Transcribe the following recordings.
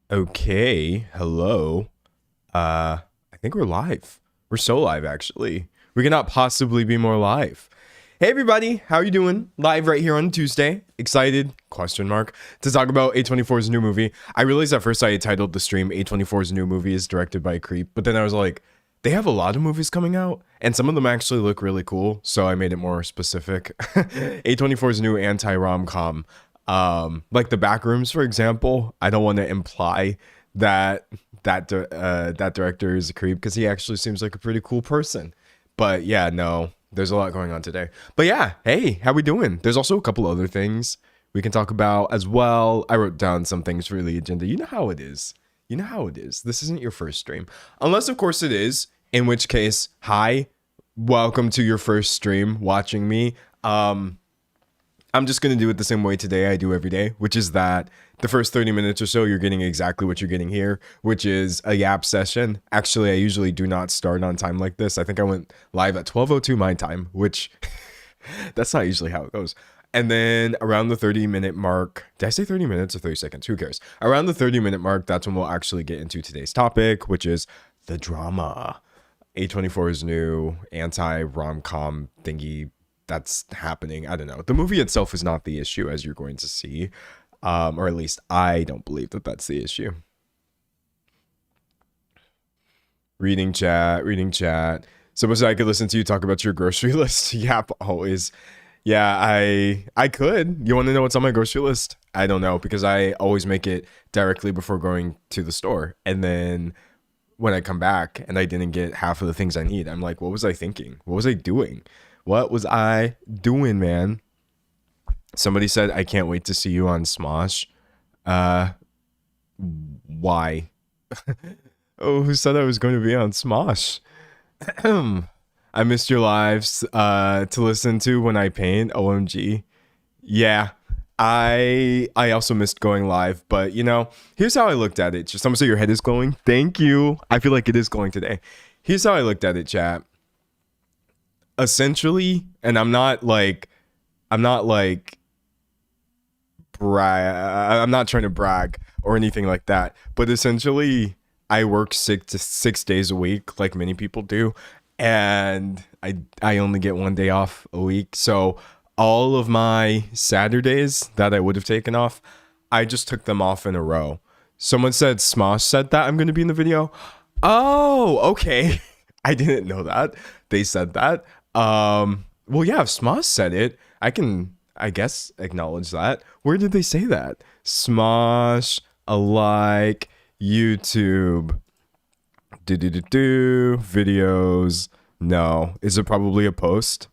Okay, hello. I think we're live. We're so live, actually. We cannot possibly be more live. Hey, everybody, how are you doing? Live right here on Tuesday. Excited? Question mark. To talk about A24's new movie. I realized at first I titled the stream A24's new movie is directed by a creep, but then I was like, they have a lot of movies coming out, and some of them actually look really cool, so I made it more specific. A24's new anti-romcom. Like the Backrooms, for example. I don't want to imply that that director is a creep because he actually seems like a pretty cool person. But yeah, no, there's a lot going on today. But yeah, hey, how we doing? There's also a couple other things we can talk about as well. I wrote down some things for the agenda. You know how it is. You know how it is. This isn't your first stream. Unless, of course, it is. In which case, hi. Welcome to your first stream watching me. I'm just going to do it the same way today I do every day, which is that the first 30 minutes or so, you're getting exactly what you're getting here, which is a yap session. Actually, I usually do not start on time like this. I think I went live at 12:02 my time, which that's not usually how it goes. And then around the 30-minute mark, did I say 30 minutes or 30 seconds? Who cares? Around the 30-minute mark, that's when we'll actually get into today's topic, which is the drama. A24's new anti-romcom thingy that's happening. I don't know. The movie itself is not the issue, as you're going to see. Or at least I don't believe that that's the issue. Reading chat, reading chat. Someone said I could listen to you talk about your grocery list. Yep, always. Yeah, I could. You want to know what's on my grocery list? I don't know, because I always make it directly before going to the store. And then when I come back and I didn't get half of the things I need, I'm like, what was I thinking? What was I doing? What was I doing, man? Somebody said, I can't wait to see you on Smosh. Why? Oh, who said I was going to be on Smosh? I missed your lives to listen to when I paint. OMG. Yeah, I also missed going live, but you know, here's how I looked at it. Just someone say your head is glowing. Thank you. I feel like it is glowing today. Here's how I looked at it, chat. Essentially, and I'm not I'm not trying to brag or anything like that, but essentially I work 6 days a week like many people do, and I only get 1 day off a week. So all of my Saturdays that I would have taken off, I just took them off in a row. Someone said Smosh said that I'm going to be in the video. Oh, okay. I didn't know that. They said that. Well, yeah, if Smosh said it, I can, I guess, acknowledge that. Where did they say that? Smosh, alike, YouTube, videos. No. Is it probably a post?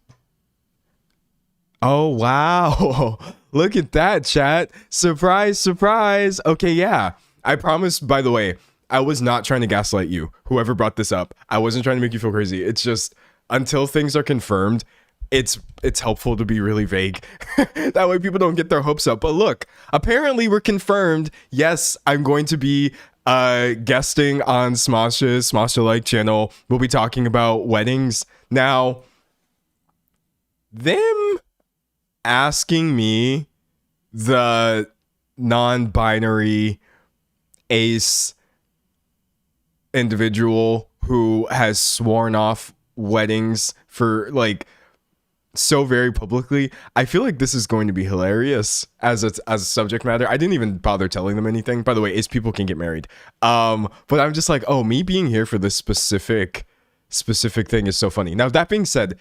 Oh, wow. Look at that, chat. Surprise, surprise. Okay, yeah. I promise, by the way, I was not trying to gaslight you. Whoever brought this up. I wasn't trying to make you feel crazy. It's just, until things are confirmed, it's helpful to be really vague. That way people don't get their hopes up. But look, apparently we're confirmed. Yes, I'm going to be guesting on Smosh's Smosh Alike channel. We'll be talking about weddings. Now, them asking me, the non-binary ace individual who has sworn off weddings for like so very publicly, I feel like this is going to be hilarious as a subject matter. I didn't even bother telling them anything. By the way, ace people can get married. But I'm just like, oh, me being here for this specific thing is so funny. Now that being said,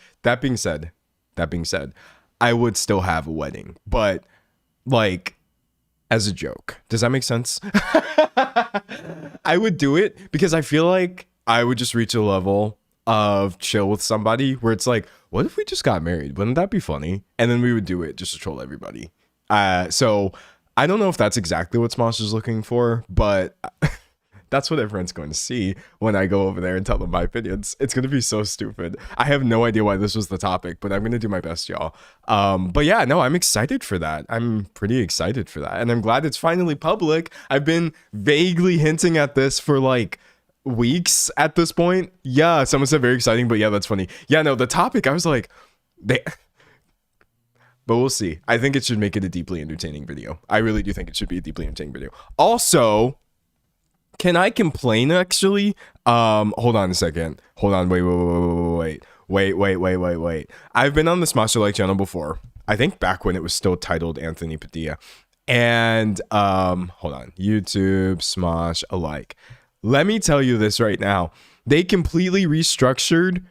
I would still have a wedding, but like as a joke. Does that make sense? I would do it because I feel like I would just reach a level of chill with somebody where it's like, what if we just got married? Wouldn't that be funny? And then we would do it just to troll everybody. So I don't know if that's exactly what Smosh is looking for, but that's what everyone's going to see when I go over there and tell them my opinions. It's going to be so stupid. I have no idea why this was the topic, but I'm going to do my best, y'all. But yeah, no, I'm excited for that. I'm pretty excited for that. And I'm glad it's finally public. I've been vaguely hinting at this for like weeks at this point. Yeah, someone said very exciting, but yeah, that's funny. Yeah, no, the topic, I was like, but we'll see. I think it should make it a deeply entertaining video. I really do think it should be a deeply entertaining video. Also, Can I complain actually? Hold on a second. Hold on. Wait. I've been on the Smosh Like channel before. I think back when it was still titled Anthony Padilla. And hold on. YouTube, Smosh Alike. Let me tell you this right now. They completely restructured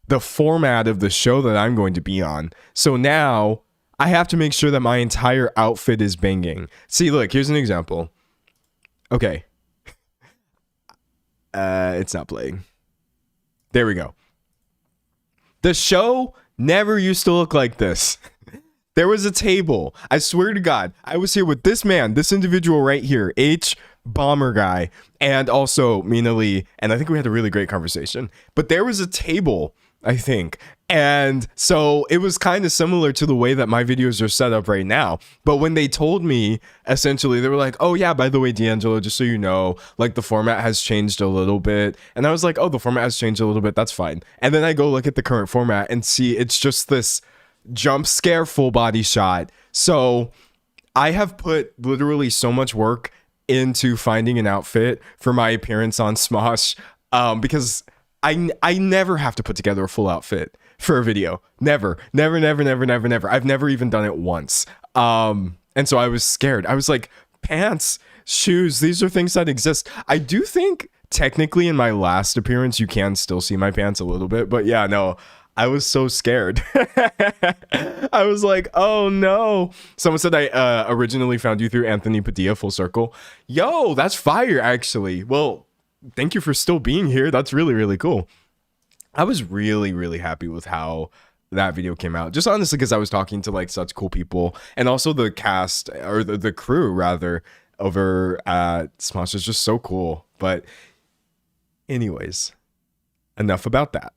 the format of the show that I'm going to be on. So now I have to make sure that my entire outfit is banging. See, look, here's an example. Okay. It's not playing. There we go. The show never used to look like this. There was a table. I swear to God, I was here with this man, this individual right here, H Bomber guy, and also Mina Lee, and I think we had a really great conversation. But there was a table, I think. And so it was kind of similar to the way that my videos are set up right now. But when they told me, essentially, they were like, oh yeah, by the way, D'Angelo, just so you know, like the format has changed a little bit. And I was like, oh, the format has changed a little bit. That's fine. And then I go look at the current format and see it's just this jump scare full body shot. So I have put literally so much work into finding an outfit for my appearance on Smosh, because I never have to put together a full outfit for a video. Never. I've never even done it once. And so I was scared. I was like, pants, shoes, these are things that exist. I do think technically in my last appearance, you can still see my pants a little bit, but yeah, no, I was so scared. I was like, oh no. Someone said I originally found you through Anthony Padilla, full circle. Yo, that's fire, actually. Well, thank you for still being here. That's really, really cool. I was really, really happy with how that video came out. Just honestly, because I was talking to like such cool people, and also the cast, or the crew rather, over at Smosh is just so cool. But anyways, enough about that.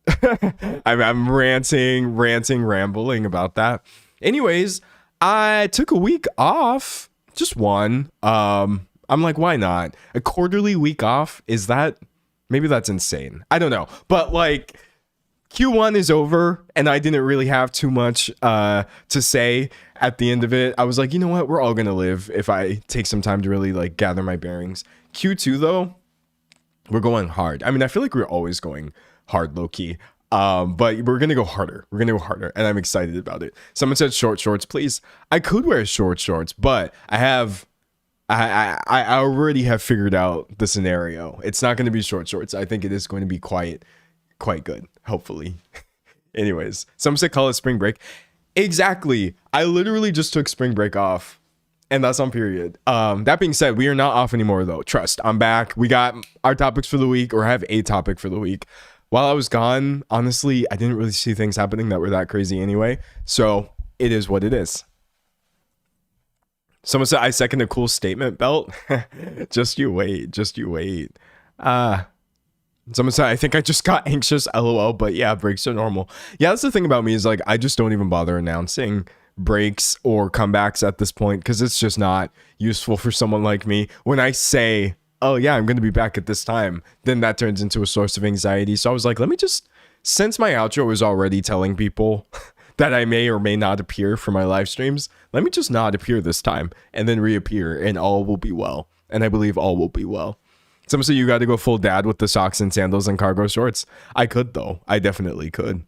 I'm rambling about that. Anyways, I took a week off, just one. I'm like, why not? A quarterly week off? Maybe that's insane. I don't know. But like, Q1 is over, and I didn't really have too much to say at the end of it. I was like, you know what? We're all gonna live if I take some time to really like gather my bearings. Q2 though, we're going hard. I mean, I feel like we're always going hard, low key. But we're gonna go harder. And I'm excited about it. Someone said short shorts, please. I could wear short shorts, but I already have figured out the scenario. It's not going to be short shorts. I think it is going to be quite good, hopefully. Anyways, some say call it spring break. Exactly. I literally just took spring break off, and that's on period. That being said, we are not off anymore though. Trust, I'm back. We got our topics for the week, or I have a topic for the week. While I was gone, honestly, I didn't really see things happening that were that crazy anyway. So it is what it is. Someone said, I second a cool statement belt. Just you wait. Someone said, I think I just got anxious, LOL, but yeah, breaks are normal. Yeah, that's the thing about me is like, I just don't even bother announcing breaks or comebacks at this point, because it's just not useful for someone like me. When I say, oh yeah, I'm going to be back at this time, then that turns into a source of anxiety. So I was like, let me just, since my outro is already telling people that I may or may not appear for my live streams, let me just not appear this time and then reappear, and all will be well. And I believe all will be well. Someone said you got to go full dad with the socks and sandals and cargo shorts. I could though. I definitely could.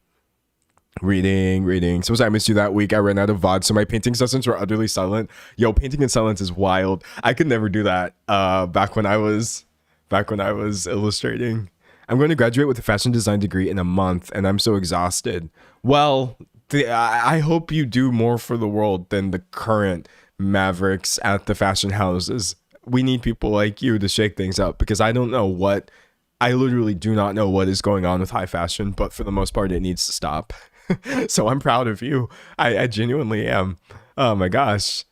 Reading. So I missed you that week. I ran out of VOD, so my painting sessions were utterly silent. Yo, painting in silence is wild. I could never do that. Back when I was illustrating. I'm going to graduate with a fashion design degree in a month, and I'm so exhausted. Well, I hope you do more for the world than the current mavericks at the fashion houses. We need people like you to shake things up, because I literally do not know what is going on with high fashion, but for the most part, it needs to stop. So I'm proud of you. I genuinely am. Oh my gosh.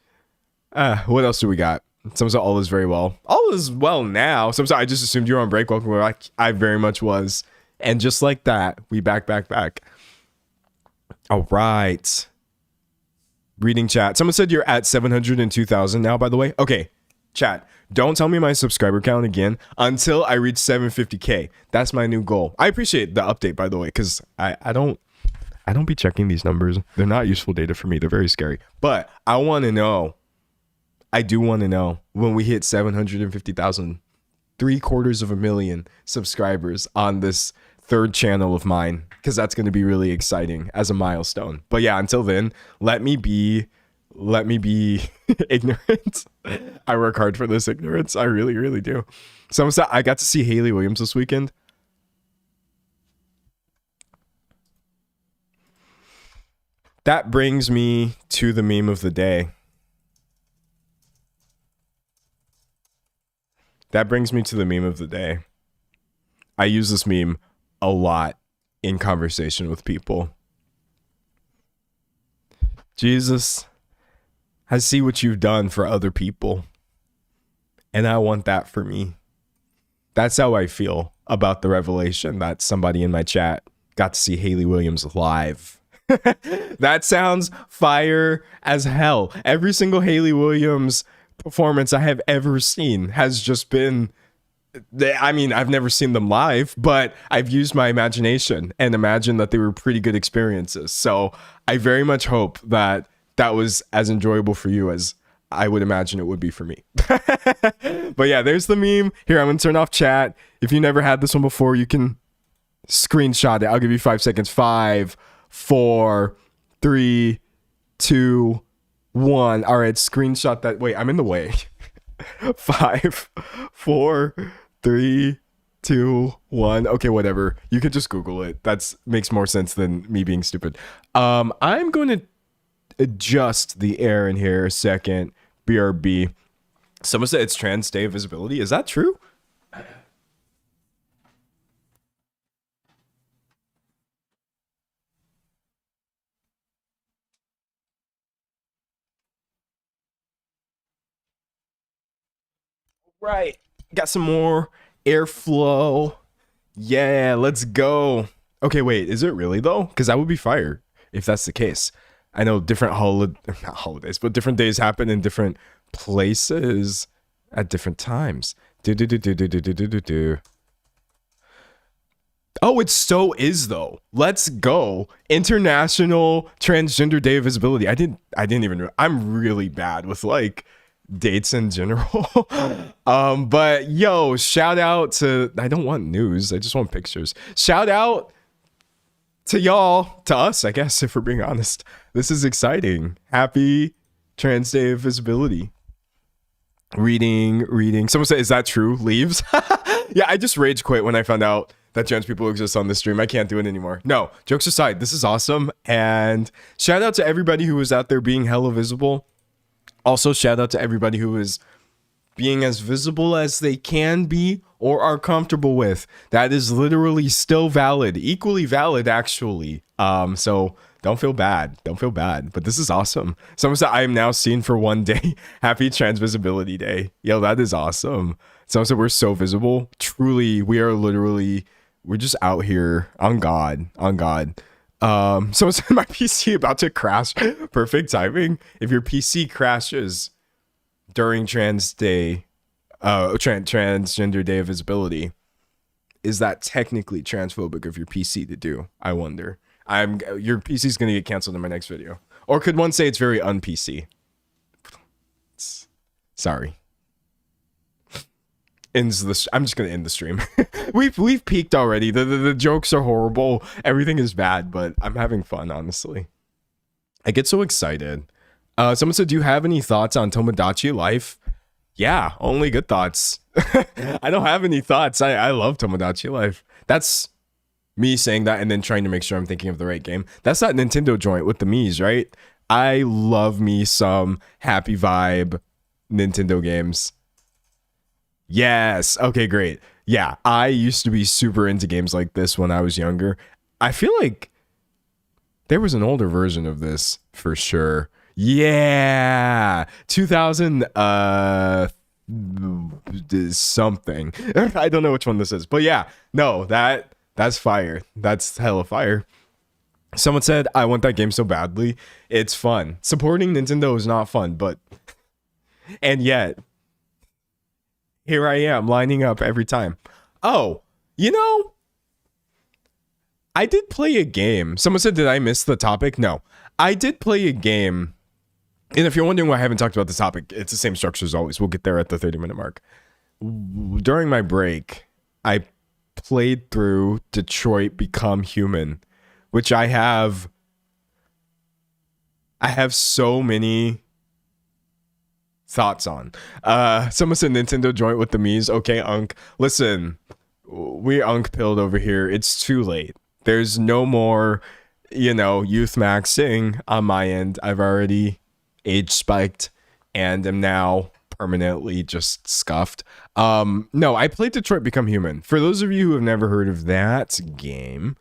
What else do we got? Someone said all is very well. All is well now. Someone said I just assumed you were on break. Welcome back. I very much was. And just like that, we back. All right. Reading chat. Someone said you're at 702,000 now, by the way. Okay, chat. Don't tell me my subscriber count again until I reach 750K. That's my new goal. I appreciate the update, by the way, because I don't be checking these numbers. They're not useful data for me. They're very scary. But I want to know I do want to know when we hit 750,000, 750,000 subscribers on this third channel of mine, because that's going to be really exciting as a milestone. But yeah, until then, let me be ignorant. I work hard for this ignorance. I really, really do. Someone said I got to see Haley Williams this weekend. That brings me to the meme of the day. I use this meme a lot in conversation with people. Jesus, I see what you've done for other people, and I want that for me. That's how I feel about the revelation that somebody in my chat got to see Haley Williams live. That sounds fire as hell. Every single Haley Williams performance I have ever seen has just been, I mean, I've never seen them live, but I've used my imagination and imagined that they were pretty good experiences. So I very much hope that that was as enjoyable for you as I would imagine it would be for me. But yeah, there's the meme. Here, I'm gonna turn off chat. If you never had this one before, you can screenshot it. I'll give you 5 seconds. 5, 4, 3, 2, 1. All right, screenshot that. Wait, I'm in the way. 5, 4, 3, 2, 1. Okay, whatever. You could just Google it. That makes more sense than me being stupid. I'm going to adjust the air in here a second. BRB. Someone said it's trans day of visibility. Is that true? Right. Got some more airflow. Yeah, let's go. Okay, wait, is it really though? Because that would be fire if that's the case. I know different not holidays, but different days happen in different places at different times. Oh, it so is though. Let's go. International Transgender Day of Visibility. I didn't even know. I'm really bad with like dates in general. But yo, shout out to, I don't want news, I just want pictures. Shout out to y'all, to us, I guess, if we're being honest. This is exciting. Happy Trans Day of Visibility. Reading. Someone said, is that true? Leaves? Yeah, I just rage quit when I found out that trans people exist on this stream. I can't do it anymore. No, jokes aside, this is awesome. And shout out to everybody who was out there being hella visible. Also, shout out to everybody who is being as visible as they can be or are comfortable with. That is literally still valid, equally valid, actually. So don't feel bad. But this is awesome. Someone said, I am now seen for one day. Happy Trans Visibility Day. Yo, that is awesome. Someone said, we're so visible. Truly, we are literally, we're just out here on God. Someone said my PC about to crash. Perfect timing. If your PC crashes during Transgender Day of Visibility, is that technically transphobic of your PC to do? I wonder. Your PC is gonna get canceled in my next video. Or could one say it's very un-PC? Sorry. I'm just gonna end the stream. we've peaked already. The jokes are horrible. Everything is bad, but I'm having fun, honestly. I get so excited. Someone said, do you have any thoughts on Tomodachi life? Yeah, only good thoughts. I don't have any thoughts. I love Tomodachi life. That's me saying that and then trying to make sure I'm thinking of the right game. That's that Nintendo joint with the Mii's, right? I love me some happy vibe Nintendo games. Yes. Okay, great. Yeah, I used to be super into games like this when I was younger. I feel like there was an older version of this for sure. Yeah. 2000 something. I don't know which one this is. But yeah, no, that's fire. That's hella fire. Someone said, I want that game so badly. It's fun. Supporting Nintendo is not fun, but and yet here I am lining up every time. Oh, you know, I did play a game. Someone said, did I miss the topic? No, I did play a game And if you're wondering why I haven't talked about this topic, it's the same structure as always. We'll get there at the 30-minute mark. During my break, I played through Detroit Become Human, which I have so many thoughts on. Someone said Nintendo joint with the Mii's. Okay, Unk. Listen, we Unk pilled over here. It's too late. There's no more, youth maxing on my end. I've already age spiked and am now permanently just scuffed. No, I played Detroit Become Human. For those of you who have never heard of that game,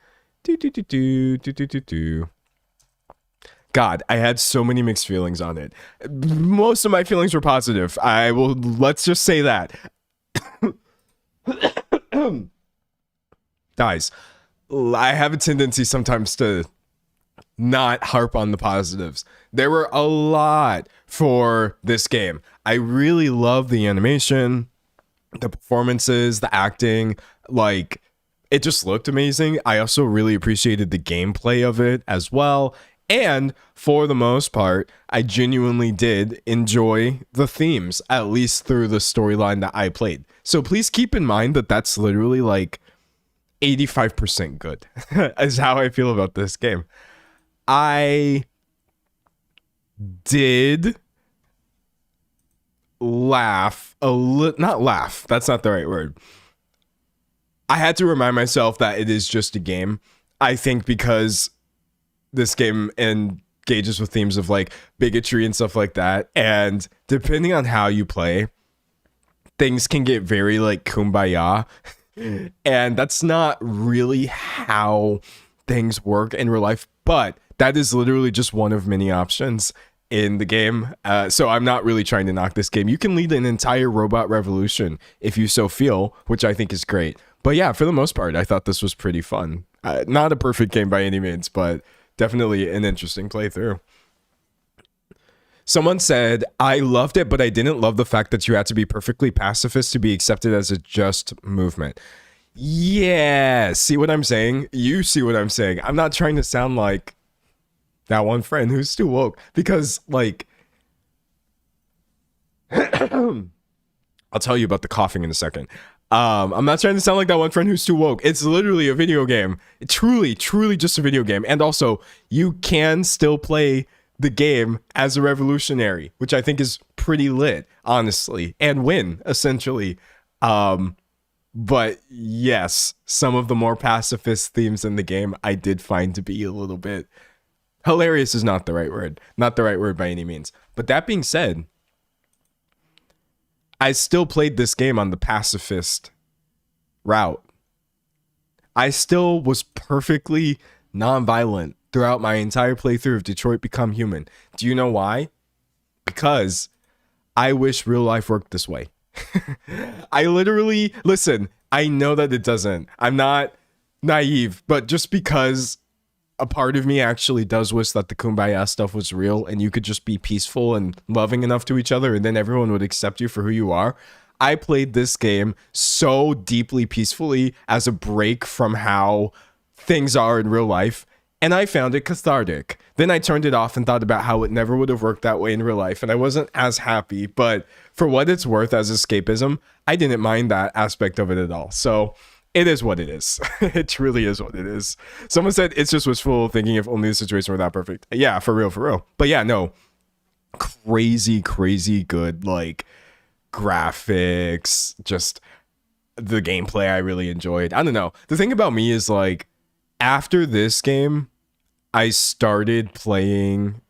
God, I had so many mixed feelings on it. Most of my feelings were positive. Let's just say that. Guys, I have a tendency sometimes to not harp on the positives. There were a lot for this game. I really love the animation, the performances, the acting. Like, it just looked amazing. I also really appreciated the gameplay of it as well. And for the most part, I genuinely did enjoy the themes, at least through the storyline that I played. So please keep in mind that that's literally like 85% good is how I feel about this game. I did laugh not laugh, that's not the right word. I had to remind myself that it is just a game. I think because this game engages with themes of like bigotry and stuff like that, and depending on how you play, things can get very like kumbaya, and that's not really how things work in real life, but that is literally just one of many options in the game. So I'm not really trying to knock this game. You can lead an entire robot revolution if you so feel, which I think is great. But yeah, for the most part, I thought this was pretty fun. Not a perfect game by any means, but definitely an interesting playthrough. Someone said, I loved it, but I didn't love the fact that you had to be perfectly pacifist to be accepted as a just movement. Yeah, see what I'm saying? You see what I'm saying. I'm not trying to sound like that one friend who's too woke, because like I'll tell you about the coughing in a second. I'm not trying to sound like that one friend who's too woke. It's literally a video game. It's truly just a video game. And also, you can still play the game as a revolutionary, which I think is pretty lit, honestly, and win, essentially. But yes, some of the more pacifist themes in the game I did find to be a little bit hilarious is not the right word. Not the right word by any means. But that being said, I still played this game on the pacifist route. I still was perfectly nonviolent throughout my entire playthrough of Detroit Become Human. Do you know why? Because I wish real life worked this way. I literally, listen, I know that it doesn't. I'm not naive, but just because a part of me actually does wish that the kumbaya stuff was real and you could just be peaceful and loving enough to each other and then everyone would accept you for who you are. I played this game so deeply peacefully as a break from how things are in real life, and I found it cathartic. Then I turned it off and thought about how it never would have worked that way in real life, and I wasn't as happy, but for what it's worth as escapism, I didn't mind that aspect of it at all. So it is what it is. It truly is what it is. Someone said it's just wishful thinking if only the situation were that perfect. Yeah, for real. But yeah, no, crazy good, like, graphics, just the gameplay I really enjoyed. I don't know. The thing about me is, like, after this game, I started playing,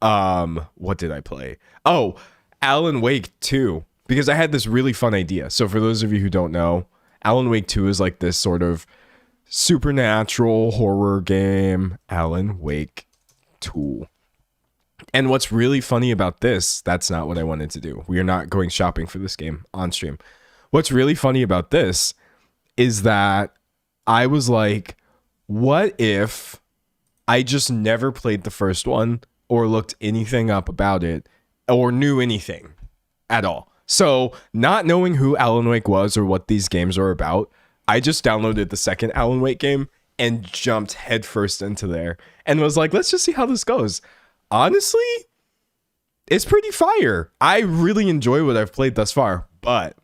what did I play? Oh, Alan Wake 2, because I had this really fun idea. So for those of you who don't know, Alan Wake 2 is like this sort of supernatural horror game. Alan Wake 2. And what's really funny about this, that's not what I wanted to do. We are not going shopping for this game on stream. What's really funny about this is that I was like, what if I just never played the first one or looked anything up about it or knew anything at all? So, not knowing who Alan Wake was or what these games are about, I just downloaded the second Alan Wake game and jumped headfirst into there and was like, let's just see how this goes. Honestly, it's pretty fire. I really enjoy what I've played thus far, but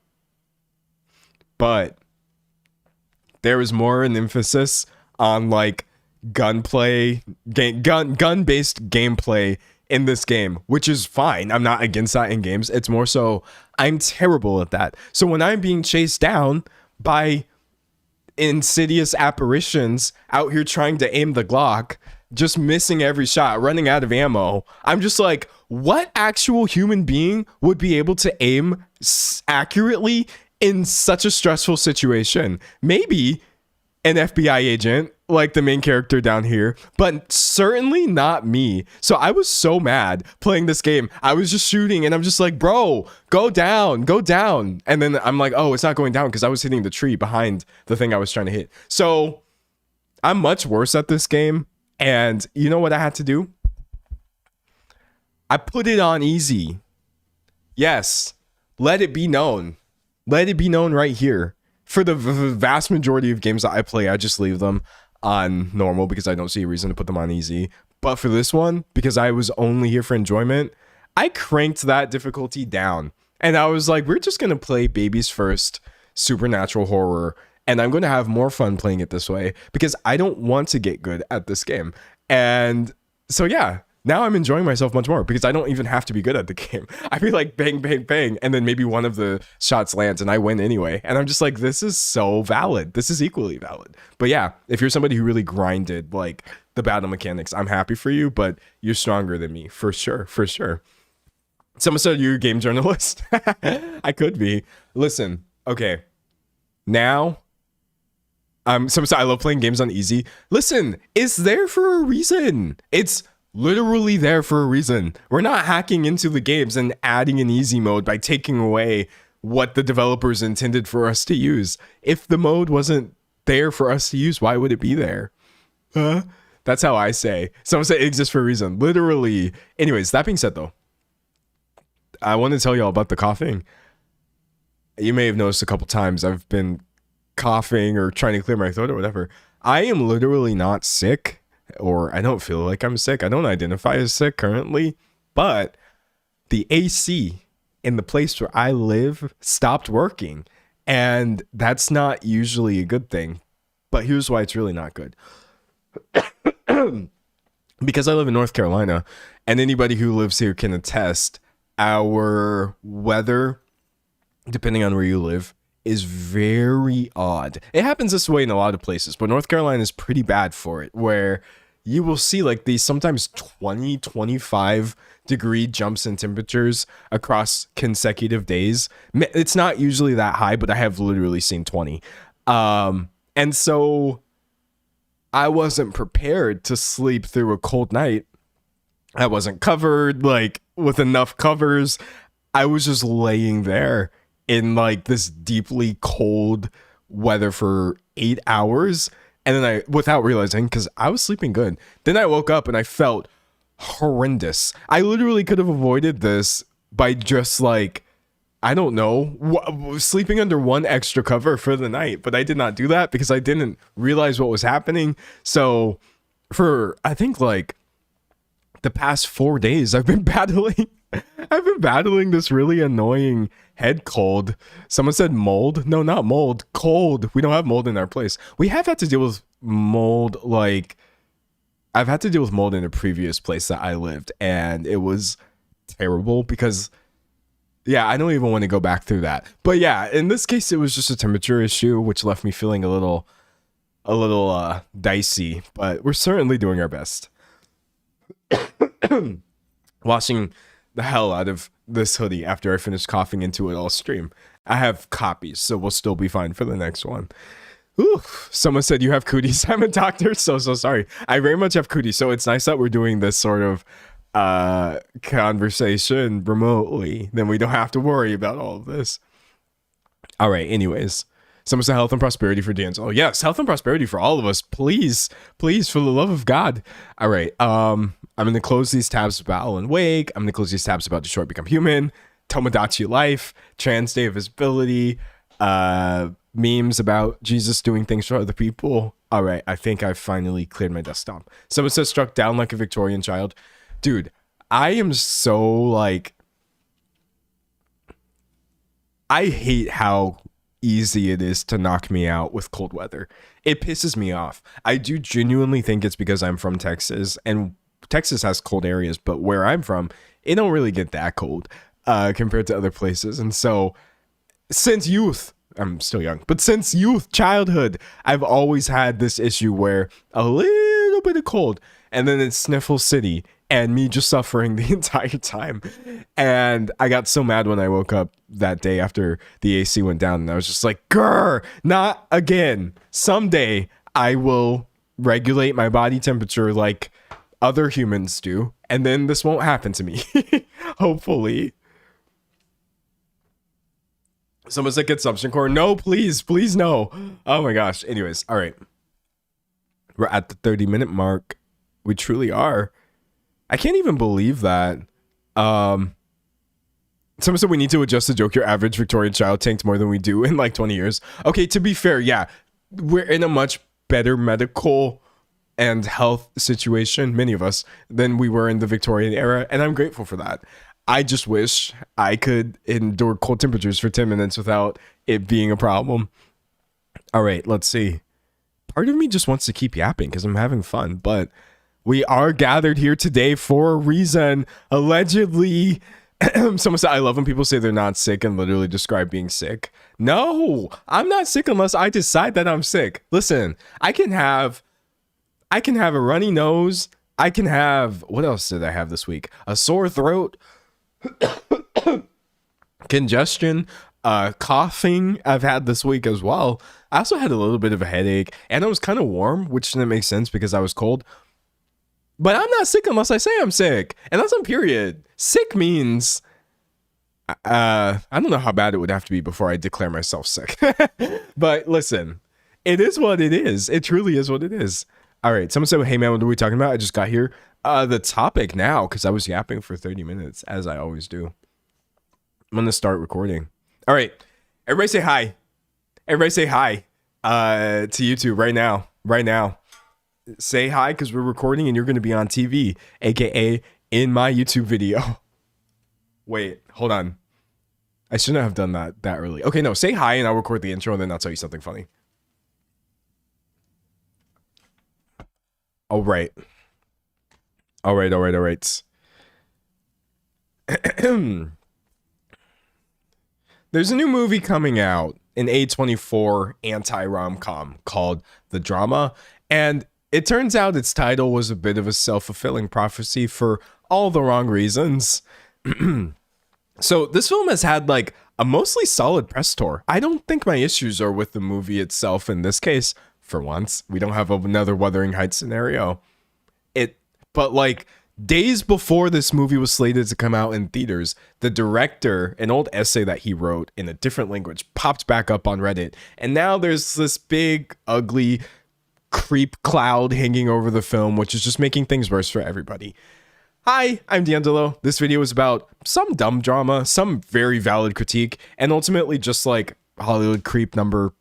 there is more an emphasis on like gunplay, gun-based gameplay in this game, which is fine. I'm not against that in games. It's more so I'm terrible at that. So when I'm being chased down by insidious apparitions out here trying to aim the Glock, just missing every shot, running out of ammo, I'm just like, what actual human being would be able to aim accurately in such a stressful situation? Maybe an FBI agent like the main character down here, but certainly not me. So I was so mad playing this game. I was just shooting and I'm just like, bro, go down. And then I'm like, oh, it's not going down because I was hitting the tree behind the thing I was trying to hit. So I'm much worse at this game. And you know what I had to do? I put it on easy. Yes, let it be known. Let it be known right here. For the vast majority of games that I play, I just leave them on normal because I don't see a reason to put them on easy. But for this one, because I was only here for enjoyment, I cranked that difficulty down. And I was like, we're just going to play baby's first supernatural horror. And I'm going to have more fun playing it this way because I don't want to get good at this game. And so, yeah. Now I'm enjoying myself much more because I don't even have to be good at the game. I feel like bang, bang, bang. And then maybe one of the shots lands and I win anyway. And I'm just like, this is so valid. This is equally valid. But yeah, if you're somebody who really grinded like the battle mechanics, I'm happy for you, but you're stronger than me. For sure. For sure. Someone said you're a game journalist. I could be. Listen. Okay. Now. Someone said I love playing games on easy. Listen, it's there for a reason. It's literally there for a reason. We're not hacking into the games and adding an easy mode by taking away what the developers intended for us to use. If the mode wasn't there for us to use, why would it be there? Huh? That's how I say. Someone said it exists for a reason. Literally. Anyways, that being said though, I want to tell y'all about the coughing. You may have noticed a couple times I've been coughing or trying to clear my throat or whatever. I am literally not sick. Or I don't feel like I'm sick. I don't identify as sick currently, but the AC in the place where I live stopped working. And that's not usually a good thing. But here's why it's really not good. Because I live in North Carolina, and anybody who lives here can attest, our weather, depending on where you live, is very odd. It happens this way in a lot of places, but North Carolina is pretty bad for it, where you will see like these sometimes 20, 25 degree jumps in temperatures across consecutive days. It's not usually that high, but I have literally seen 20. And so I wasn't prepared to sleep through a cold night. I wasn't covered like with enough covers. I was just laying there in like this deeply cold weather for 8 hours. And then without realizing, because I was sleeping good, then I woke up and I felt horrendous. I literally could have avoided this by just like, I don't know, sleeping under one extra cover for the night. But I did not do that because I didn't realize what was happening. So for, I think like the past 4 days, I've been battling this really annoying head cold. Someone said mold. No, not mold. Cold. We don't have mold in our place. We have had to deal with mold. Like I've had to deal with mold in a previous place that I lived, and it was terrible because, yeah, I don't even want to go back through that. But yeah, in this case, it was just a temperature issue, which left me feeling a little dicey. But we're certainly doing our best. Washing the hell out of this hoodie after I finish coughing into it all stream. I have copies, so we'll still be fine for the next one. Ooh, someone said you have cooties. I'm a doctor, so sorry. I very much have cooties, so it's nice that we're doing this sort of conversation remotely. Then we don't have to worry about all of this. All right, anyways. Someone said health and prosperity for D'Angelo. Yes, health and prosperity for all of us. Please, please, for the love of God. All right, I'm going to close these tabs about Alan Wake. I'm going to close these tabs about Detroit Become Human, Tomodachi Life, Trans Day of Visibility, memes about Jesus doing things for other people. All right, I think I've finally cleared my desktop. Someone says struck down like a Victorian child. Dude, I am so like, I hate how easy it is to knock me out with cold weather. It pisses me off. I do genuinely think it's because I'm from Texas, and Texas has cold areas, but where I'm from, it don't really get that cold compared to other places. And so since youth, I'm still young, but since childhood, I've always had this issue where a little bit of cold and then it's Sniffle City and me just suffering the entire time. And I got so mad when I woke up that day after the AC went down, and I was just like, grr, not again. Someday I will regulate my body temperature like other humans do, and then this won't happen to me. Hopefully. Someone said consumption core. No, please no. Oh my gosh. Anyways, all right. We're at the 30-minute mark. We truly are. I can't even believe that. Someone said we need to adjust the joke. Your average Victorian child tanked more than we do in like 20 years. Okay, to be fair, yeah. We're in a much better medical and health situation, many of us, than we were in the Victorian era, and I'm grateful for that. I just wish I could endure cold temperatures for 10 minutes without it being a problem. All right, let's see. Part of me just wants to keep yapping because I'm having fun, but we are gathered here today for a reason. Allegedly, someone said, I love when people say they're not sick and literally describe being sick. No, I'm not sick unless I decide that I'm sick. Listen, I can have a runny nose. I can have, what else did I have this week? A sore throat, congestion, coughing I've had this week as well. I also had a little bit of a headache, and I was kind of warm, which didn't make sense because I was cold. But I'm not sick unless I say I'm sick, and that's on period. Sick means I don't know how bad it would have to be before I declare myself sick. But listen, it is what it is. It truly is what it is. All right, someone said, hey man, what are we talking about? I just got here. The topic now, because I was yapping for 30 minutes, as I always do. I'm going to start recording. All right, everybody say hi. Everybody say hi to YouTube right now. Right now. Say hi, because we're recording and you're going to be on TV, aka in my YouTube video. Wait, hold on. I shouldn't have done that early. Okay, no, say hi and I'll record the intro and then I'll tell you something funny. All right. There's a new movie coming out, an A24 anti-romcom called The Drama, and it turns out its title was a bit of a self-fulfilling prophecy for all the wrong reasons. So this film has had like a mostly solid press tour. I don't think my issues are with the movie itself in this case. For once, we don't have another Wuthering Heights scenario. But like days before this movie was slated to come out in theaters, the director, an old essay that he wrote in a different language, popped back up on Reddit. And now there's this big, ugly creep cloud hanging over the film, which is just making things worse for everybody. Hi, I'm D'Angelo. This video is about some dumb drama, some very valid critique, and ultimately just like Hollywood creep number.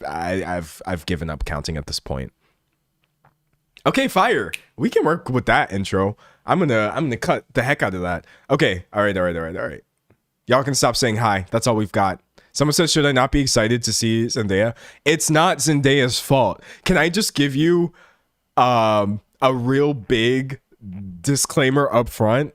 I've given up counting at this point. Okay, fire. We can work with that intro. I'm gonna cut the heck out of that. Okay, all right. Y'all can stop saying hi. That's all we've got. Someone says, should I not be excited to see Zendaya? It's not Zendaya's fault. Can I just give you a real big disclaimer up front?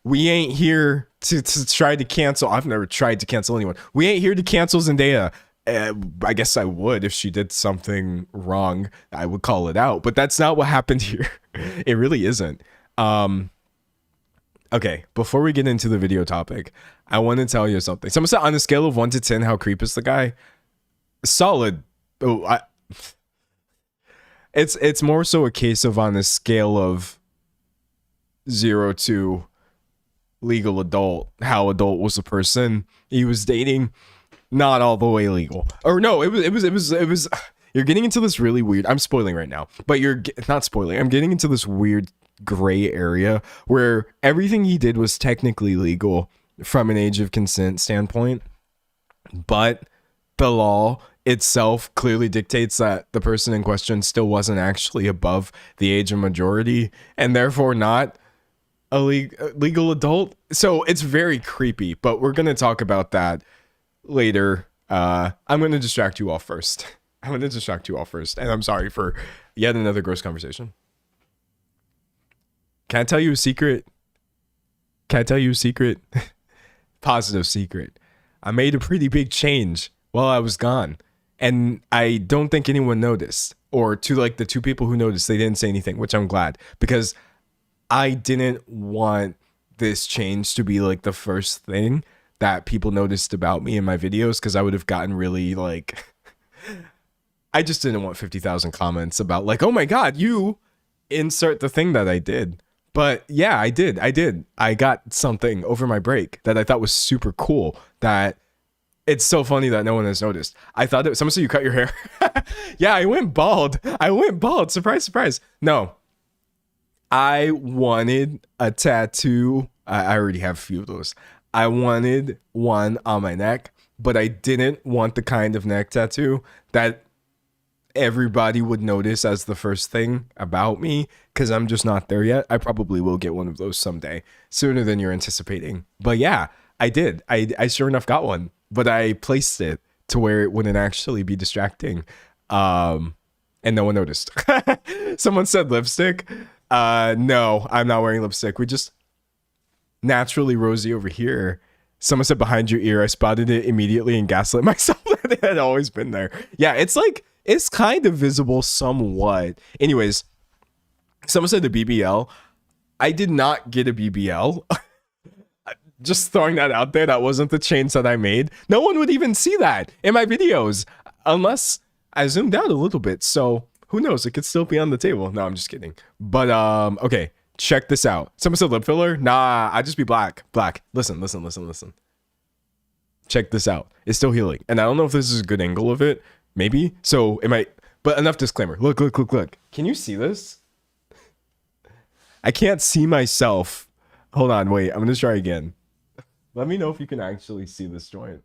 We ain't here to try to cancel. I've never tried to cancel anyone. We ain't here to cancel Zendaya. I guess I would if she did something wrong. I would call it out, but that's not what happened here. It really isn't. Okay, before we get into the video topic, I want to tell you something. Someone said on a scale of 1 to 10, how creep is the guy? Solid. Oh, it's more so a case of on a scale of 0 to legal adult, how adult was the person he was dating. Not all the way legal. Or no, it was you're getting into this really weird, I'm spoiling right now, but you're not spoiling. I'm getting into this weird gray area where everything he did was technically legal from an age of consent standpoint, but the law itself clearly dictates that the person in question still wasn't actually above the age of majority and therefore not a legal adult. So it's very creepy, but we're gonna talk about that later. I'm gonna distract you all first. And I'm sorry for yet another gross conversation. Can I tell you a secret? Positive secret. I made a pretty big change while I was gone, and I don't think anyone noticed. Or to like the two people who noticed, they didn't say anything, which I'm glad, because I didn't want this change to be like the first thing that people noticed about me in my videos, because I would have gotten really like I just didn't want 50,000 comments about like, oh my god, you insert the thing that I did. But yeah, I did. I got something over my break that I thought was super cool, that it's so funny that no one has noticed. I thought that someone said you cut your hair. Yeah, I went bald. Surprise, surprise. No, I wanted a tattoo. I already have a few of those. I wanted one on my neck, but I didn't want the kind of neck tattoo that everybody would notice as the first thing about me, because I'm just not there yet. I probably will get one of those someday, sooner than you're anticipating. But yeah, I did. I sure enough got one, but I placed it to where it wouldn't actually be distracting. And no one noticed. Someone said lipstick. No, I'm not wearing lipstick. We just naturally rosy over here. Someone said behind your ear. I spotted it immediately and gaslit myself that it had always been there. Yeah, it's like, it's kind of visible somewhat. Anyways, someone said the BBL. I did not get a BBL. Just throwing that out there. That wasn't the change that I made. No one would even see that in my videos unless I zoomed out a little bit. So who knows? It could still be on the table. No, I'm just kidding. But okay, check this out. Someone said lip filler. Nah, I just be black. Listen. Check this out. It's still healing. And I don't know if this is a good angle of it. Maybe. So it might, but enough disclaimer. Look. Can you see this? I can't see myself. Hold on, wait. I'm going to try again. Let me know if you can actually see this joint.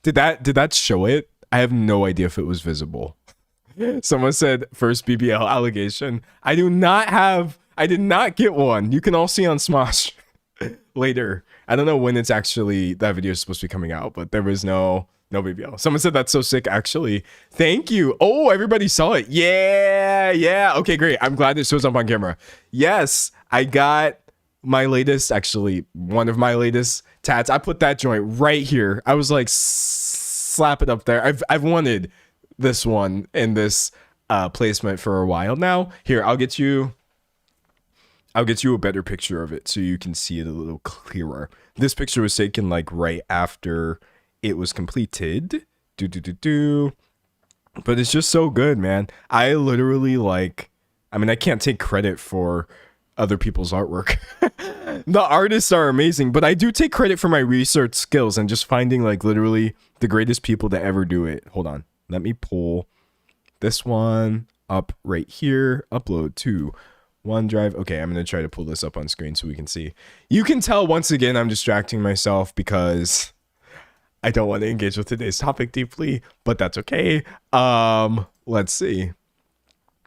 Did that show it? I have no idea if it was visible. Someone said first BBL allegation. I did not get one. You can all see on Smosh later. I don't know when it's actually, that video is supposed to be coming out, but there was no BBL. Someone said that's so sick, actually. Thank you. Oh, everybody saw it. Yeah. Okay, great. I'm glad it shows up on camera. Yes, I got my latest, actually, one of my latest tats. I put that joint right here. I was like, slap it up there. I've wanted this one in this placement for a while now. Here, I'll get you a better picture of it so you can see it a little clearer. This picture was taken like right after it was completed. But it's just so good, man. I literally I can't take credit for other people's artwork. The artists are amazing, but I do take credit for my research skills and just finding like literally the greatest people to ever do it. Hold on. Let me pull this one up right here. Upload to OneDrive. Okay, I'm going to try to pull this up on screen so we can see. You can tell once again I'm distracting myself because I don't want to engage with today's topic deeply, but that's okay. Let's see.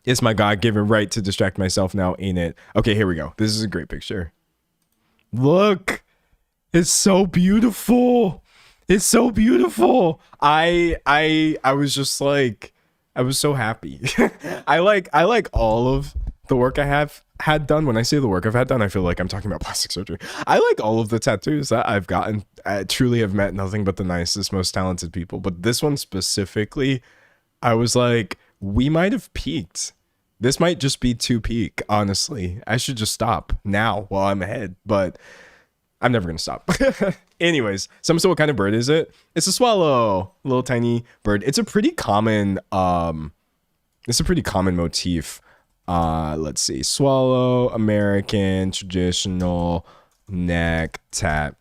It's my God-given right to distract myself now, ain't it? Okay, here we go. This is a great picture. Look, it's so beautiful. It's so beautiful. I was just like, I was so happy. I like all of the work I have had done. When I say the work I've had done, I feel like I'm talking about plastic surgery. I like all of the tattoos that I've gotten. I truly have met nothing but the nicest, most talented people. But this one specifically, I was like, we might have peaked. This might just be too peak, honestly. I should just stop now while I'm ahead, but I'm never gonna stop. Anyways, someone said, what kind of bird is it? It's a swallow, a little tiny bird. It's a pretty common motif. Let's see, swallow, American, traditional, neck, tat.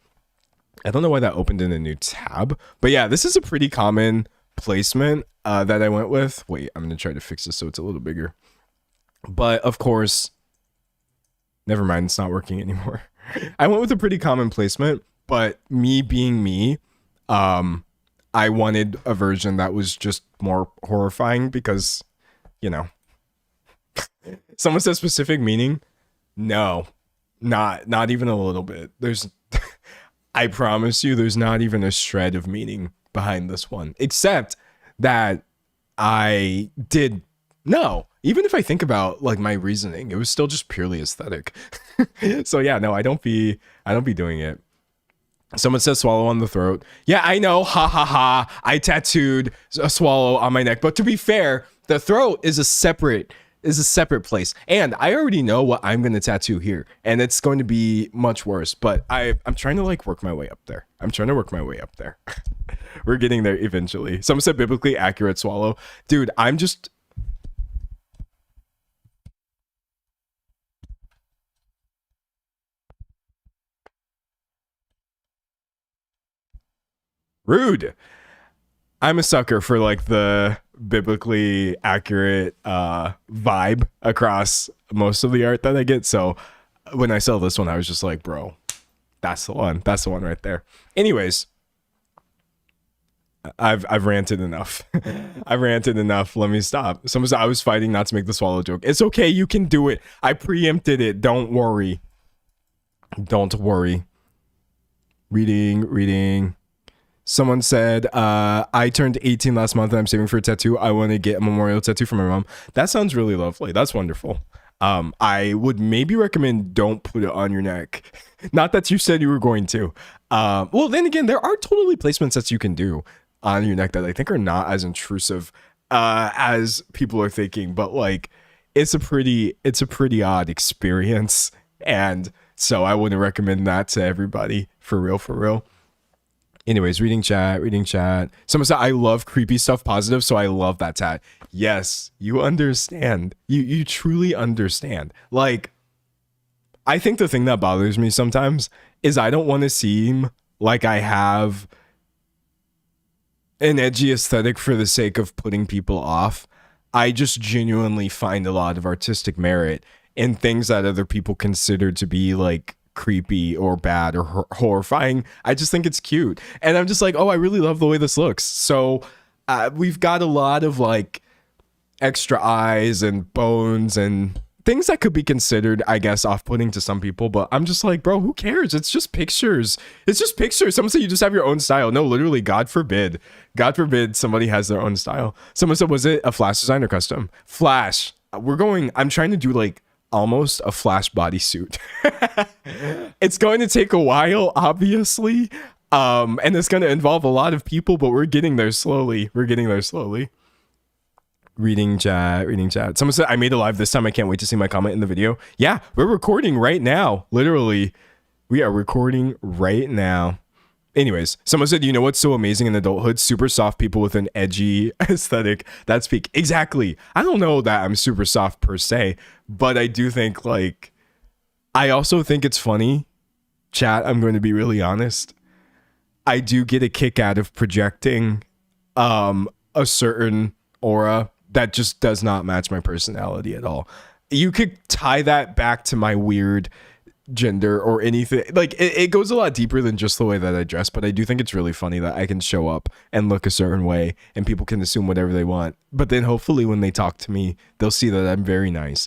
I don't know why that opened in a new tab, but yeah, this is a pretty common placement that I went with. Wait, I'm gonna try to fix this so it's a little bigger. But of course, never mind, it's not working anymore. I went with a pretty common placement, but me being me, I wanted a version that was just more horrifying because, you know, someone says specific meaning. No, not even a little bit. There's I promise you there's not even a shred of meaning behind this one, except that I did no. Even if I think about like my reasoning, it was still just purely aesthetic. So yeah, no, I don't be doing it. Someone says swallow on the throat. Yeah, I know. Ha ha ha. I tattooed a swallow on my neck. But to be fair, the throat is a separate place. And I already know what I'm going to tattoo here. And it's going to be much worse. But I'm trying to like work my way up there. I'm trying to work my way up there. We're getting there eventually. Someone said biblically accurate swallow. Dude, I'm just rude. I'm a sucker for like the biblically accurate vibe across most of the art that I get. So when I saw this one, I was just like, bro, that's the one. That's the one right there. Anyways, I've ranted enough. I've ranted enough. Let me stop. Someone said I was fighting not to make the swallow joke. It's okay. You can do it. I preempted it. Don't worry. Don't worry. Reading. Someone said, I turned 18 last month and I'm saving for a tattoo. I want to get a memorial tattoo for my mom. That sounds really lovely. That's wonderful. I would maybe recommend don't put it on your neck. Not that you said you were going to. Well, then again, there are totally placements that you can do on your neck that I think are not as intrusive as people are thinking. But like, it's a pretty odd experience. And so I wouldn't recommend that to everybody. For real. Anyways, reading chat. Someone said, I love creepy stuff positive, so I love that tat. Yes, you understand. You truly understand. Like, I think the thing that bothers me sometimes is I don't want to seem like I have an edgy aesthetic for the sake of putting people off. I just genuinely find a lot of artistic merit in things that other people consider to be like creepy or bad or horrifying. I just think it's cute. And I'm just like, oh, I really love the way this looks. So we've got a lot of like extra eyes and bones and things that could be considered, I guess, off-putting to some people. But I'm just like, bro, who cares? It's just pictures. It's just pictures. Someone said you just have your own style. No, literally, God forbid. God forbid somebody has their own style. Someone said, was it a Flash design or custom? Flash. I'm trying to do like almost a Flash bodysuit. It's going to take a while, obviously. And it's going to involve a lot of people, but we're getting there slowly. Reading chat. Someone said, I made a live this time. I can't wait to see my comment in the video. Yeah, we're recording right now. Literally, we are recording right now. Anyways, someone said, you know what's so amazing in adulthood? Super soft people with an edgy aesthetic. That's peak. Exactly. I don't know that I'm super soft per se, but I do think like, I also think it's funny. Chat, I'm going to be really honest. I do get a kick out of projecting a certain aura that just does not match my personality at all. You could tie that back to my weird gender or anything. Like it goes a lot deeper than just the way that I dress, but I do think it's really funny that I can show up and look a certain way and people can assume whatever they want. But then hopefully when they talk to me, they'll see that I'm very nice.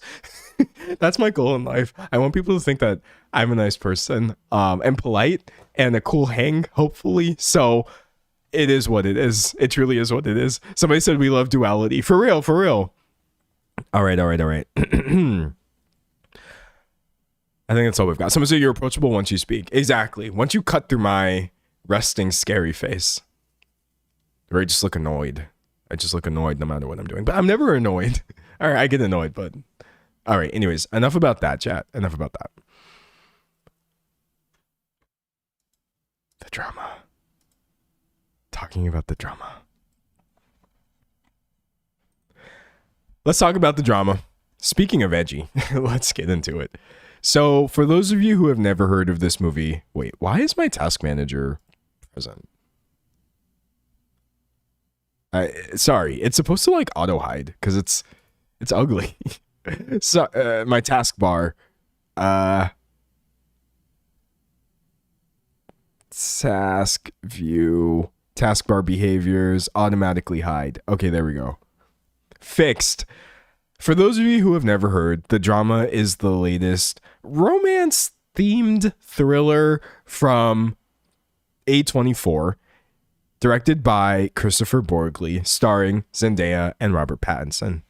That's my goal in life. I want people to think that I'm a nice person and polite and a cool hang, hopefully. So it is what it is. It truly is what it is. Somebody said we love duality. For real. All right. I think that's all we've got. Someone said you're approachable once you speak. Exactly. Once you cut through my resting scary face, or I just look annoyed. I just look annoyed no matter what I'm doing. But I'm never annoyed. All right, I get annoyed, but all right. Anyways, enough about that, chat. Enough about that. The drama. Talking about the drama. Let's talk about the drama. Speaking of edgy, let's get into it. So, for those of you who have never heard of this movie, wait, why is my task manager present? Sorry, it's supposed to like auto hide because it's ugly. So, my taskbar, task view, taskbar behaviors automatically hide. Okay, there we go. Fixed. For those of you who have never heard, The Drama is the latest romance-themed thriller from A24, directed by Christopher Borgley, starring Zendaya and Robert Pattinson.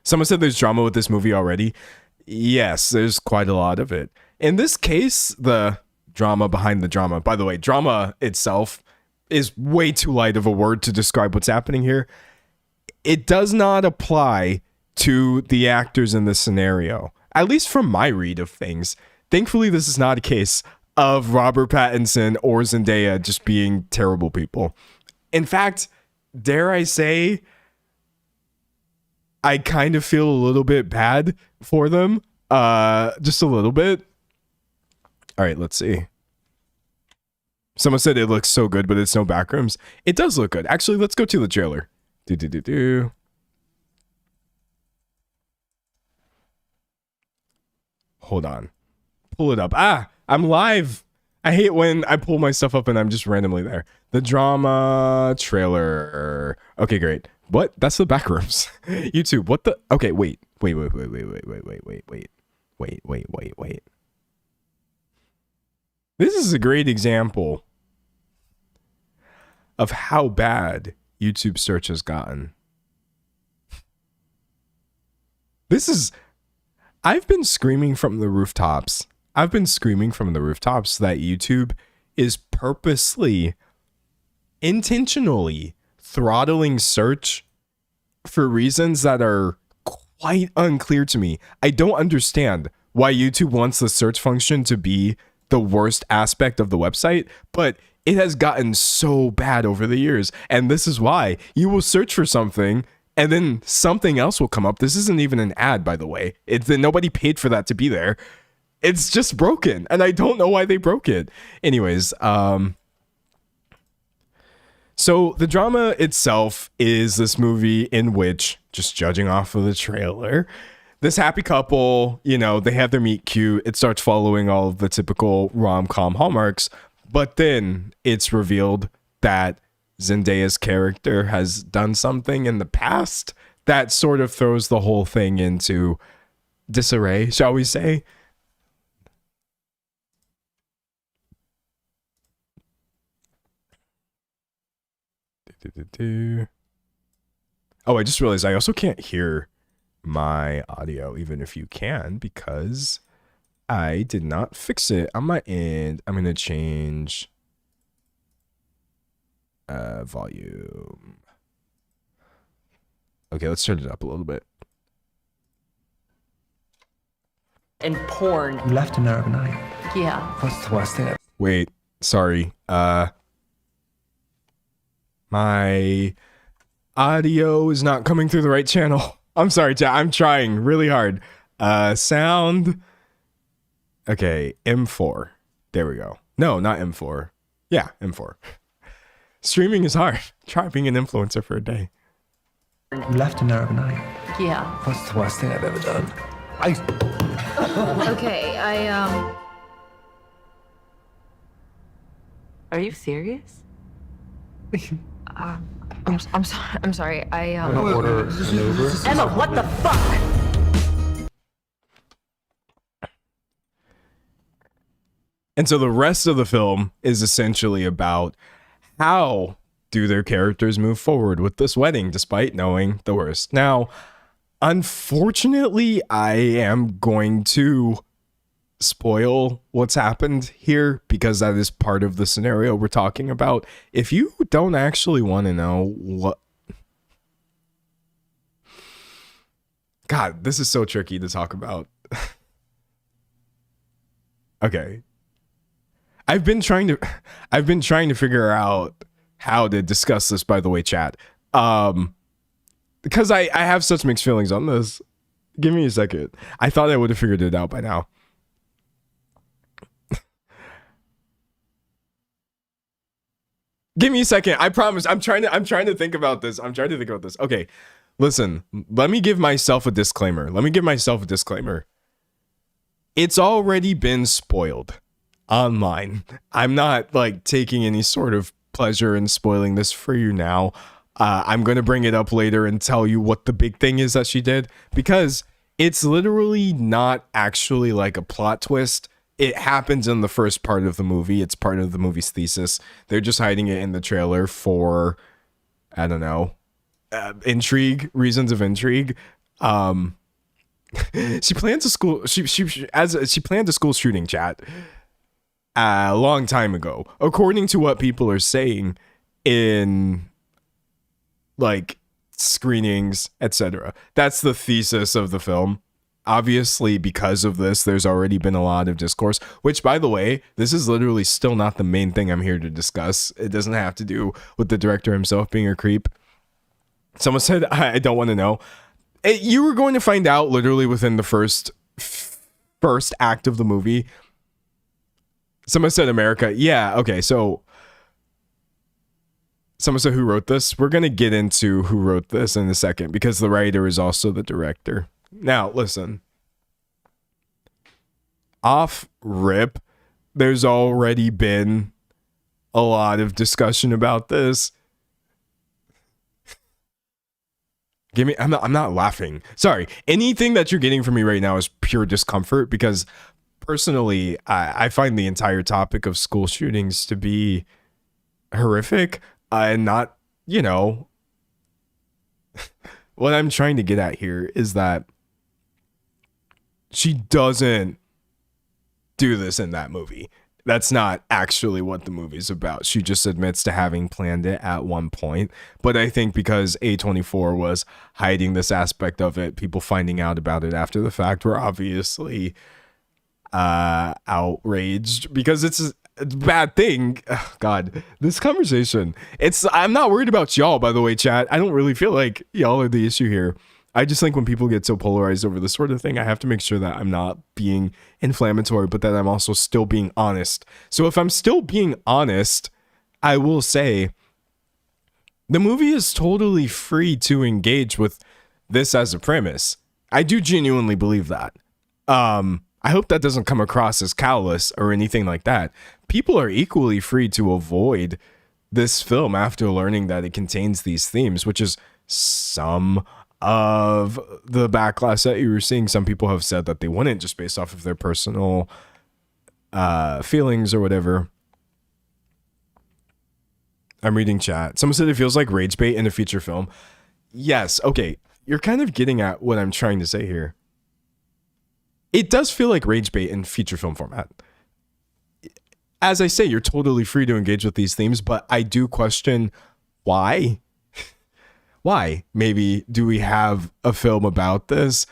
Someone said there's drama with this movie already. Yes, there's quite a lot of it. In this case, the drama behind the drama. By the way, drama itself is way too light of a word to describe what's happening here. It does not apply to the actors in this scenario, at least from my read of things. Thankfully, this is not a case of Robert Pattinson or Zendaya just being terrible people. In fact, dare I say, I kind of feel a little bit bad for them. Just a little bit. All right, let's see. Someone said it looks so good, but it's no Backrooms. It does look good. Actually, let's go to the trailer. Hold on. Pull it up. I'm live. I hate when I pull my stuff up and I'm just randomly there. The Drama trailer. Okay, great. What? That's the Backrooms. YouTube, what the? Okay, wait. This is a great example of how bad YouTube search has gotten. I've been screaming from the rooftops. That YouTube is purposely, intentionally throttling search for reasons that are quite unclear to me. I don't understand why YouTube wants the search function to be the worst aspect of the website, but it has gotten so bad over the years. And this is why you will search for something and then something else will come up. This isn't even an ad, by the way. Nobody paid for that to be there. It's just broken, and I don't know why they broke it. Anyways, so The Drama itself is this movie in which, just judging off of the trailer, this happy couple, you know, they have their meet cute. It starts following all of the typical rom-com hallmarks, but then it's revealed that Zendaya's character has done something in the past that sort of throws the whole thing into disarray, shall we say. Oh, I just realized I also can't hear my audio, even if you can, because I did not fix it on my end. I'm going to change volume. Okay, let's turn it up a little bit. And porn. You left him there overnight. Yeah. What's the worst thing? Wait, sorry. My audio is not coming through the right channel. I'm sorry, chat. I'm trying really hard. Sound. Okay, M4. There we go. No, not M4. Yeah, M4. Streaming is hard. Try being an influencer for a day. You left him there overnight. Yeah. What's the worst thing I've ever done? Okay, Are you serious? I'm sorry. Order an Uber. Emma, what the fuck? And so the rest of the film is essentially about how do their characters move forward with this wedding despite knowing the worst. Now, unfortunately, I am going to spoil what's happened here because that is part of the scenario we're talking about. If you don't actually want to know what... God, this is so tricky to talk about. Okay. I've been trying to figure out how to discuss this, by the way, chat. Because I have such mixed feelings on this. Give me a second. I thought I would have figured it out by now. Give me a second. I promise. I'm trying to think about this. Okay. Listen, let me give myself a disclaimer. It's already been spoiled online. I'm not like taking any sort of pleasure in spoiling this for you now. I'm going to bring it up later and tell you what the big thing is that she did, because it's literally not actually like a plot twist. It happens in the first part of the movie. It's part of the movie's thesis. They're just hiding it in the trailer for, I don't know, intrigue, reasons of intrigue. She plans a school. She planned a school shooting, chat, a long time ago, according to what people are saying in like screenings, etc. That's the thesis of the film. Obviously, because of this, there's already been a lot of discourse, which, by the way, this is literally still not the main thing I'm here to discuss. It doesn't have to do with the director himself being a creep. Someone said, I don't want to know. You were going to find out literally within the first act of the movie. Someone said America. Yeah, okay, so someone said who wrote this. We're going to get into who wrote this in a second, because the writer is also the director. Now, listen. Off rip, there's already been a lot of discussion about this. I'm not laughing. Sorry. Anything that you're getting from me right now is pure discomfort, because personally, I find the entire topic of school shootings to be horrific, and not, you know, what I'm trying to get at here is that she doesn't do this in that movie. That's not actually what the movie's about. She just admits to having planned it at one point. But I think because A24 was hiding this aspect of it, people finding out about it after the fact were obviously outraged, because it's a bad thing. Ugh, God, this conversation. I'm not worried about y'all, by the way, chat. I don't really feel like y'all are the issue here. I just think when people get so polarized over this sort of thing, I have to make sure that I'm not being inflammatory, but that I'm also still being honest. So if I'm still being honest, I will say the movie is totally free to engage with this as a premise. I do genuinely believe that. I hope that doesn't come across as callous or anything like that. People are equally free to avoid this film after learning that it contains these themes, which is some of the backlash that you were seeing. Some people have said that they wouldn't, just based off of their personal feelings or whatever. I'm reading chat. Someone said it feels like rage bait in a feature film. Yes, okay. You're kind of getting at what I'm trying to say here. It does feel like rage bait in feature film format. As I say, you're totally free to engage with these themes, but I do question why. Why? Maybe do we have a film about this?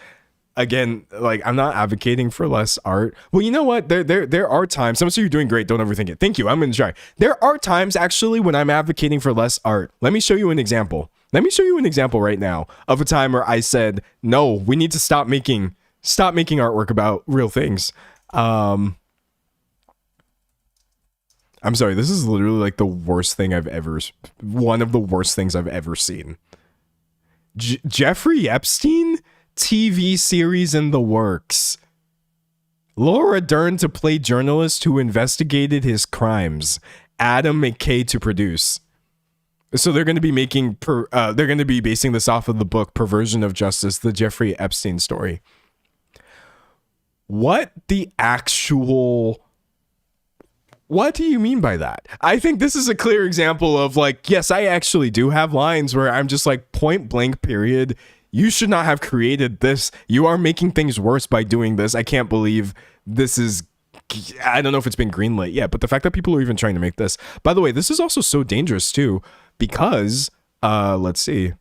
Again, like, I'm not advocating for less art. Well, you know what? There are times. Someone said you're doing great. Don't overthink it. Thank you. I'm going to try. There are times actually when I'm advocating for less art. Let me show you an example. Let me show you an example right now of a time where I said, no, we need to stop making artwork about real things. I'm sorry. This is literally like the worst thing one of the worst things I've ever seen. Jeffrey Epstein TV series in the works. Laura Dern to play journalist who investigated his crimes. Adam McKay to produce. So they're going to be they're going to be basing this off of the book Perversion of Justice, the Jeffrey Epstein story. What do you mean by that? I think this is a clear example of, like, yes, I actually do have lines where I'm just like, point blank period. You should not have created this. You are making things worse by doing this. I can't believe this is, I don't know if it's been greenlit yet, but the fact that people are even trying to make this. By the way, this is also so dangerous too, because, let's see.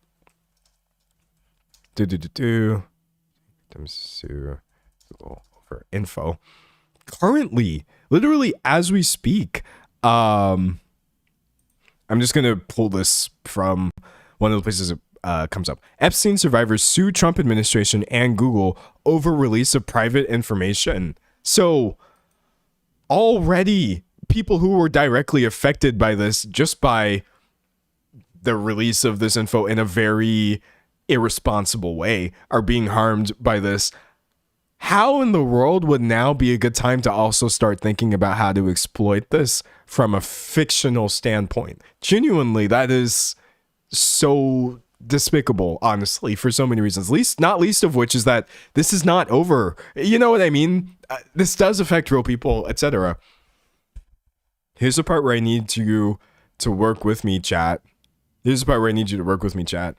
For info. Currently, literally as we speak, I'm just gonna pull this from one of the places it comes up. Epstein survivors sue Trump administration and Google over release of private information. So already people who were directly affected by this, just by the release of this info in a very irresponsible way, are being harmed by this. How in the world would now be a good time to also start thinking about how to exploit this from a fictional standpoint? Genuinely, that is so despicable, honestly, for so many reasons. Not least of which is that this is not over. You know what I mean? This does affect real people, etc. Here's the part where I need you to work with me, chat. Here's the part where I need you to work with me, chat.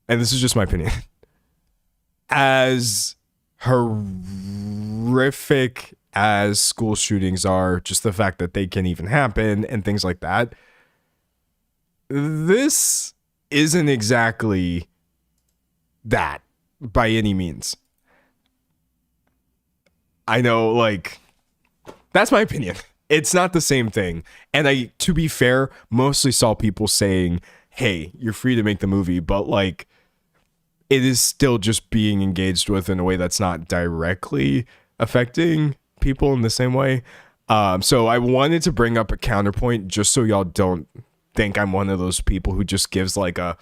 And this is just my opinion. As horrific as school shootings are, just the fact that they can even happen and things like that, this isn't exactly that by any means. I know, like, that's my opinion. It's not the same thing. And I, to be fair, mostly saw people saying, hey, you're free to make the movie, but like, it is still just being engaged with in a way that's not directly affecting people in the same way. So I wanted to bring up a counterpoint just so y'all don't think I'm one of those people who just gives like a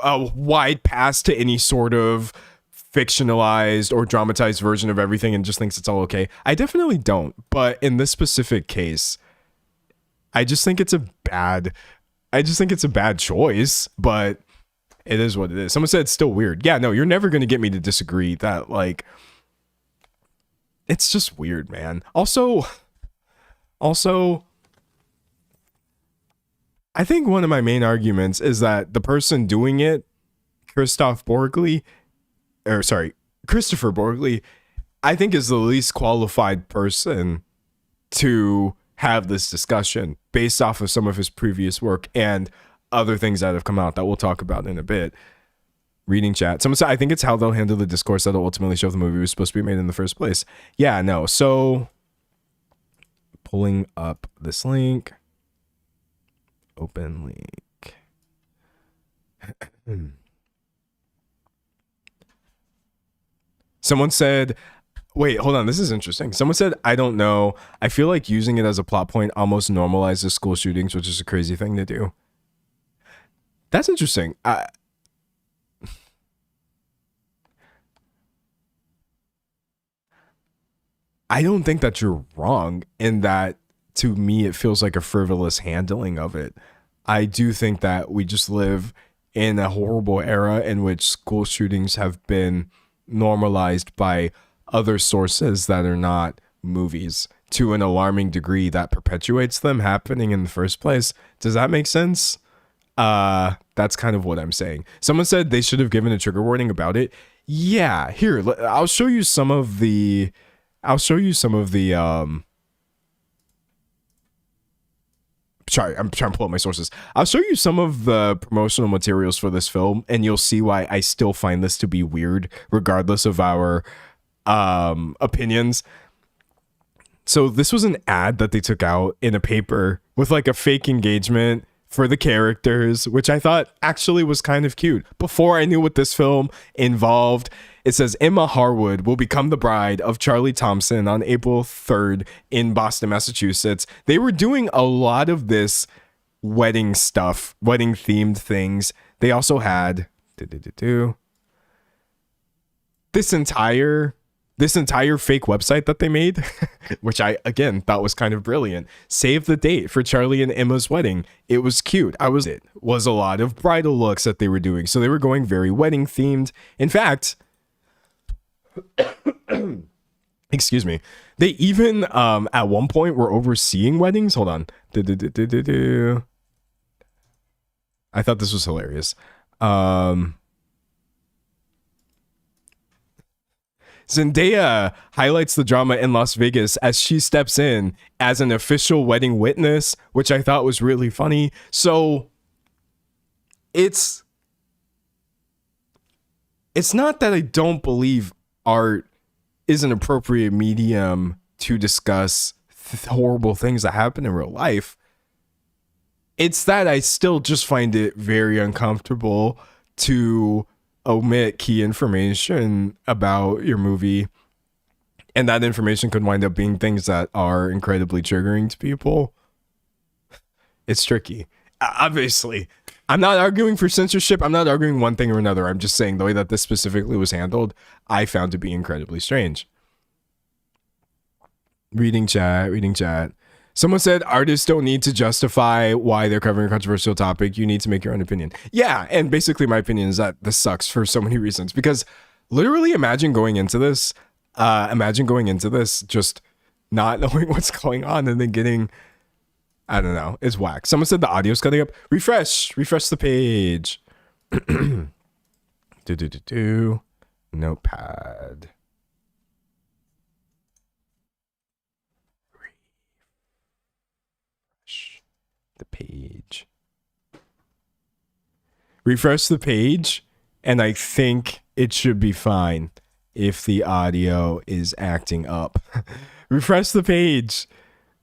wide pass to any sort of fictionalized or dramatized version of everything and just thinks it's all okay. I definitely don't. But in this specific case, I just think it's a bad choice, but it is what it is. Someone said it's still weird. Yeah, no, you're never going to get me to disagree that, like, it's just weird, man. Also, I think one of my main arguments is that the person doing it, Christopher Borgli, I think is the least qualified person to have this discussion based off of some of his previous work and other things that have come out that we'll talk about in a bit. Reading chat. Someone said, I think it's how they'll handle the discourse that'll ultimately show if the movie was supposed to be made in the first place. Yeah, no. So, pulling up this link. Open link. Someone said, wait, hold on. This is interesting. Someone said, I don't know. I feel like using it as a plot point almost normalizes school shootings, which is a crazy thing to do. That's interesting. I don't think that you're wrong in that. To me, it feels like a frivolous handling of it. I do think that we just live in a horrible era in which school shootings have been normalized by other sources that are not movies to an alarming degree that perpetuates them happening in the first place. Does that make sense? That's kind of what I'm saying. Someone said they should have given a trigger warning about it. Yeah, here, I'll show you some of the sorry, I'm trying to pull up my sources. I'll show you some of the promotional materials for this film, and you'll see why I still find this to be weird, regardless of our opinions. So this was an ad that they took out in a paper with like a fake engagement for the characters, which I thought actually was kind of cute. Before I knew what this film involved, it says Emma Harwood will become the bride of Charlie Thompson on April 3rd in Boston, Massachusetts. They were doing a lot of this wedding stuff, wedding themed things. They also had this entire fake website that they made, which I, again, thought was kind of brilliant. Save the date for Charlie and Emma's wedding. It was cute. It was a lot of bridal looks that they were doing. So they were going very wedding themed. In fact, excuse me, they even at one point were overseeing weddings. Hold on. I thought this was hilarious. Zendaya highlights the drama in Las Vegas as she steps in as an official wedding witness, which I thought was really funny. So it's not that I don't believe art is an appropriate medium to discuss horrible things that happen in real life. It's that I still just find it very uncomfortable to omit key information about your movie, and that information could wind up being things that are incredibly triggering to people. It's tricky. Obviously, I'm not arguing for censorship. I'm not arguing one thing or another. I'm just saying the way that this specifically was handled, I found to be incredibly strange. Reading chat. Someone said artists don't need to justify why they're covering a controversial topic. You need to make your own opinion. Yeah, and basically my opinion is that this sucks for so many reasons. Because literally imagine going into this just not knowing what's going on and then getting, I don't know, it's whack. Someone said the audio's cutting up. Refresh the page. Notepad. The page. Refresh the page, and I think it should be fine if the audio is acting up. Refresh the page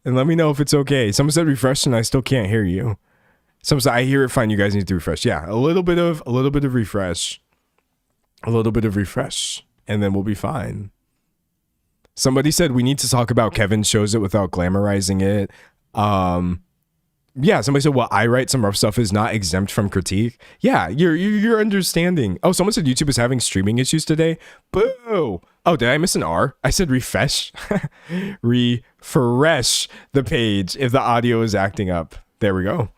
and let me know if it's okay. Someone said refresh and I still can't hear you. Someone said I hear it fine. You guys need to refresh. Yeah, a little bit of refresh. A little bit of refresh, and then we'll be fine. Somebody said we need to talk about Kevin shows it without glamorizing it. Yeah, somebody said, well, I write some rough stuff is not exempt from critique. Yeah, you're understanding. Oh, someone said YouTube is having streaming issues today. Boo. Oh, did I miss an R? I said refresh. Refresh the page if the audio is acting up. There we go.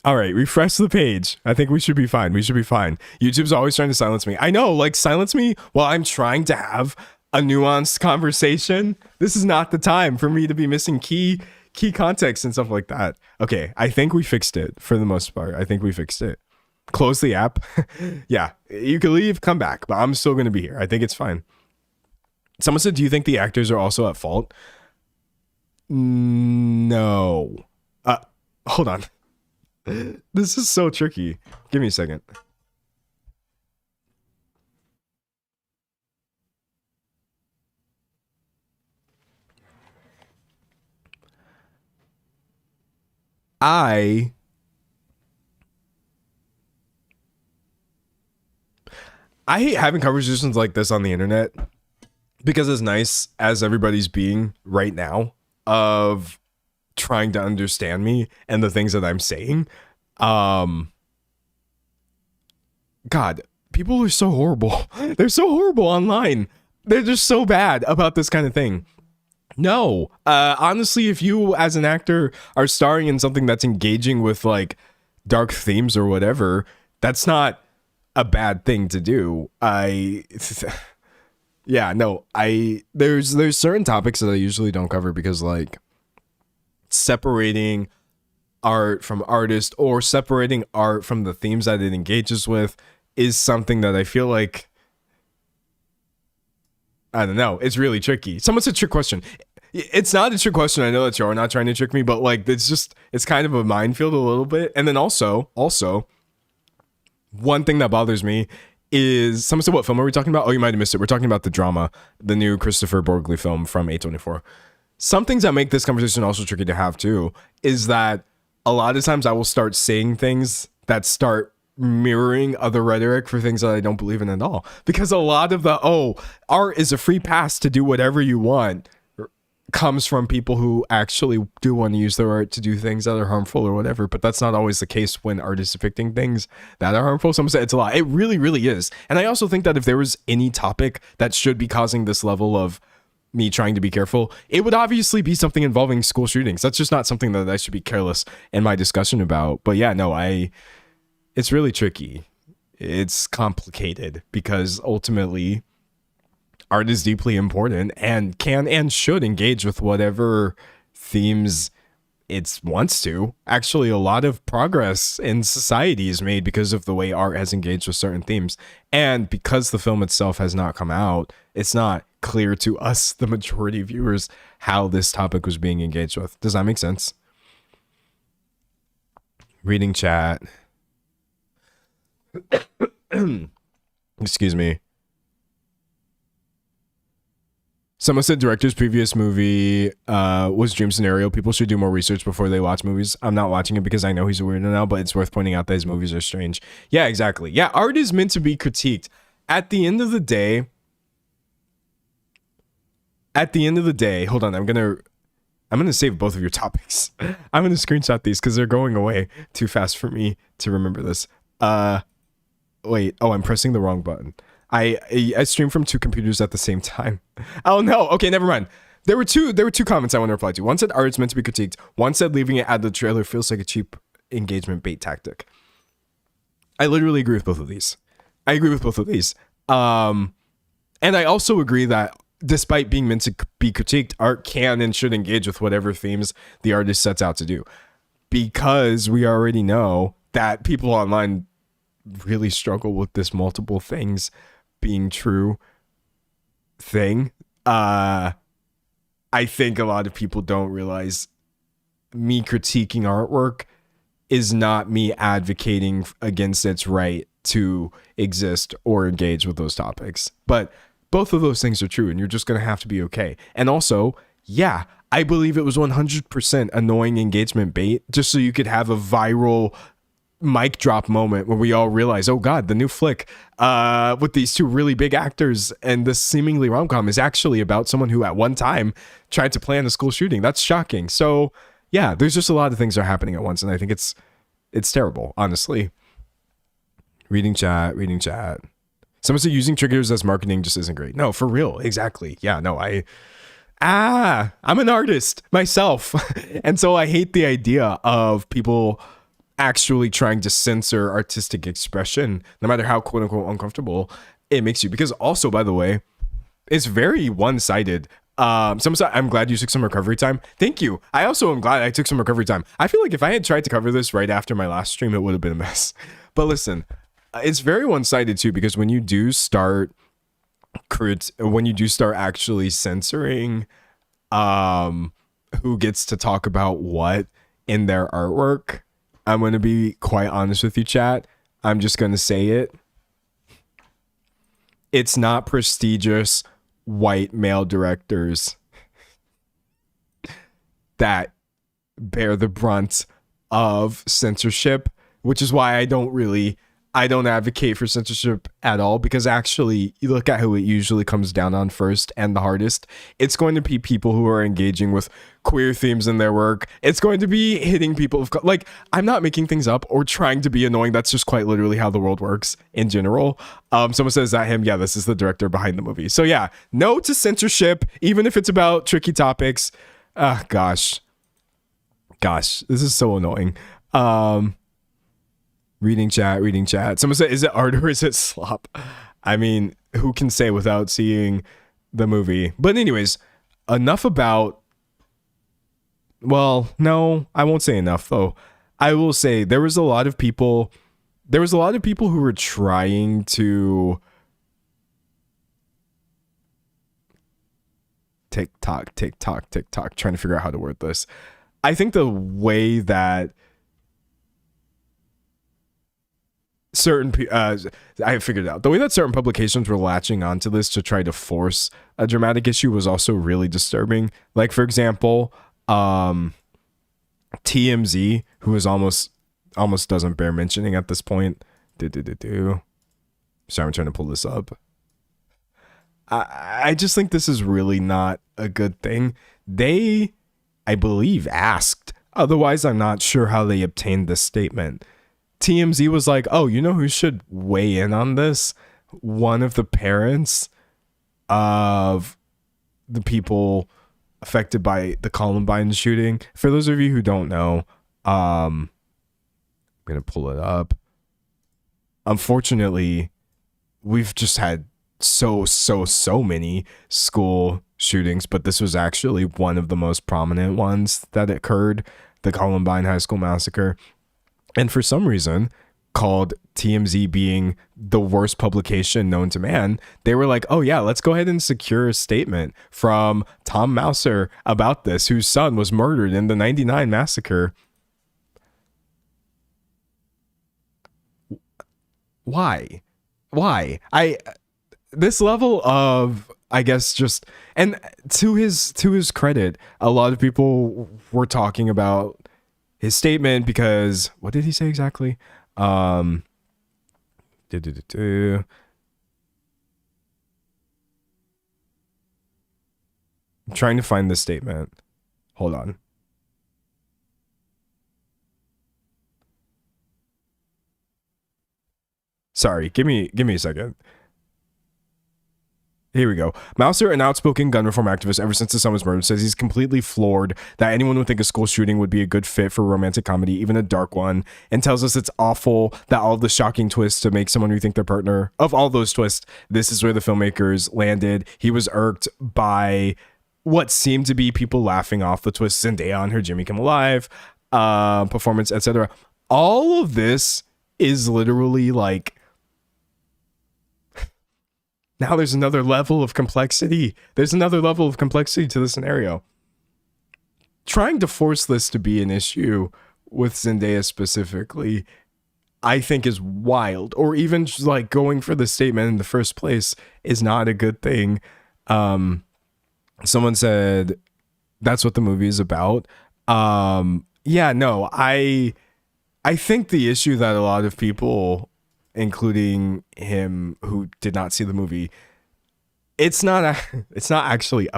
All right, refresh the page. I think we should be fine. We should be fine. YouTube's always trying to silence me. I know, like, silence me while I'm trying to have a nuanced conversation. This is not the time for me to be missing key context and stuff like that. Okay, I think we fixed it for the most part. I think we fixed it. Close the app. Yeah, you can leave, come back, but I'm still going to be here. I think it's fine. Someone said, do you think the actors are also at fault? No. Hold on. This is so tricky. Give me a second. I hate having conversations like this on the internet because as nice as everybody's being right now of trying to understand me and the things that I'm saying, God, people are so horrible. They're so horrible online. They're just so bad about this kind of thing. No, honestly, if you as an actor are starring in something that's engaging with like dark themes or whatever, that's not a bad thing to do. There's certain topics that I usually don't cover because like separating art from artist or separating art from the themes that it engages with is something that I feel like, I don't know, it's really tricky. Someone said trick question. It's not a trick question. I know that you're not trying to trick me, but like it's kind of a minefield a little bit. And then also one thing that bothers me is someone said, what film are we talking about? Oh, you might have missed it. We're talking about The Drama, the new Christopher Borgli film from A24. Some things that make this conversation also tricky to have too is that a lot of times I will start saying things that start mirroring other rhetoric for things that I don't believe in at all. Because a lot of the, art is a free pass to do whatever you want comes from people who actually do want to use their art to do things that are harmful or whatever, but that's not always the case when art is depicting things that are harmful. Someone said it's a lot. It really, really is. And I also think that if there was any topic that should be causing this level of me trying to be careful, it would obviously be something involving school shootings. That's just not something that I should be careless in my discussion about. But yeah, no, it's really tricky. It's complicated because ultimately art is deeply important and can and should engage with whatever themes it wants to. Actually, a lot of progress in society is made because of the way art has engaged with certain themes. And because the film itself has not come out, it's not clear to us, the majority of viewers, how this topic was being engaged with. Does that make sense? Reading chat. Excuse me. Someone said director's previous movie was Dream Scenario. People should do more research before they watch movies. I'm not watching it because I know he's a weirdo now, but it's worth pointing out that his movies are strange. Yeah, exactly. Yeah, art is meant to be critiqued. At the end of the day, hold on, I'm gonna save both of your topics. I'm gonna screenshot these because they're going away too fast for me to remember this. Wait, I'm pressing the wrong button. I stream from two computers at the same time. Oh no, okay, never mind. There were two comments I want to reply to. One said art is meant to be critiqued. One said leaving it at the trailer feels like a cheap engagement bait tactic. I literally agree with both of these. And I also agree that despite being meant to be critiqued, art can and should engage with whatever themes the artist sets out to do. Because we already know that people online really struggle with this multiple things being true thing. I think a lot of people don't realize me critiquing artwork is not me advocating against its right to exist or engage with those topics. But both of those things are true, and you're just going to have to be okay. And also, yeah, I believe it was 100% annoying engagement bait just so you could have a viral mic drop moment where we all realize, oh God, the new flick with these two really big actors and this seemingly rom-com is actually about someone who at one time tried to plan a school shooting. That's shocking. So yeah, there's just a lot of things that are happening at once, and I think it's terrible, honestly. Reading chat. Someone said using triggers as marketing just isn't great. No, for real. Exactly. Yeah, no, I'm an artist myself. And so I hate the idea of people actually trying to censor artistic expression, no matter how quote unquote uncomfortable it makes you. Because also, by the way, it's very one-sided. Someone said, I'm glad you took some recovery time. Thank you. I also am glad I took some recovery time. I feel like if I had tried to cover this right after my last stream, it would have been a mess. But listen, it's very one-sided too, because when you do start actually censoring who gets to talk about what in their artwork, I'm going to be quite honest with you, chat. I'm just going to say it. It's not prestigious white male directors that bear the brunt of censorship, which is why I don't advocate for censorship at all, because actually you look at who it usually comes down on first and the hardest. It's going to be people who are engaging with queer themes in their work. It's going to be hitting people like, I'm not making things up or trying to be annoying. That's just quite literally how the world works in general. Someone says that him. Yeah, this is the director behind the movie. So yeah, no to censorship, even if it's about tricky topics. Gosh, this is so annoying. Reading chat. Someone said, is it art or is it slop? I mean, who can say without seeing the movie? But anyways, enough about... Well, no, I won't say enough, though. I will say there was a lot of people who were trying to... TikTok, trying to figure out how to word this. I think the way that I figured it out. The way that certain publications were latching onto this to try to force a dramatic issue was also really disturbing. Like, for example, TMZ, who is almost doesn't bear mentioning at this point. Sorry, I'm trying to pull this up. I just think this is really not a good thing. They, I believe, asked. Otherwise, I'm not sure how they obtained this statement. TMZ was like, oh, you know who should weigh in on this? One of the parents of the people affected by the Columbine shooting. For those of you who don't know, I'm going to pull it up. Unfortunately, we've just had so many school shootings, but this was actually one of the most prominent ones that occurred, the Columbine High School Massacre. And for some reason, called TMZ being the worst publication known to man, they were like, oh yeah, let's go ahead and secure a statement from Tom Mouser about this, whose son was murdered in the 99 massacre. Why? This level of, I guess, just, and to his credit, a lot of people were talking about his statement because, what did he say exactly? I'm trying to find this statement. Hold on. Sorry, give me a second. Here we go. Mouser, an outspoken gun reform activist ever since his son was murdered, says he's completely floored that anyone would think a school shooting would be a good fit for a romantic comedy, even a dark one, and tells us it's awful that all the shocking twists to make someone rethink their partner. Of all those twists, this is where the filmmakers landed. He was irked by what seemed to be people laughing off the twist Zendaya on her Jimmy Kimmel Live performance, etc. All of this is literally like, now there's another level of complexity. There's another level of complexity to the scenario. Trying to force this to be an issue with Zendaya specifically, I think is wild. Or even just like going for the statement in the first place is not a good thing. Someone said that's what the movie is about. Yeah, no, I think the issue that a lot of people, including him who did not see the movie, it's not actually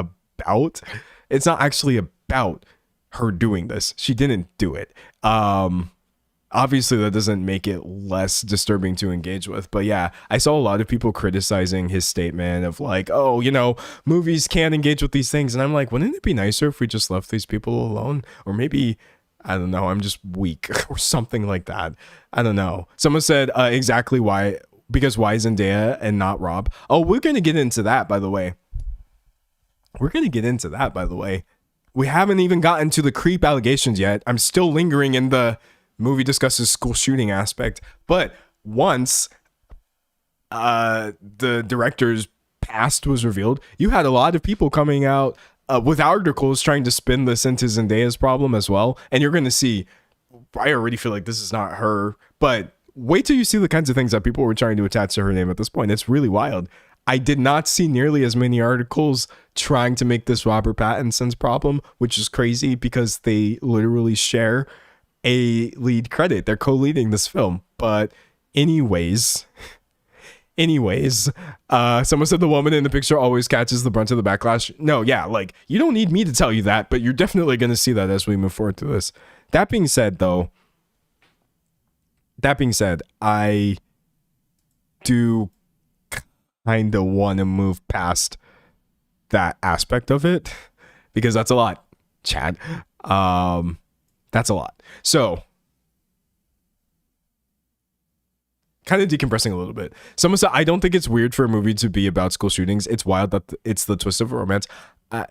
about her doing this. She didn't do it. Obviously that doesn't make it less disturbing to engage with, but yeah, I saw a lot of people criticizing his statement of like, oh, you know, movies can't engage with these things, and I'm like, wouldn't it be nicer if we just left these people alone? Or maybe, I don't know, I'm just weak or something like that. I don't know. Someone said exactly why, because why Zendaya and not Rob? Oh, we're going to get into that, by the way. We haven't even gotten to the creep allegations yet. I'm still lingering in the movie discusses school shooting aspect. But once the director's past was revealed, you had a lot of people coming out with articles trying to spin this into Zendaya's problem as well. And you're going to see, I already feel like this is not her, but wait till you see the kinds of things that people were trying to attach to her name at this point. It's really wild. I did not see nearly as many articles trying to make this Robert Pattinson's problem, which is crazy because they literally share a lead credit. They're co-leading this film. But anyways, someone said the woman in the picture always catches the brunt of the backlash. No, yeah, like, you don't need me to tell you that, but you're definitely going to see that as we move forward to this. That being said, I do kind of want to move past that aspect of it because that's a lot, Chad. That's a lot. So, kind of decompressing a little bit. Someone said, I don't think it's weird for a movie to be about school shootings. It's wild that it's the twist of romance.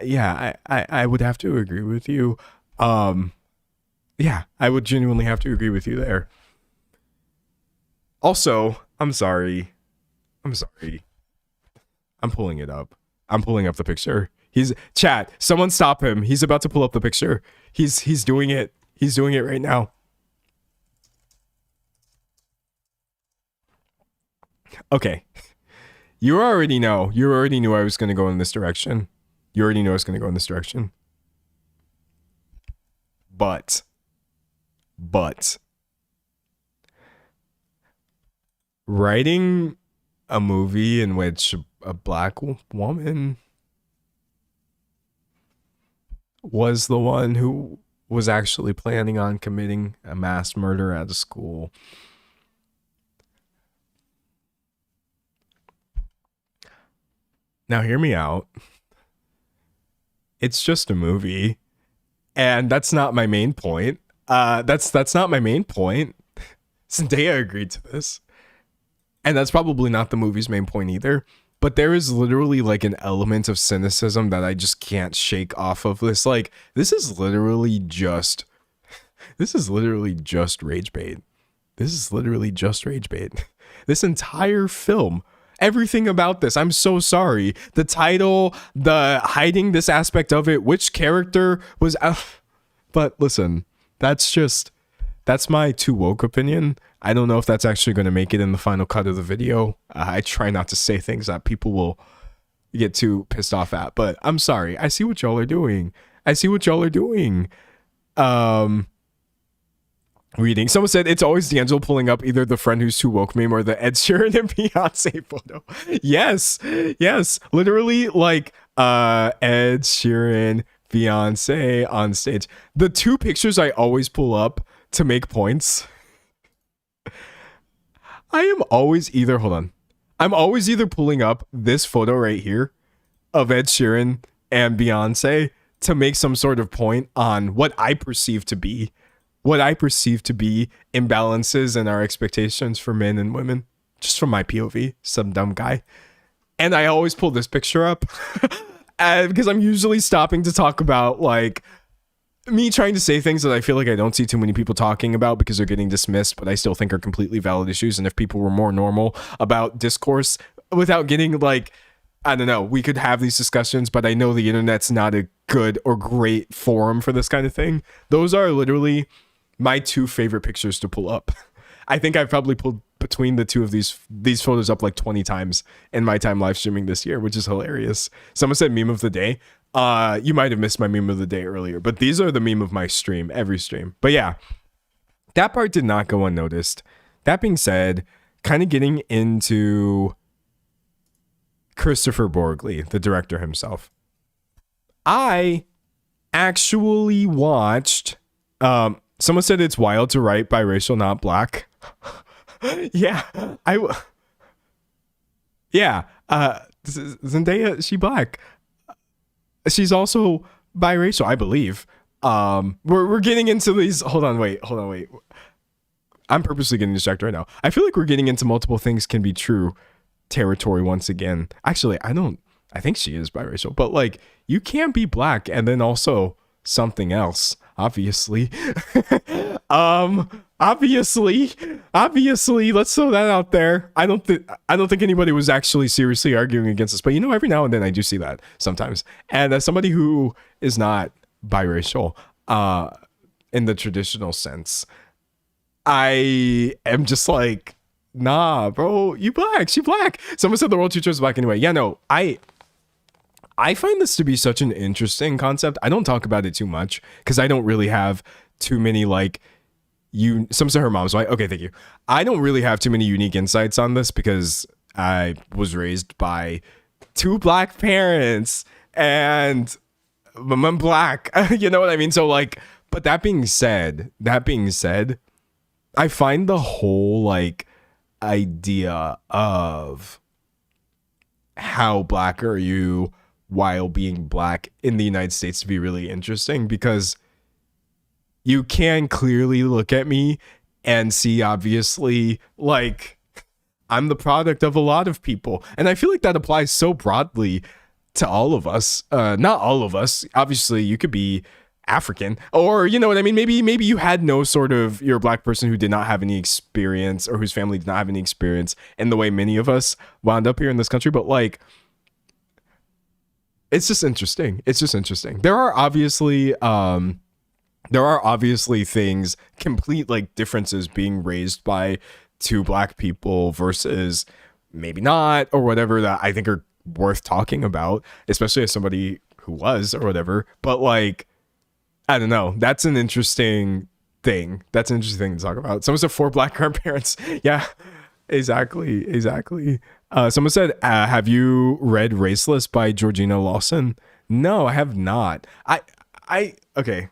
Yeah, I would have to agree with you. Yeah, I would genuinely have to agree with you there. Also, I'm sorry. I'm pulling it up. I'm pulling up the picture. Chat, someone stop him. He's about to pull up the picture. He's doing it. He's doing it right now. Okay. You already knew I was going to go in this direction. But writing a movie in which a black woman was the one who was actually planning on committing a mass murder at a school. Now hear me out. It's just a movie. And that's not my main point. That's not my main point. Zendaya agreed to this. And that's probably not the movie's main point either. But there is literally like an element of cynicism that I just can't shake off of this. Like, this is literally just rage bait. This entire film, everything about this, I'm so sorry. The title, the hiding this aspect of it, which character was but listen, that's my too woke opinion. I don't know if that's actually going to make it in the final cut of the video. I try not to say things that people will get too pissed off at, but I'm sorry. I see what y'all are doing. Reading. Someone said it's always D'Angelo pulling up either the friend who's too woke meme or the Ed Sheeran and Beyonce photo. Yes. Literally like Ed Sheeran, Beyonce on stage. The two pictures I always pull up to make points. I'm always either pulling up this photo right here of Ed Sheeran and Beyonce to make some sort of point on what I perceive to be imbalances in our expectations for men and women, just from my POV, some dumb guy. And I always pull this picture up because I'm usually stopping to talk about like me trying to say things that I feel like I don't see too many people talking about because they're getting dismissed, but I still think are completely valid issues. And if people were more normal about discourse without getting like, I don't know, we could have these discussions, but I know the internet's not a good or great forum for this kind of thing. Those are literally my two favorite pictures to pull up. I think I've probably pulled between the two of these photos up like 20 times in my time live streaming this year, which is hilarious. Someone said meme of the day. You might have missed my meme of the day earlier, but these are the meme of my stream, every stream. But yeah, that part did not go unnoticed. That being said, kind of getting into Christopher Borgley, the director himself. I actually watched, someone said it's wild to write biracial, not black. Yeah, Zendaya, she black. She's also biracial, I believe. We're getting into these. Hold on, wait. I'm purposely getting distracted right now. I feel like we're getting into multiple things can be true territory once again. Actually, I think she is biracial, but like you can't be black and then also something else, obviously. Obviously, let's throw that out there. I don't think anybody was actually seriously arguing against this, but you know, every now and then I do see that sometimes. And as somebody who is not biracial, in the traditional sense, I am just like, nah, bro, you black, she black. Someone said the world teacher is black anyway. Yeah, no, I find this to be such an interesting concept. I don't talk about it too much because I don't really have too many like some say her mom's white. Okay, thank you. I don't really have too many unique insights on this because I was raised by two black parents and I'm black. You know what I mean? So like, but that being said, I find the whole like idea of how black are you while being black in the United States to be really interesting because you can clearly look at me and see, obviously, like, I'm the product of a lot of people. And I feel like that applies so broadly to all of us. Not all of us. Obviously, you could be African or, you know what I mean? Maybe you had no sort of, you're a black person who did not have any experience or whose family did not have any experience in the way many of us wound up here in this country. But, like, it's just interesting. There are obviously things, complete like differences being raised by two black people versus maybe not or whatever that I think are worth talking about, especially as somebody who was or whatever. But like, I don't know. That's an interesting thing. To talk about. Someone said 4 black grandparents. Yeah, exactly. Someone said, have you read Raceless by Georgina Lawson? No, I have not. Okay.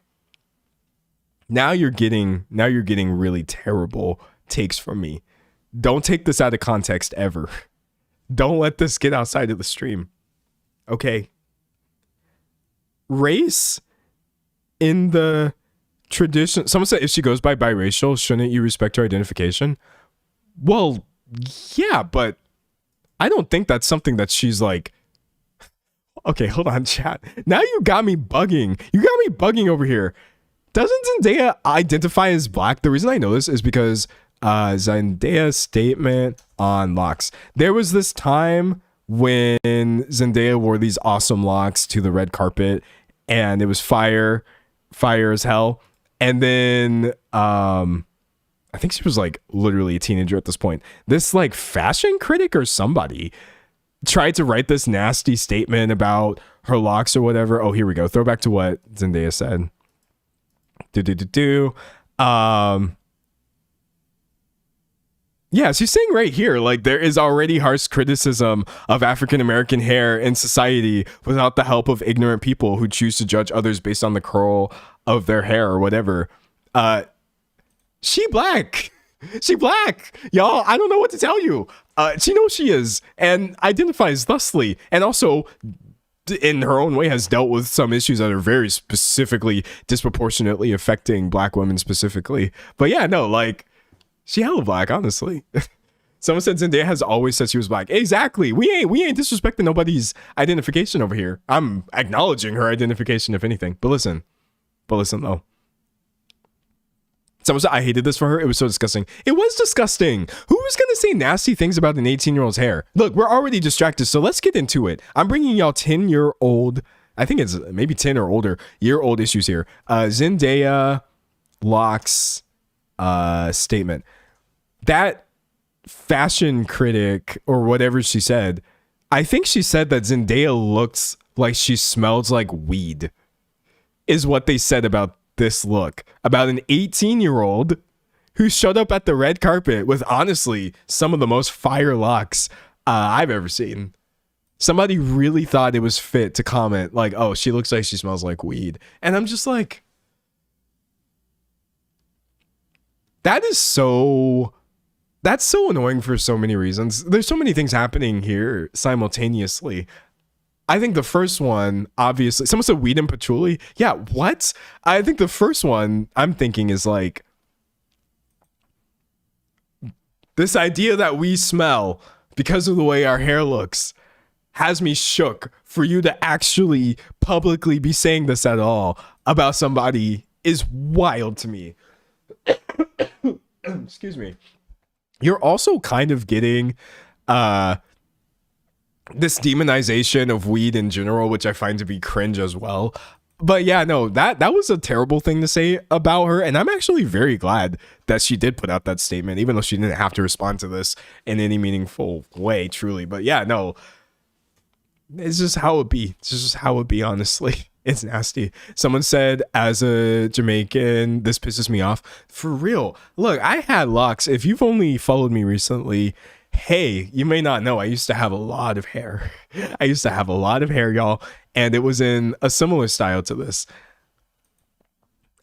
Now you're getting really terrible takes from me. Don't take this out of context ever. Don't let this get outside of the stream. Okay. Race in the tradition. Someone said if she goes by biracial, shouldn't you respect her identification? Well, yeah, but I don't think that's something that she's like. Okay, hold on, chat. Now you got me bugging. Over here. Doesn't Zendaya identify as black? The reason I know this is because Zendaya's statement on locks. There was this time when Zendaya wore these awesome locks to the red carpet and it was fire as hell. And then I think she was like literally a teenager at this point. This like fashion critic or somebody tried to write this nasty statement about her locks or whatever. Oh, here we go. Throwback to what Zendaya said. Yeah, she's saying right here, like, there is already harsh criticism of African American hair in society without the help of ignorant people who choose to judge others based on the curl of their hair or whatever. She black. Y'all, I don't know what to tell you. She knows she is and identifies thusly. And also, in her own way has dealt with some issues that are very specifically disproportionately affecting black women specifically. But yeah, no, like she hella black, honestly. Someone said Zendaya has always said she was black. Exactly. We ain't disrespecting nobody's identification over here. I'm acknowledging her identification, if anything. But listen though. Someone said I hated this for her. It was so disgusting. It was disgusting. Who was gonna say nasty things about an 18-year-old's hair? Look, we're already distracted, so let's get into it. I'm bringing y'all 10-year-old, I think it's maybe 10 or older, year-old issues here. Zendaya Locke's statement. That fashion critic or whatever she said, I think she said that Zendaya looks like she smells like weed, is what they said about this look, about an 18-year-old who showed up at the red carpet with honestly some of the most fire locks I've ever seen. Somebody really thought it was fit to comment like, oh, she looks like she smells like weed. And I'm just like, that's so annoying for so many reasons. There's so many things happening here simultaneously. I think the first one, obviously, someone said weed and patchouli. Yeah, what? I think the first one I'm thinking is like this idea that we smell because of the way our hair looks has me shook. For you to actually publicly be saying this at all about somebody is wild to me. Excuse me. You're also kind of getting this demonization of weed in general, which I find to be cringe as well. But yeah, no, that was a terrible thing to say about her. And I'm actually very glad that she did put out that statement, even though she didn't have to respond to this in any meaningful way, truly. But yeah, no, it's just how it be. It's just how it be, honestly. It's nasty. Someone said, as a Jamaican, this pisses me off. For real. Look, I had locks. If you've only followed me recently, hey, you may not know, I used to have a lot of hair. I used to have a lot of hair, y'all. And it was in a similar style to this.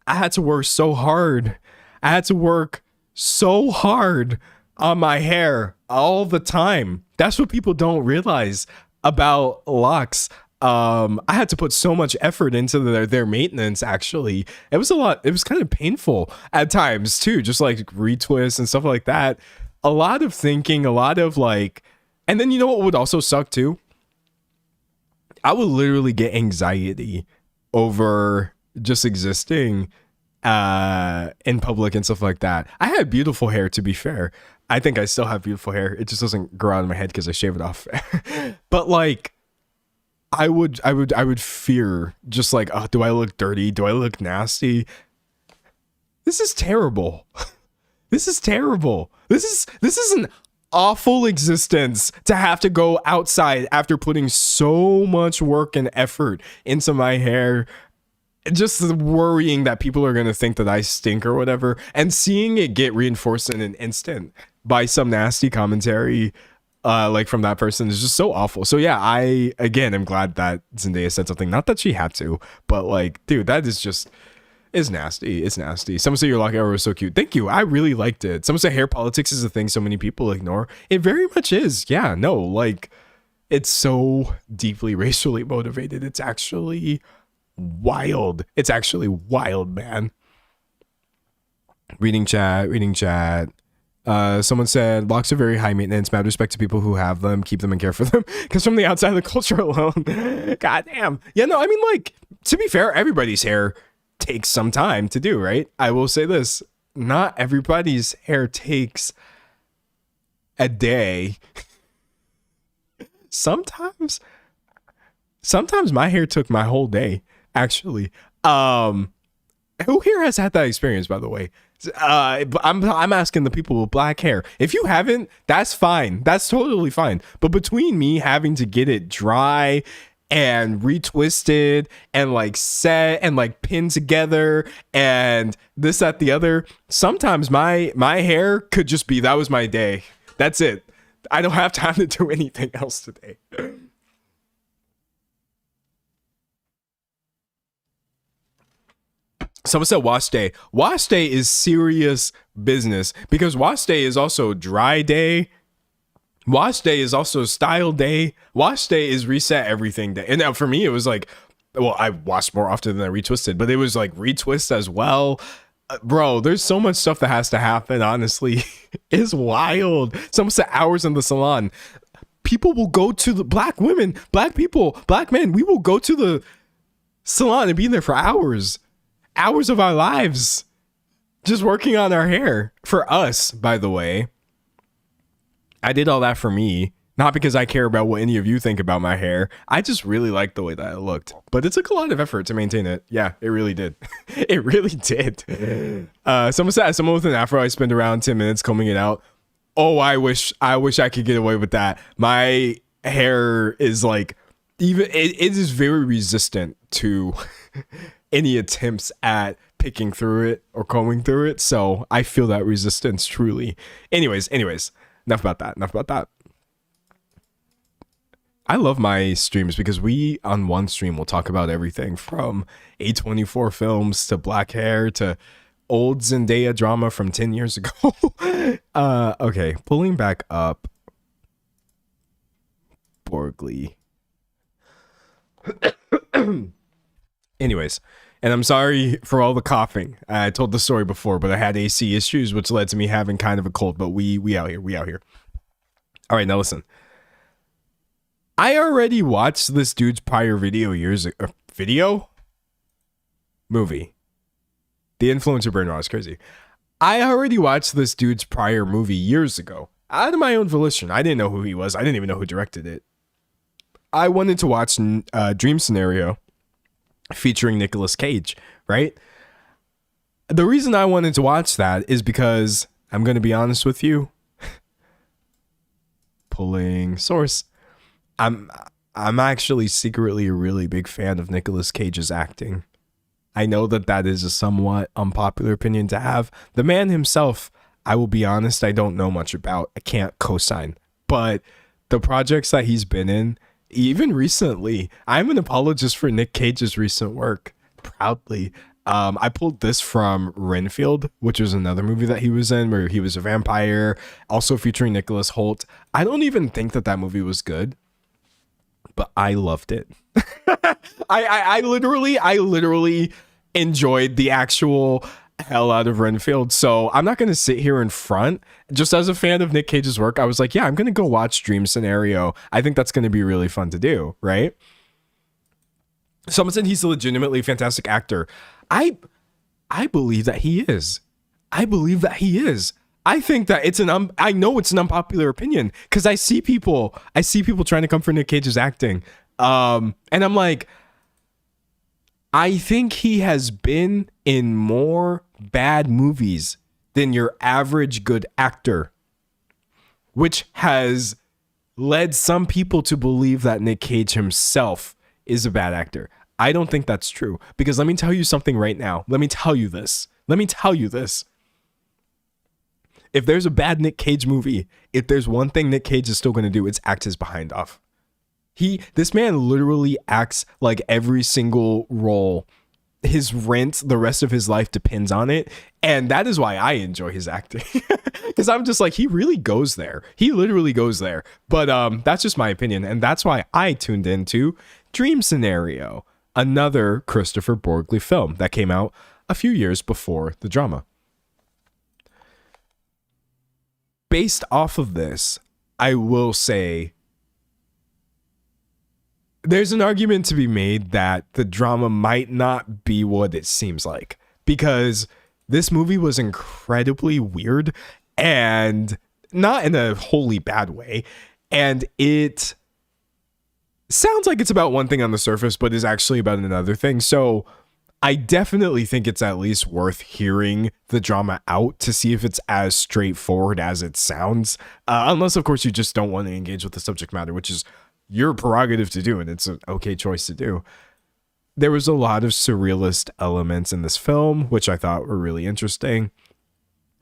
I had to work so hard. I had to work so hard on my hair all the time. That's what people don't realize about locks. I had to put so much effort into their maintenance, actually. It was a lot. It was kind of painful at times, too. Just like retwists and stuff like that. A lot of thinking, a lot of like, and then you know what would also suck too? I would literally get anxiety over just existing in public and stuff like that. I had beautiful hair, to be fair. I think I still have beautiful hair. It just doesn't grow out of my head because I shave it off. But like, I would fear just like, oh, do I look dirty? Do I look nasty? This is terrible. This is terrible. This is an awful existence to have to go outside after putting so much work and effort into my hair. Just worrying that people are going to think that I stink or whatever, and seeing it get reinforced in an instant by some nasty commentary like from that person is just so awful. So yeah, I again am glad that Zendaya said something. Not that she had to, but like, dude, that is just... It's nasty. It's nasty. Someone say your lock hour was so cute. Thank you. I really liked it. Someone say hair politics is a thing so many people ignore. It very much is. Yeah, no, like it's so deeply racially motivated. It's actually wild. It's actually wild, man. Reading chat. Someone said locks are very high maintenance. Mad respect to people who have them, keep them and care for them. Because from the outside of the culture alone, goddamn. Yeah, no, I mean, like, to be fair, everybody's hair takes some time to do, right? I will say this, not everybody's hair takes a day. Sometimes my hair took my whole day, actually. Who here has had that experience, by the way? I'm asking the people with black hair. If you haven't, that's fine. That's totally fine. But between me having to get it dry and retwisted and like set and like pinned together and this, that, the other, sometimes my hair could just be, that was my day. That's it. I don't have time to do anything else today. Someone said wash day. Wash day is serious business because wash day is also dry day Wash day is also style day. Wash day is reset everything day. And now for me, it was like, well, I washed more often than I retwisted, but it was like retwist as well. Bro, there's so much stuff that has to happen, honestly. It's wild. Some set hours in the salon. People will go to the black women, black people, black men. We will go to the salon and be in there for hours of our lives, just working on our hair. For us, by the way. I did all that for me, not because I care about what any of you think about my hair. I just really liked the way that it looked, but it took a lot of effort to maintain it. Yeah, it really did. It really did. Someone said, as someone with an afro, I spend around 10 minutes combing it out. Oh, I wish I could get away with that. My hair is like, even it is very resistant to any attempts at picking through it or combing through it. So I feel that resistance truly. Anyways, enough about that. I love my streams because we on one stream will talk about everything from A24 films to black hair to old Zendaya drama from 10 years ago. Okay, pulling back up Borgley. Anyways, and I'm sorry for all the coughing. I told the story before, but I had AC issues, which led to me having kind of a cold, but we out here. All right, now listen. I already watched this dude's prior movie. The influencer burn was crazy. I already watched this dude's prior movie years ago, out of my own volition. I didn't know who he was. I didn't even know who directed it. I wanted to watch Dream Scenario featuring Nicolas Cage, right? The reason I wanted to watch that is because, I'm going to be honest with you, pulling source, I'm actually secretly a really big fan of Nicolas Cage's acting. I know that is a somewhat unpopular opinion to have. The man himself, I will be honest, I don't know much about. I can't co-sign. But the projects that he's been in, even recently, I'm an apologist for Nick Cage's recent work. Proudly. I pulled this from Renfield, which was another movie that he was in where he was a vampire, also featuring Nicholas Hoult. I don't even think that movie was good, but I loved it. I literally enjoyed the actual hell out of Renfield. So I'm not going to sit here in front. Just as a fan of Nick Cage's work, I was like, yeah, I'm going to go watch Dream Scenario. I think that's going to be really fun to do, right? Someone said he's a legitimately fantastic actor. I believe that he is. I think that I know it's an unpopular opinion because I see people trying to come for Nick Cage's acting. And I'm like, I think he has been in more bad movies than your average good actor, which has led some people to believe that Nick Cage himself is a bad actor. I don't think that's true because let me tell you something right now. Let me tell you this. If there's a bad Nick Cage movie, if there's one thing Nick Cage is still going to do, it's act his behind off. This man literally acts like every single role, his rent, the rest of his life depends on it. And that is why I enjoy his acting. Because I'm just like, he really goes there. He literally goes there. But that's just my opinion. And that's why I tuned into Dream Scenario, another Christopher Borgley film that came out a few years before the drama. Based off of this, I will say there's an argument to be made that the drama might not be what it seems like, because this movie was incredibly weird and not in a wholly bad way. And it sounds like it's about one thing on the surface, but is actually about another thing. So I definitely think it's at least worth hearing the drama out to see if it's as straightforward as it sounds. Unless, of course, you just don't want to engage with the subject matter, which is your prerogative to do, and it's an okay choice to do. There was a lot of surrealist elements in this film, which I thought were really interesting.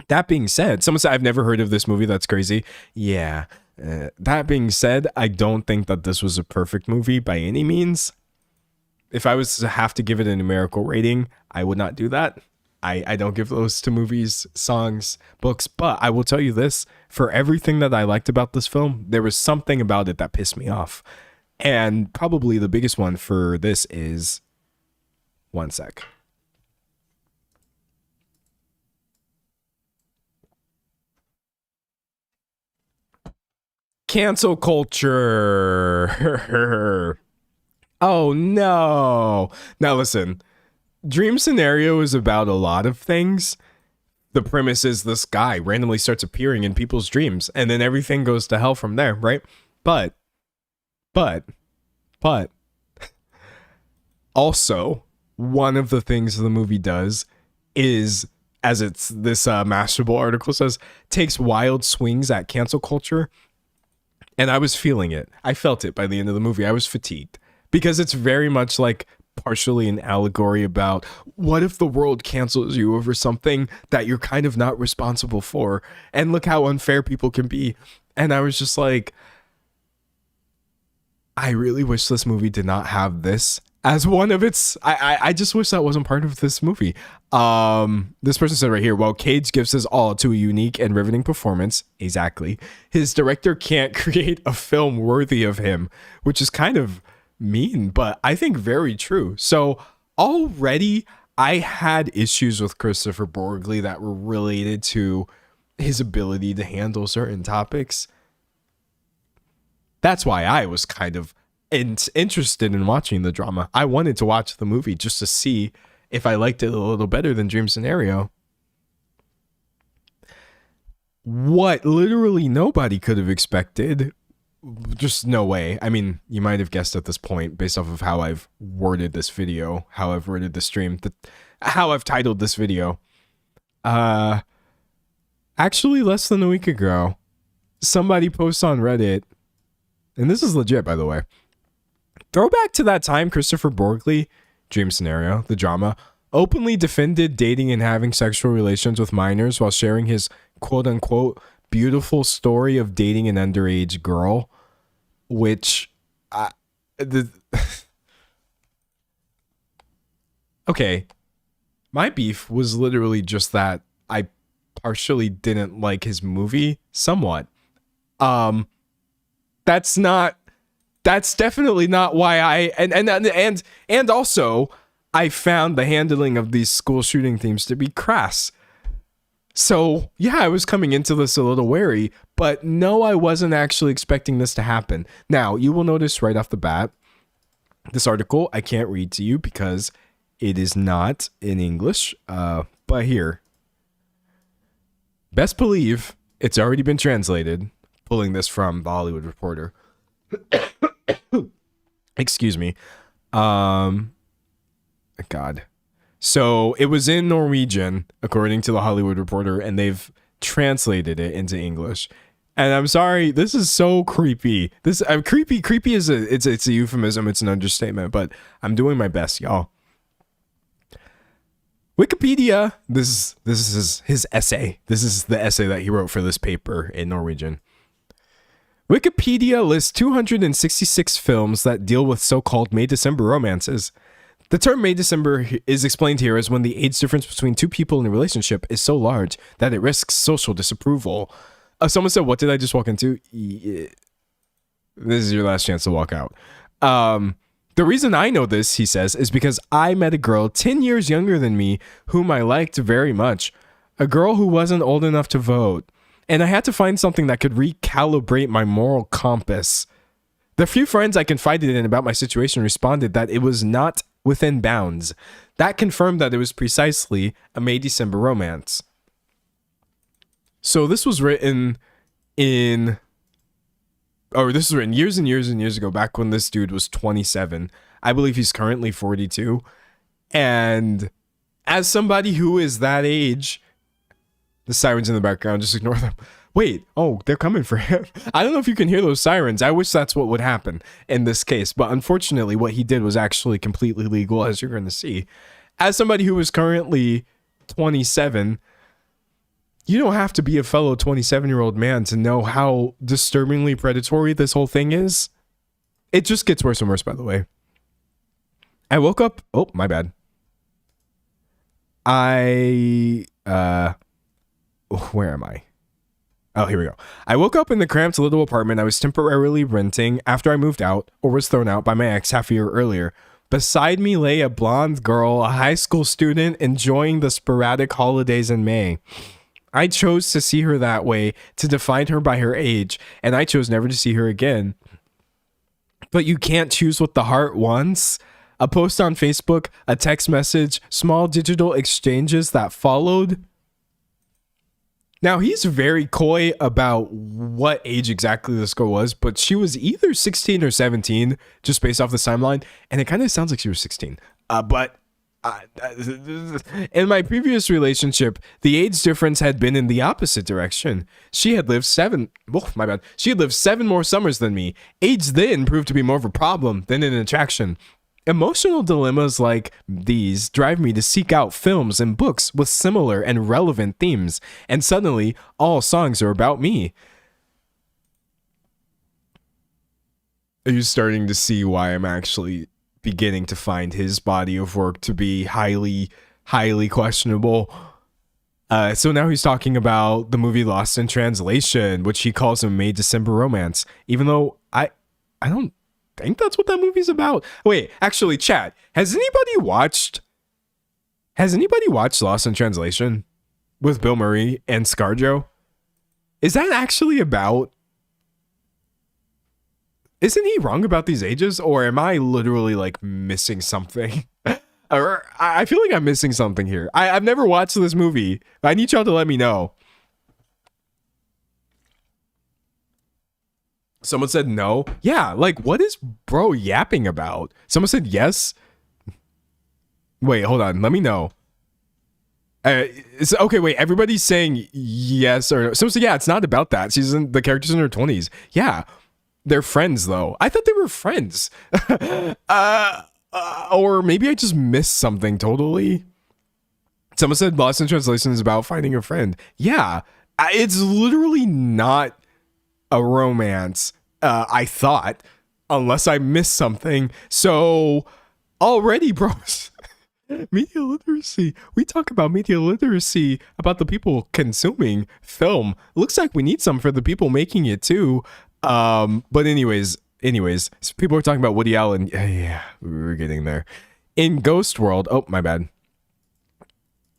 That being said, someone said, I've never heard of this movie. That's crazy. Yeah. That being said, I don't think that this was a perfect movie by any means. If I was to have to give it a numerical rating, I would not do that. I don't give those to movies, songs, books. But I will tell you this, for everything that I liked about this film, there was something about it that pissed me off. And probably the biggest one for this is, one sec. Cancel culture. Oh no. Now listen, Dream Scenario is about a lot of things. The premise is this guy randomly starts appearing in people's dreams and then everything goes to hell from there, right? But also, one of the things the movie does is, as it's this Mashable article says, takes wild swings at cancel culture. And I was feeling it. I felt it by the end of the movie. I was fatigued because it's very much like partially an allegory about what if the world cancels you over something that you're kind of not responsible for, and look how unfair people can be. And I was just like, I really wish this movie did not have this as one of its. I just wish that wasn't part of this movie. This person said right here, while Cage gives his all to a unique and riveting performance, exactly, his director can't create a film worthy of him, which is kind of mean, but I think very true. So already I had issues with Christopher Borgli that were related to his ability to handle certain topics. That's why I was kind of interested in watching the drama. I wanted to watch the movie just to see if I liked it a little better than Dream Scenario. What literally nobody could have expected, just no way. I mean, you might have guessed at this point based off of how I've worded this video, how I've worded the stream, how I've titled this video. Actually, less than a week ago, somebody posts on Reddit, and this is legit, by the way. Throwback to that time Christopher Borgli, Dream Scenario, the drama, openly defended dating and having sexual relations with minors while sharing his quote-unquote beautiful story of dating an underage girl, which okay, my beef was literally just that I partially didn't like his movie somewhat. That's definitely not why and also I found the handling of these school shooting themes to be crass. So yeah, I was coming into this a little wary, but no, I wasn't actually expecting this to happen. Now, you will notice right off the bat, this article I can't read to you because it is not in English, but here. Best believe it's already been translated, pulling this from The Hollywood Reporter. Excuse me. God. So it was in Norwegian, according to The Hollywood Reporter, and they've translated it into English. And I'm sorry, this is so creepy. This creepy is it's a euphemism, it's an understatement, but I'm doing my best, y'all. Wikipedia, this is his essay. This is the essay that he wrote for this paper in Norwegian. Wikipedia lists 266 films that deal with so-called May-December romances. The term May-December is explained here as when the age difference between two people in a relationship is so large that it risks social disapproval. Someone said, what did I just walk into? Yeah. This is your last chance to walk out. The reason I know this, he says, is because I met a girl 10 years younger than me whom I liked very much. A girl who wasn't old enough to vote. And I had to find something that could recalibrate my moral compass. The few friends I confided in about my situation responded that it was not within bounds. That confirmed that it was precisely a May-December romance. So this was written years and years and years ago, back when this dude was 27. I believe he's currently 42. And as somebody who is that age, the sirens in the background, just ignore them. Wait, oh, they're coming for him. I don't know if you can hear those sirens. I wish that's what would happen in this case. But unfortunately, what he did was actually completely legal, as you're going to see. As somebody who is currently 27, you don't have to be a fellow 27-year-old man to know how disturbingly predatory this whole thing is. It just gets worse and worse, by the way. I woke up. Oh, my bad. Where am I? Oh, here we go. I woke up in the cramped little apartment I was temporarily renting after I moved out or was thrown out by my ex half a year earlier. Beside me lay a blonde girl, a high school student enjoying the sporadic holidays in May. I chose to see her that way, to define her by her age, and I chose never to see her again. But you can't choose what the heart wants. A post on Facebook, a text message, small digital exchanges that followed. Now, he's very coy about what age exactly this girl was, but she was either 16 or 17, just based off the timeline, and it kind of sounds like she was 16. In my previous relationship, the age difference had been in the opposite direction. She had lived She had lived 7 more summers than me. Age then proved to be more of a problem than an attraction. Emotional dilemmas like these drive me to seek out films and books with similar and relevant themes, and suddenly, all songs are about me. Are you starting to see why I'm actually beginning to find his body of work to be highly, highly questionable? So now he's talking about the movie Lost in Translation, which he calls a May December romance, even though I don't think that's what that movie's about. Wait, actually, chat, has anybody watched Lost in Translation with Bill Murray and ScarJo? Is that actually about, isn't he wrong about these ages, or am I literally like missing something? Or I feel like I'm missing something here. I've never watched this movie. I need y'all to let me know. Someone said no. Yeah, like, what is bro yapping about? Someone said yes. Wait, hold on. Let me know. Okay, wait. Everybody's saying yes or no. So yeah, it's not about that. The character's in her 20s. Yeah, they're friends though. I thought they were friends. Or maybe I just missed something totally. Someone said Lost in Translation is about finding a friend. Yeah, it's literally not a romance, I thought, unless I missed something. So already, bros, media literacy. We talk about media literacy, about the people consuming film. Looks like we need some for the people making it too. But anyways, so people are talking about Woody Allen. Yeah, we were getting there. In Ghost World, oh, my bad.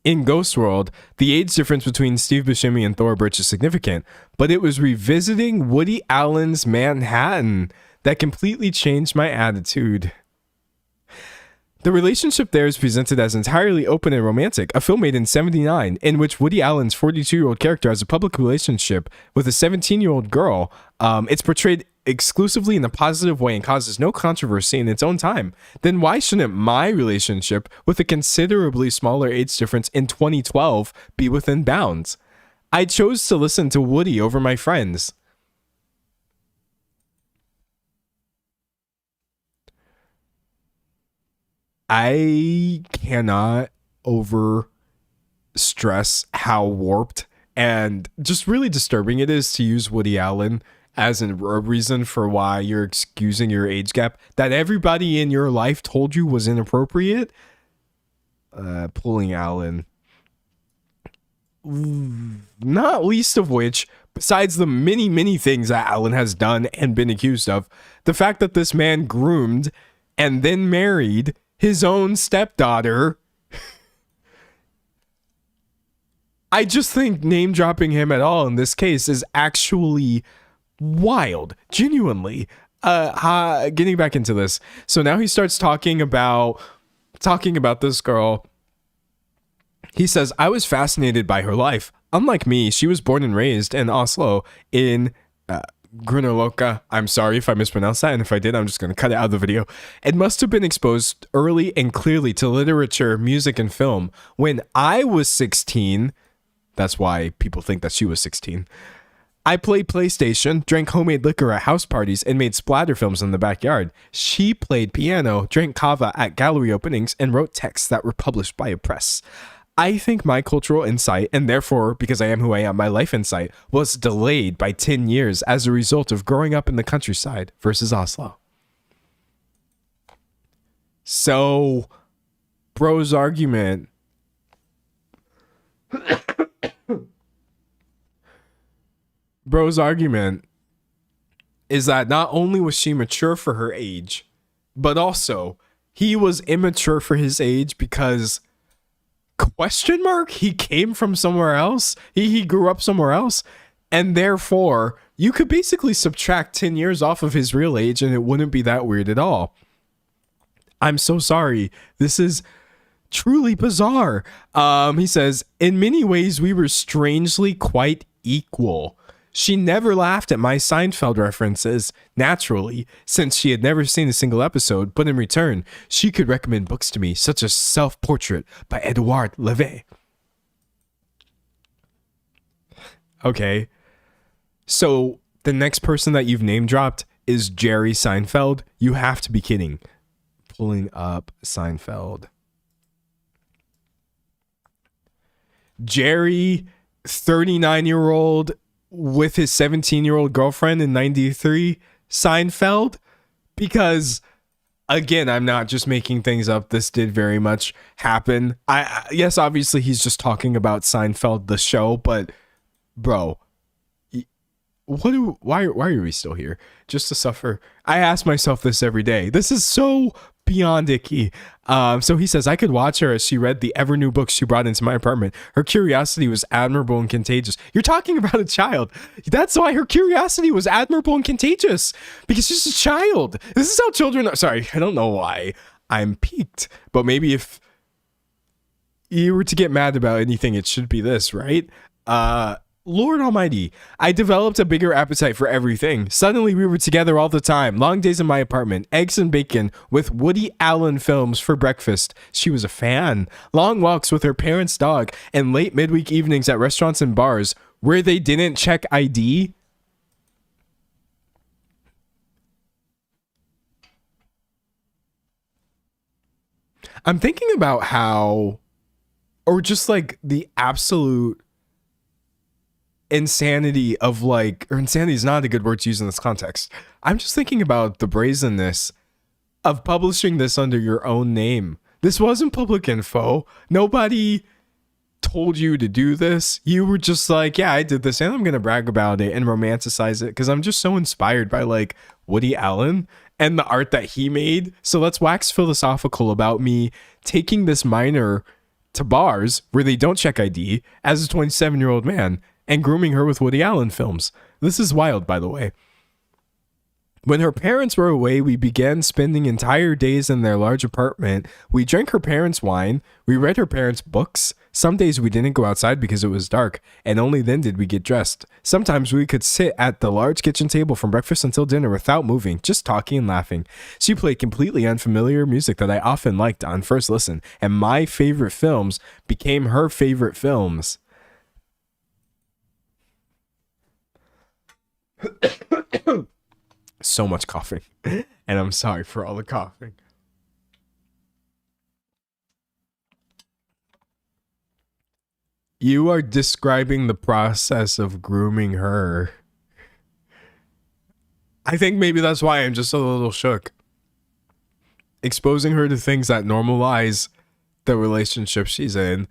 In Ghost World, the age difference between Steve Buscemi and Thora Birch is significant, but it was revisiting Woody Allen's Manhattan that completely changed my attitude. The relationship there is presented as entirely open and romantic, a film made in '79, in which Woody Allen's 42-year-old character has a public relationship with a 17-year-old girl. It's portrayed exclusively in a positive way and causes no controversy in its own time. Then why shouldn't my relationship with a considerably smaller age difference in 2012 be within bounds? I chose to listen to Woody over my friends. I cannot over stress how warped and just really disturbing it is to use Woody Allen as a reason for why you're excusing your age gap that everybody in your life told you was inappropriate. Pulling Allen. Not least of which, besides the many, many things that Allen has done and been accused of, the fact that this man groomed and then married his own stepdaughter. I just think name dropping him at all in this case is actually wild, genuinely. Getting back into this. So now he starts talking about this girl. He says, I was fascinated by her life. Unlike me, she was born and raised in Oslo in Grünerløkka. I'm sorry if I mispronounced that, and if I did, I'm just going to cut it out of the video. It must have been exposed early and clearly to literature, music, and film. When I was 16, that's why people think that she was 16, I played PlayStation, drank homemade liquor at house parties, and made splatter films in the backyard. She played piano, drank kava at gallery openings, and wrote texts that were published by a press. I think my cultural insight, and therefore, because I am who I am, my life insight, was delayed by 10 years as a result of growing up in the countryside versus Oslo. So, bro's argument Bro's argument is that not only was she mature for her age, but also he was immature for his age because question mark he came from somewhere else. He grew up somewhere else, and therefore you could basically subtract 10 years off of his real age and it wouldn't be that weird at all. I'm so sorry. This is truly bizarre. He says, in many ways we were strangely quite equal. She never laughed at my Seinfeld references, naturally, since she had never seen a single episode, but in return, she could recommend books to me, such as Self-Portrait by Edouard Levay. Okay. So, the next person that you've name dropped is Jerry Seinfeld? You have to be kidding. Pulling up Seinfeld. Jerry, 39-year-old, with his 17-year-old girlfriend in 93, Seinfeld, because again, I'm not just making things up. This did very much happen. Yes, obviously he's just talking about Seinfeld, the show, but bro, why are we still here? Just to suffer? I ask myself this every day. This is so beyond icky. So he says, I could watch her as she read the ever new books she brought into my apartment. Her curiosity was admirable and contagious. You're talking about a child. That's why her curiosity was admirable and contagious, because she's a child. This is how children are. Sorry, I don't know why I'm piqued, but maybe if you were to get mad about anything, it should be this, right? Lord Almighty, I developed a bigger appetite for everything. Suddenly we were together all the time. Long days in my apartment, eggs and bacon with Woody Allen films for breakfast. She was a fan. Long walks with her parents' dog and late midweek evenings at restaurants and bars where they didn't check ID. I'm thinking about how, or just like the absolute insanity of like, or insanity is not a good word to use in this context. I'm just thinking about the brazenness of publishing this under your own name. This wasn't public info. Nobody told you to do this. You were just like, yeah, I did this and I'm going to brag about it and romanticize it because I'm just so inspired by like Woody Allen and the art that he made. So let's wax philosophical about me taking this minor to bars where they don't check ID as a 27-year-old man and grooming her with Woody Allen films. This is wild, by the way. When her parents were away, we began spending entire days in their large apartment. We drank her parents' wine. We read her parents' books. Some days we didn't go outside because it was dark, and only then did we get dressed. Sometimes we could sit at the large kitchen table from breakfast until dinner without moving, just talking and laughing. She played completely unfamiliar music that I often liked on first listen, and my favorite films became her favorite films. So much coughing, and I'm sorry for all the coughing. You are describing the process of grooming her. I think maybe that's why I'm just a little shook. Exposing her to things that normalize the relationship she's in,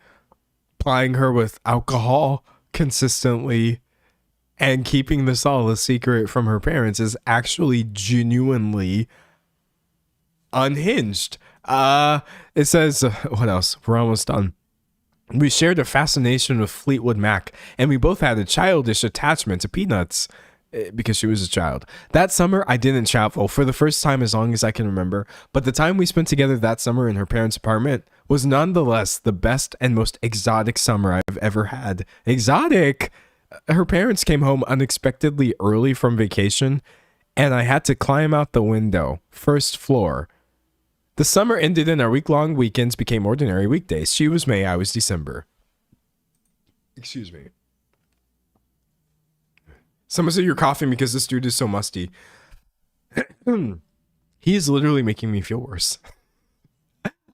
plying her with alcohol consistently, and keeping this all a secret from her parents is actually genuinely unhinged. It says, what else? We're almost done. We shared a fascination with Fleetwood Mac, and we both had a childish attachment to Peanuts because she was a child. That summer, I didn't travel for the first time as long as I can remember, but the time we spent together that summer in her parents' apartment was nonetheless the best and most exotic summer I've ever had. Exotic? Her parents came home unexpectedly early from vacation, and I had to climb out the window, first floor. The summer ended and our week-long weekends became ordinary weekdays. She was May, I was December. Excuse me. Someone said you're coughing because this dude is so musty. He is literally making me feel worse.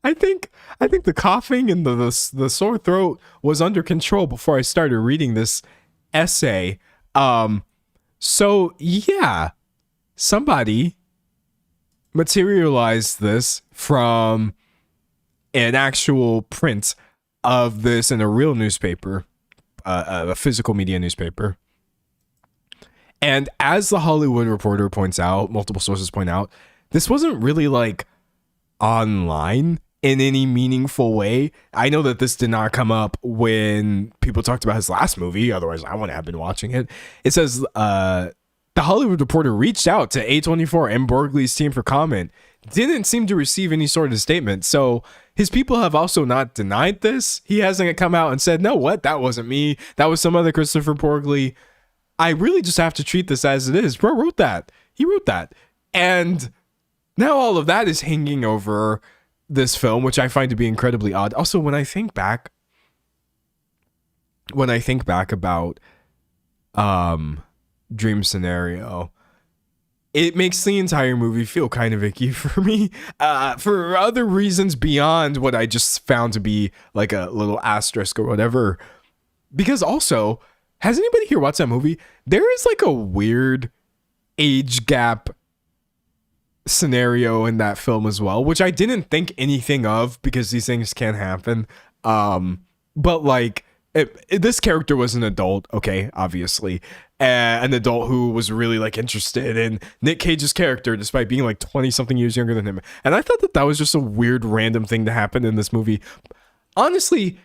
I think the coughing and the sore throat was under control before I started reading this essay. So yeah, somebody materialized this from an actual print of this in a real newspaper, a physical media newspaper. And as the Hollywood Reporter points out, multiple sources point out, this wasn't really like online in any meaningful way. I know that this did not come up when people talked about his last movie. Otherwise, I wouldn't have been watching it. It says the Hollywood Reporter reached out to A24 and Borgley's team for comment. Didn't seem to receive any sort of statement. So his people have also not denied this. He hasn't come out and said, no, what? That wasn't me. That was some other Christopher Borgley. I really just have to treat this as it is. Bro wrote that. He wrote that. And now all of that is hanging over this film, which I find to be incredibly odd. Also, when I think back about Dream Scenario, it makes the entire movie feel kind of icky for me, for other reasons beyond what I just found to be like a little asterisk or whatever. Because also, has anybody here watched that movie? There is like a weird age gap scenario in that film as well, which I didn't think anything of because these things can happen. But like, this character was an adult, okay, obviously, an adult who was really like interested in Nick Cage's character despite being like 20 something years younger than him. And I thought that was just a weird random thing to happen in this movie. Honestly,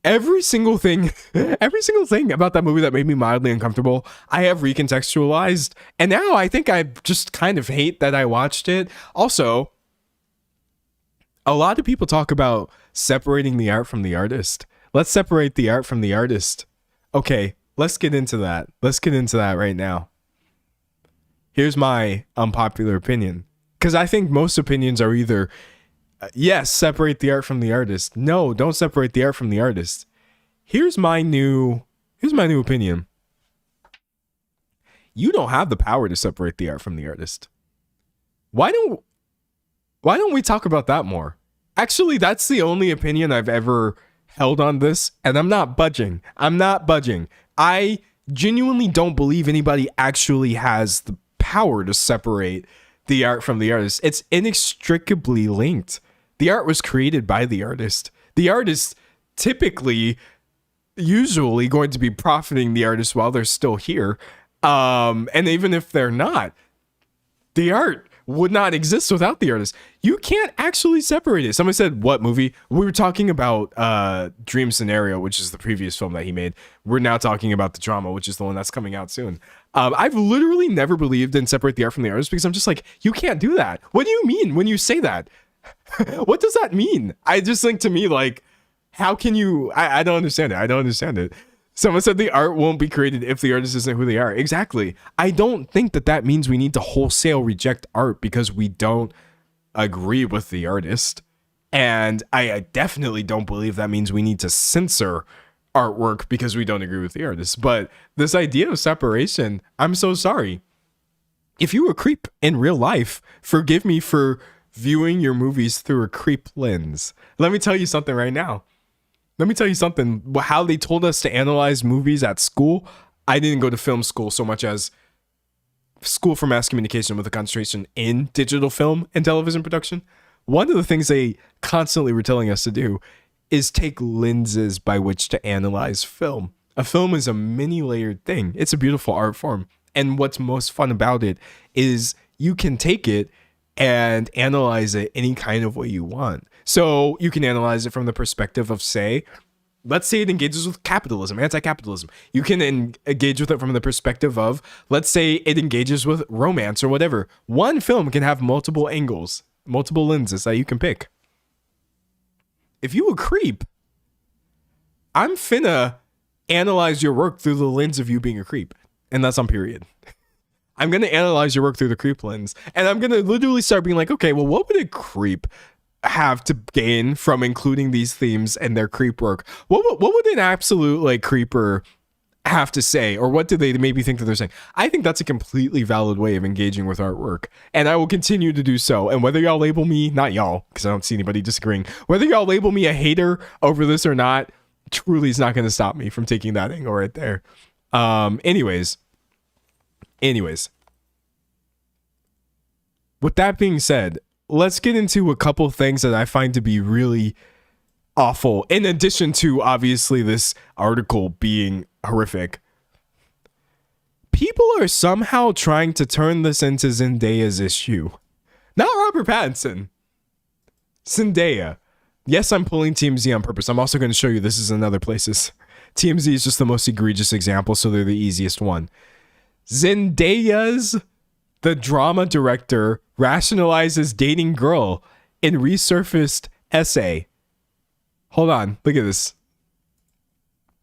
every single thing about that movie that made me mildly uncomfortable, I have recontextualized. And now I think I just kind of hate that I watched it. Also, a lot of people talk about separating the art from the artist. Let's separate the art from the artist. Okay, let's get into that. Let's get into that right now. Here's my unpopular opinion. Because I think most opinions are either yes, separate the art from the artist. No, don't separate the art from the artist. Here's my new opinion. You don't have the power to separate the art from the artist. Why don't we talk about that more? Actually, that's the only opinion I've ever held on this, and I'm not budging. I genuinely don't believe anybody actually has the power to separate the art from the artist. It's inextricably linked. The art was created by the artist. The artist usually going to be profiting the artist while they're still here. And even if they're not, the art would not exist without the artist. You can't actually separate it. Somebody said, what movie? We were talking about Dream Scenario, which is the previous film that he made. We're now talking about The Drama, which is the one that's coming out soon. I've literally never believed in separate the art from the artist because I'm just like, you can't do that. What do you mean when you say that? What does that mean? I just think to me, like, how can you? I don't understand it. Someone said the art won't be created if the artist isn't who they are. Exactly. I don't think that means we need to wholesale reject art because we don't agree with the artist. And I definitely don't believe that means we need to censor artwork because we don't agree with the artist. But this idea of separation, I'm so sorry. If you were a creep in real life, forgive me for viewing your movies through a creep lens. Let me tell you something right now. How they told us to analyze movies at school. I didn't go to film school so much as School for Mass Communication with a concentration in digital film and television production. One of the things they constantly were telling us to do is take lenses by which to analyze film. A film is a many layered thing. It's a beautiful art form. And what's most fun about it is you can take it and analyze it any kind of way you want. So you can analyze it from the perspective of, say, let's say it engages with capitalism, anti-capitalism. You can engage with it from the perspective of, let's say it engages with romance or whatever. One film can have multiple angles, multiple lenses that you can pick. If you a creep, I'm finna analyze your work through the lens of you being a creep. And that's on period. I'm going to analyze your work through the creep lens. And I'm going to literally start being like, okay, well, what would a creep have to gain from including these themes in their creep work? What would an absolute like creeper have to say? Or what do they maybe think that they're saying? I think that's a completely valid way of engaging with artwork. And I will continue to do so. And whether y'all label me, not y'all, because I don't see anybody disagreeing, whether y'all label me a hater over this or not, truly is not going to stop me from taking that angle right there. Anyways, with that being said, let's get into a couple things that I find to be really awful. In addition to obviously this article being horrific, people are somehow trying to turn this into Zendaya's issue. Not Robert Pattinson. Zendaya. Yes, I'm pulling TMZ on purpose. I'm also going to show you this is in other places. TMZ is just the most egregious example, so they're the easiest one. Zendaya's the drama director rationalizes dating girl in resurfaced essay. Hold on, look at this.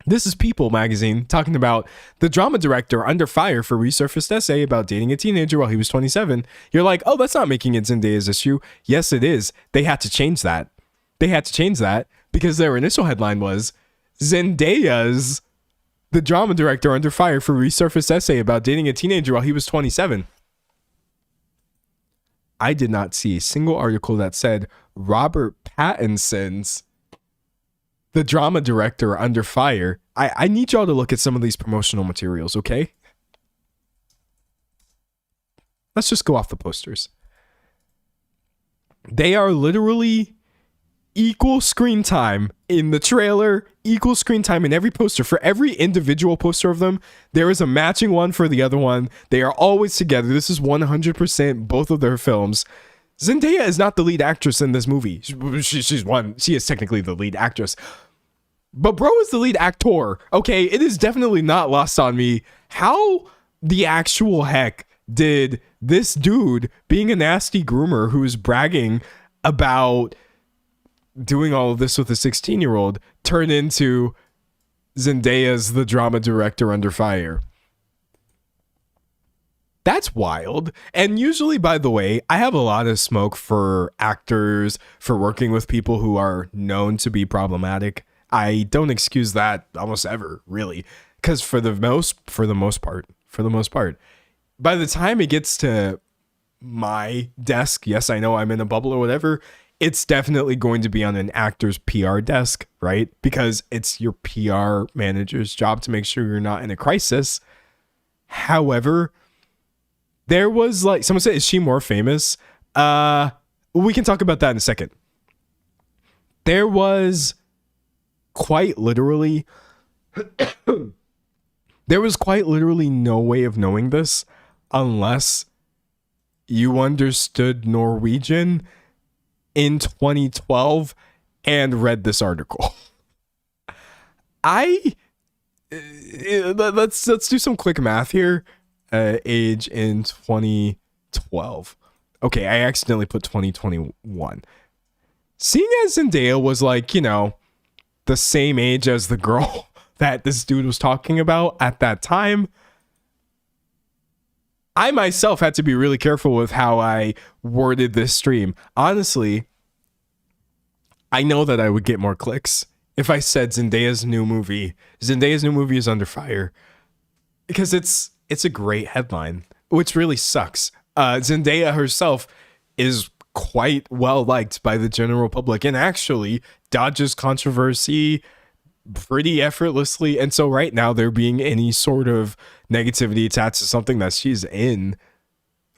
This is People magazine talking about the drama director under fire for resurfaced essay about dating a teenager while he was 27. You're like, oh, that's not making it Zendaya's issue. Yes, it is. They had to change that. They had to change that because their initial headline was Zendaya's the drama director under fire for resurfaced essay about dating a teenager while he was 27. I did not see a single article that said Robert Pattinson's the drama director under fire. I need y'all to look at some of these promotional materials, okay? Let's just go off the posters. They are literally equal screen time in the trailer, equal screen time in every poster. For every individual poster of them, there is a matching one for the other one. They are always together. This is 100% both of their films. Zendaya is not the lead actress in this movie. She is technically the lead actress. But bro is the lead actor. Okay, it is definitely not lost on me. How the actual heck did this dude, being a nasty groomer who is bragging about doing all of this with a 16-year-old, turn into Zendaya's the drama director under fire? That's wild. And usually, by the way, I have a lot of smoke for actors for working with people who are known to be problematic. I don't excuse that almost ever, really, because for the most part, by the time it gets to my desk, yes, I know I'm in a bubble or whatever, it's definitely going to be on an actor's PR desk, right? Because it's your PR manager's job to make sure you're not in a crisis. However, there was like, someone said, is she more famous? We can talk about that in a second. There was quite literally no way of knowing this unless you understood Norwegian in 2012 and read this article. Let's do some quick math here. Age in 2012. Okay, I accidentally put 2021. Seeing as Zendaya was like, you know, the same age as the girl that this dude was talking about at that time, I myself had to be really careful with how I worded this stream. Honestly, I know that I would get more clicks if I said Zendaya's new movie is under fire, because it's a great headline, which really sucks. Zendaya herself is quite well liked by the general public and actually dodges controversy pretty effortlessly. And so right now, there being any sort of negativity attached to something that she's in,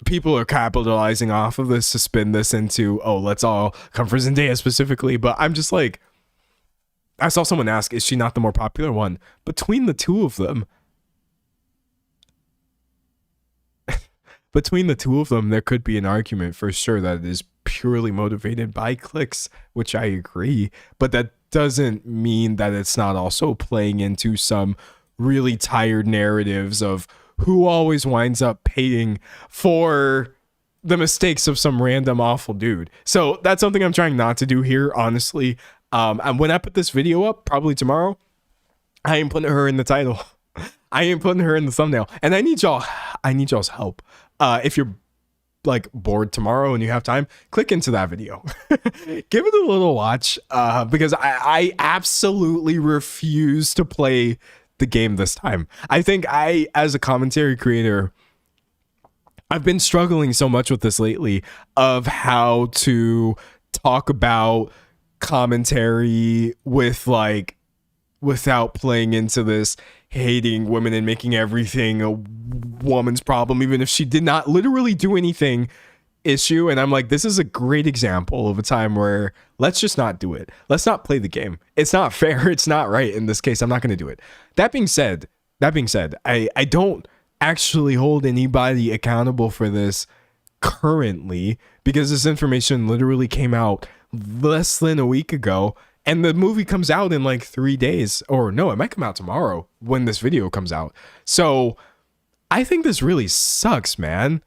people are capitalizing off of this to spin this into, oh, let's all come for Zendaya specifically. But I'm just like, I saw someone ask, is she not the more popular one? Between the two of them, there could be an argument for sure that it is purely motivated by clicks, which I agree, but that doesn't mean that it's not also playing into some really tired narratives of who always winds up paying for the mistakes of some random awful dude. So that's something I'm trying not to do here, honestly. And when I put this video up, probably tomorrow, I ain't putting her in the title. I ain't putting her in the thumbnail. And I need y'all's help. If you're like bored tomorrow and you have time, click into that video. Give it a little watch, because I absolutely refuse to play the game this time. I think as a commentary creator, I've been struggling so much with this lately of how to talk about commentary without playing into this hating women and making everything a woman's problem, even if she did not literally do anything issue, and I'm like, this is a great example of a time where let's just not do it. Let's not play the game. It's not fair. It's not right in this case. I'm not going to do it. That being said, I don't actually hold anybody accountable for this currently, because this information literally came out less than a week ago, and the movie comes out in like 3 days, or no, it might come out tomorrow when this video comes out. So I think this really sucks, man.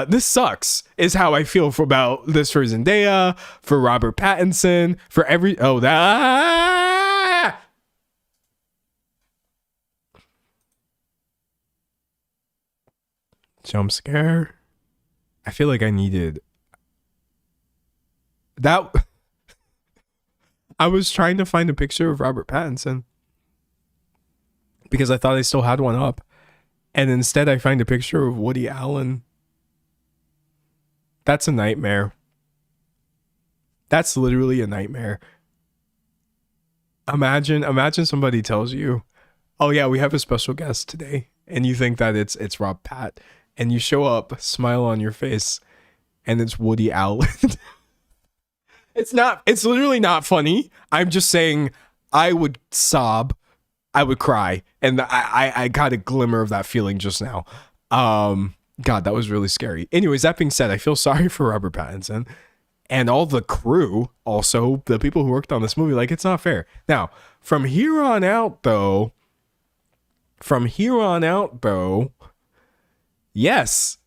This sucks is how I feel about this for Zendaya, for Robert Pattinson, for jump scare. I feel like I needed that. I was trying to find a picture of Robert Pattinson because I thought I still had one up. And instead I find a picture of Woody Allen. That's a nightmare. That's literally a nightmare. Imagine somebody tells you, oh yeah, we have a special guest today. And you think that it's Rob Pat. And you show up, smile on your face, and it's Woody Allen. It's literally not funny. I'm just saying I would sob. I would cry. And I got a glimmer of that feeling just now. God, that was really scary. Anyways, that being said, I feel sorry for Robert Pattinson and all the crew. Also, the people who worked on this movie. Like, it's not fair. Now, from here on out, though, yes,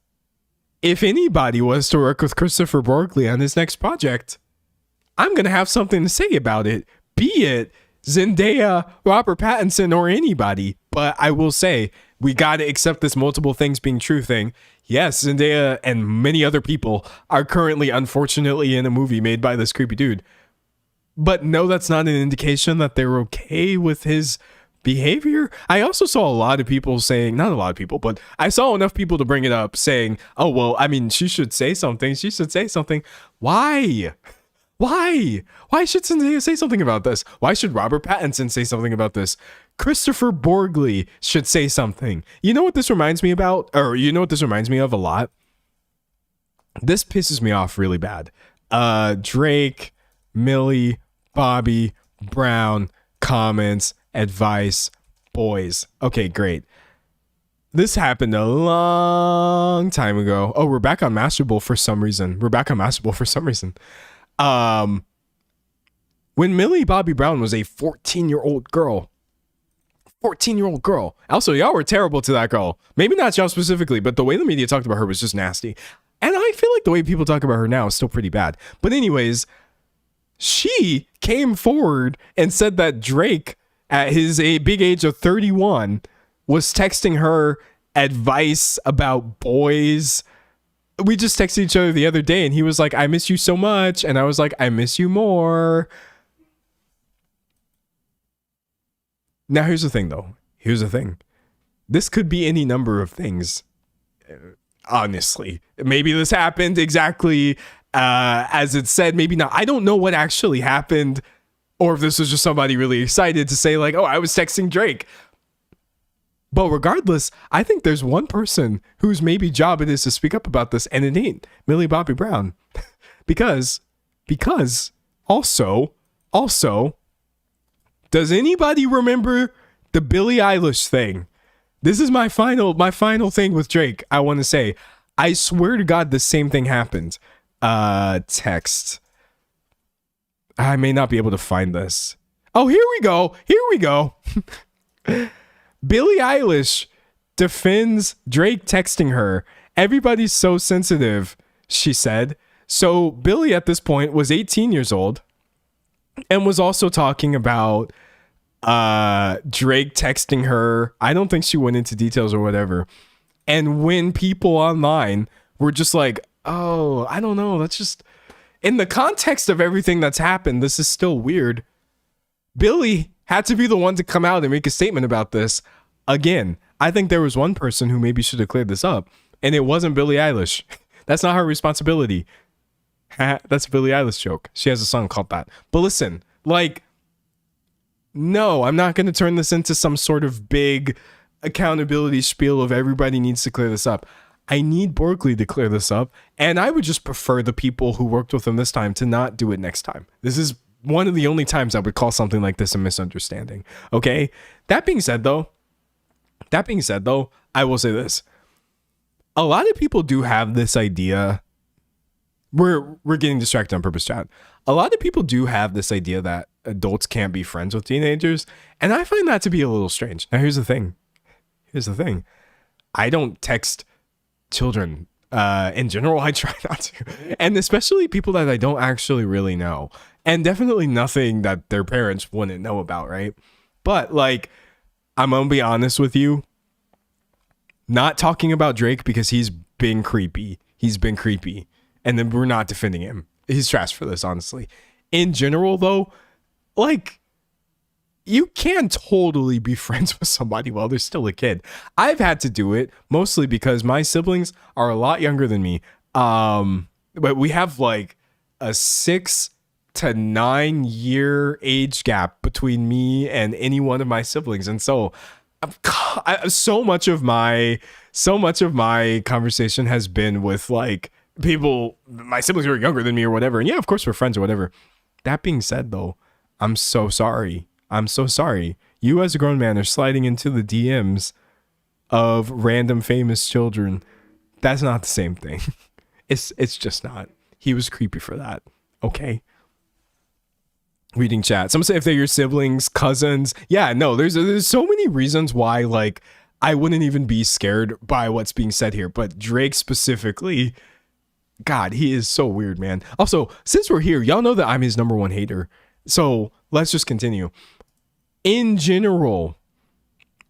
if anybody was to work with Christopher Borgley on his next project, I'm going to have something to say about it, be it Zendaya, Robert Pattinson, or anybody. But I will say, we got to accept this multiple things being true thing. Yes, Zendaya and many other people are currently, unfortunately, in a movie made by this creepy dude. But no, that's not an indication that they're okay with his behavior. I also saw a lot of people saying, not a lot of people, but I saw enough people to bring it up saying, oh, well, I mean, she should say something. She should say something. Why? Why should Zendaya say something about this? Why should Robert Pattinson say something about this? Christopher Borgley should say something. You know what this reminds me about? Or you know what this reminds me of a lot? This pisses me off really bad. Drake, Millie, Bobby, Brown, comments, advice, boys. Okay, great. This happened a long time ago. Oh, we're back on Masturbable for some reason. When Millie Bobby Brown was a 14-year-old girl. Also, y'all were terrible to that girl. Maybe not y'all specifically, but the way the media talked about her was just nasty. And I feel like the way people talk about her now is still pretty bad. But anyways, she came forward and said that Drake, at a big age of 31, was texting her advice about boys. We just texted each other the other day, and he was like, I miss you so much. And I was like, I miss you more. Now, here's the thing, though. This could be any number of things. Honestly, maybe this happened exactly as it said. Maybe not. I don't know what actually happened, or if this was just somebody really excited to say like, oh, I was texting Drake. But regardless, I think there's one person whose maybe job it is to speak up about this, and it ain't Millie Bobby Brown. because also, does anybody remember the Billie Eilish thing? This is my final thing with Drake. I want to say, I swear to God, the same thing happened. Text. I may not be able to find this. Oh, here we go. Billie Eilish defends Drake texting her. Everybody's so sensitive, she said. So Billie at this point was 18 years old and was also talking about Drake texting her. I don't think she went into details or whatever. And when people online were just like, oh, I don't know, that's just, in the context of everything that's happened, this is still weird. Billie had to be the one to come out and make a statement about this. Again, I think there was one person who maybe should have cleared this up, and it wasn't Billie Eilish. That's not her responsibility. That's a Billie Eilish joke. She has a song called that. But listen, like, no, I'm not going to turn this into some sort of big accountability spiel of everybody needs to clear this up. I need Berkeley to clear this up, and I would just prefer the people who worked with him this time to not do it next time. This is one of the only times I would call something like this a misunderstanding. Okay? That being said, though, I will say this. A lot of people do have this idea. We're getting distracted on purpose, chat. A lot of people do have this idea that adults can't be friends with teenagers, and I find that to be a little strange. Now, here's the thing. I don't text children in general. I try not to, and especially people that I don't actually really know, and definitely nothing that their parents wouldn't know about, right? But like, I'm gonna be honest with you. Not talking about Drake because he's been creepy. And then we're not defending him. He's trash for this, honestly. In general, though, like, you can totally be friends with somebody while they're still a kid. I've had to do it mostly because my siblings are a lot younger than me. But we have like a 6 to 9 year age gap between me and any one of my siblings. And so so much of my conversation has been with like people, my siblings who are younger than me or whatever. And yeah, of course we're friends or whatever. That being said, though, I'm so sorry. You as a grown man are sliding into the DMs of random famous children. That's not the same thing. It's just not. He was creepy for that. Okay. Reading chat. Someone say if they're your siblings, cousins. Yeah, no, there's so many reasons why like I wouldn't even be scared by what's being said here. But Drake specifically, God, he is so weird, man. Also, since we're here, y'all know that I'm his #1 hater. So let's just continue. In general,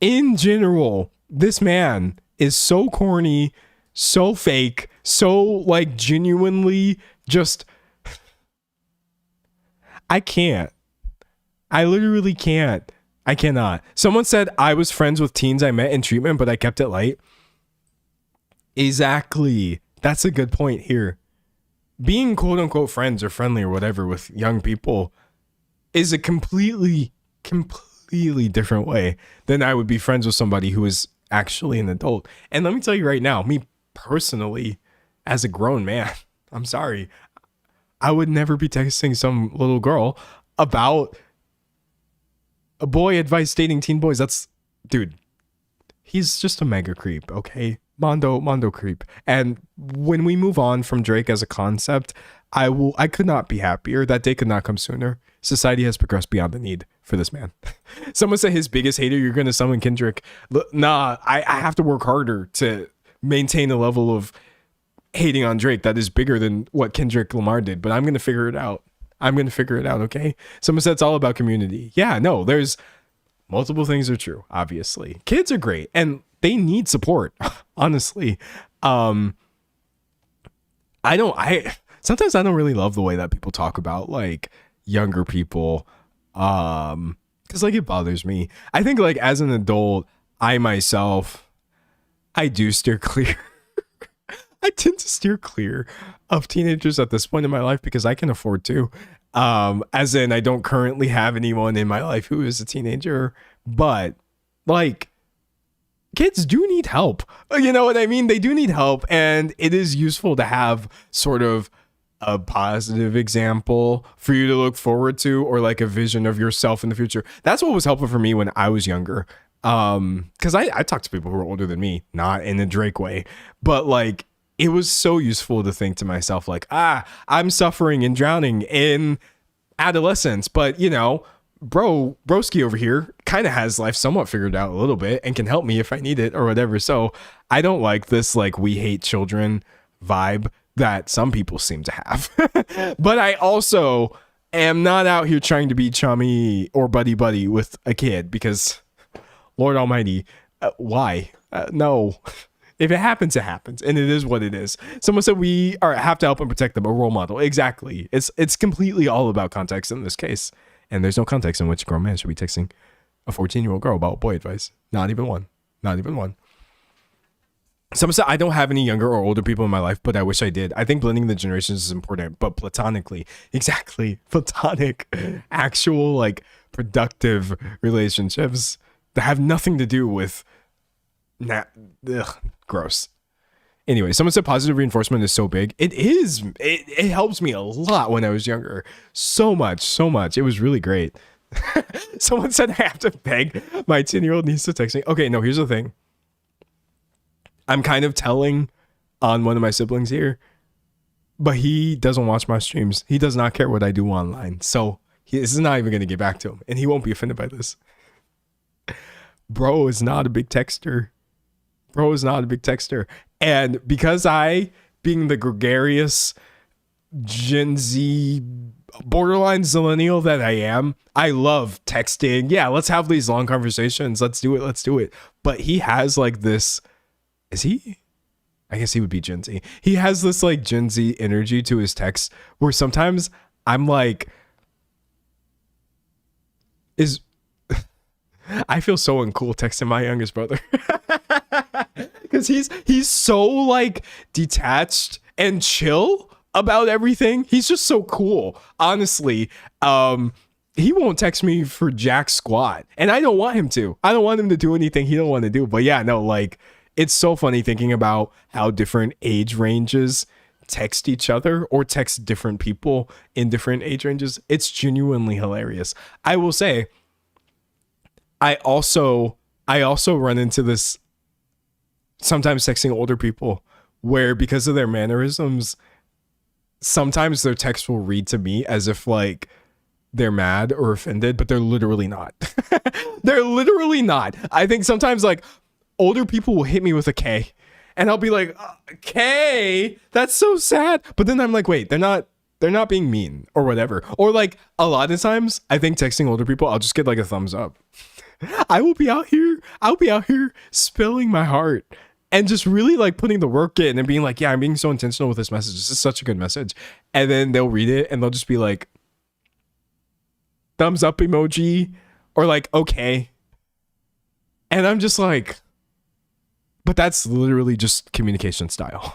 this man is so corny, so fake, so like genuinely just. I can't. I literally can't. I cannot. Someone said I was friends with teens I met in treatment, but I kept it light. Exactly. That's a good point here. Being quote unquote friends or friendly or whatever with young people is a completely different way than I would be friends with somebody who is actually an adult. And let me tell you right now, me personally, as a grown man, I'm sorry, I would never be texting some little girl about a boy advice dating teen boys. That's, dude, he's just a mega creep, okay? Mondo creep. And when we move on from Drake as a concept, I could not be happier. That day could not come sooner. Society has progressed beyond the need for this man. Someone said his biggest hater, you're going to summon Kendrick. Nah, I have to work harder to maintain a level of hating on Drake that is bigger than what Kendrick Lamar did, but I'm going to figure it out. Okay? Someone said it's all about community. Yeah, no, there's multiple things are true, obviously. Kids are great, and they need support, honestly. Sometimes I don't really love the way that people talk about, like, younger people, because, like, it bothers me. I think, like, as an adult, I do steer clear. I tend to steer clear of teenagers at this point in my life because I can afford to. As in, I don't currently have anyone in my life who is a teenager, but like, kids do need help. You know what I mean? They do need help, and it is useful to have sort of a positive example for you to look forward to, or like a vision of yourself in the future. That's what was helpful for me when I was younger. Because I talk to people who are older than me, not in a Drake way, but like, it was so useful to think to myself, like, I'm suffering and drowning in adolescence, but you know, broski over here kind of has life somewhat figured out a little bit and can help me if I need it or whatever. So I don't like this, like, we hate children vibe that some people seem to have. But I also am not out here trying to be chummy or buddy with a kid because Lord Almighty, why? No. If it happens, it happens, and it is what it is. Someone said we have to help and protect them, a role model. Exactly. It's completely all about context in this case, and there's no context in which a grown man should be texting a 14-year-old girl about boy advice. Not even one. Someone said I don't have any younger or older people in my life, but I wish I did. I think blending the generations is important, but platonically. Exactly. Platonic, actual, like, productive relationships that have nothing to do with gross. Anyway, someone said positive reinforcement is so big. It is. It helps me a lot when I was younger. So much. It was really great. Someone said I have to beg my 10-year-old niece to text me. Okay, no, here's the thing. I'm kind of telling on one of my siblings here, but he doesn't watch my streams. He does not care what I do online. So this is not even going to get back to him. And he won't be offended by this. Bro is not a big texter. And because I, being the gregarious Gen Z borderline millennial that I am, I love texting. Yeah, let's have these long conversations. Let's do it. But he has like this, is he? I guess he would be Gen Z. He has this like Gen Z energy to his texts where sometimes I'm like, I feel so uncool texting my youngest brother. Because he's so like detached and chill about everything. He's just so cool. Honestly, he won't text me for jack squat, and I don't want him to. I don't want him to do anything he don't want to do. But yeah, no, like it's so funny thinking about how different age ranges text each other or text different people in different age ranges. It's genuinely hilarious. I will say, I also run into this sometimes texting older people where because of their mannerisms, sometimes their text will read to me as if like they're mad or offended, but they're literally not. They're literally not. I think sometimes like older people will hit me with a K and I'll be like, K, that's so sad. But then I'm like, wait, they're not being mean or whatever. Or like a lot of times I think texting older people, I'll just get like a thumbs up. I'll be out here spilling my heart and just really like putting the work in and being like, yeah, I'm being so intentional with this message. This is such a good message. And then they'll read it and they'll just be like, thumbs up emoji or like, okay. And I'm just like, but that's literally just communication style.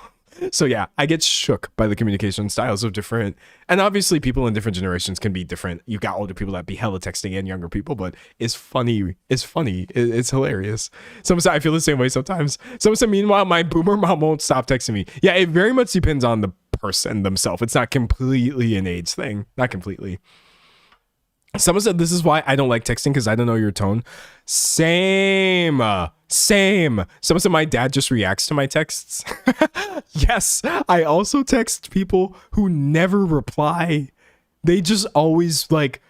So yeah, I get shook by the communication styles of different, and obviously people in different generations can be different. You got older people that be hella texting and younger people, but it's funny. It's hilarious. Someone said I feel the same way sometimes. Someone said, meanwhile, my boomer mom won't stop texting me. Yeah, it very much depends on the person themselves. It's not completely an age thing. Not completely. Someone said this is why I don't like texting because I don't know your tone. Same. Someone said my dad just reacts to my texts. Yes, I also text people who never reply. They just always like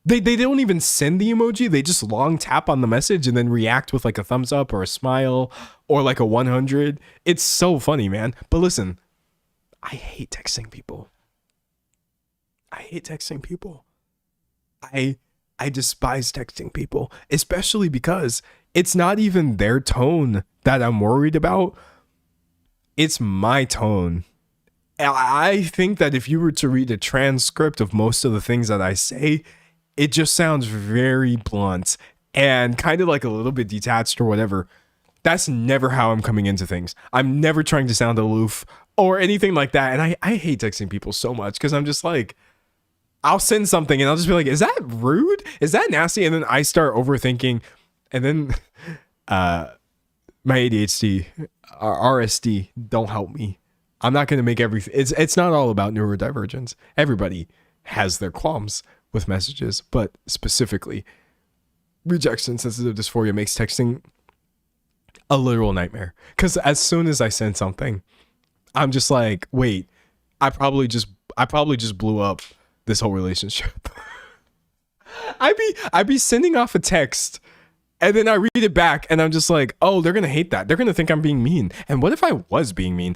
they don't even send the emoji. They just long tap on the message and then react with like a thumbs up or a smile or like a 100. It's so funny, man. But listen, I hate texting people. I despise texting people, especially because it's not even their tone that I'm worried about. It's my tone. I think that if you were to read a transcript of most of the things that I say, it just sounds very blunt and kind of like a little bit detached or whatever. That's never how I'm coming into things. I'm never trying to sound aloof or anything like that. And I hate texting people so much because I'm just like, I'll send something and I'll just be like, is that rude? Is that nasty? And then I start overthinking. And then my ADHD, RSD don't help me. I'm not going to make everything. It's not all about neurodivergence. Everybody has their qualms with messages, but specifically rejection sensitive dysphoria makes texting a literal nightmare. Because as soon as I send something, I'm just like, wait, I probably just blew up this whole relationship. I'd be sending off a text and then I read it back and I'm just like, oh, they're going to hate that. They're going to think I'm being mean. And what if I was being mean?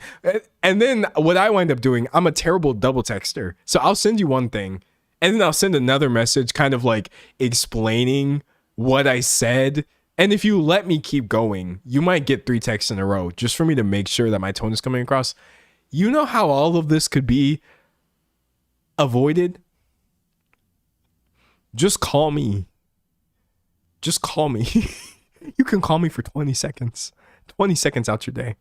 And then what I wind up doing, I'm a terrible double texter. So I'll send you one thing and then I'll send another message kind of like explaining what I said. And if you let me keep going, you might get 3 texts in a row just for me to make sure that my tone is coming across. You know how all of this could be avoided? Just call me. You can call me for 20 seconds. 20 seconds out your day.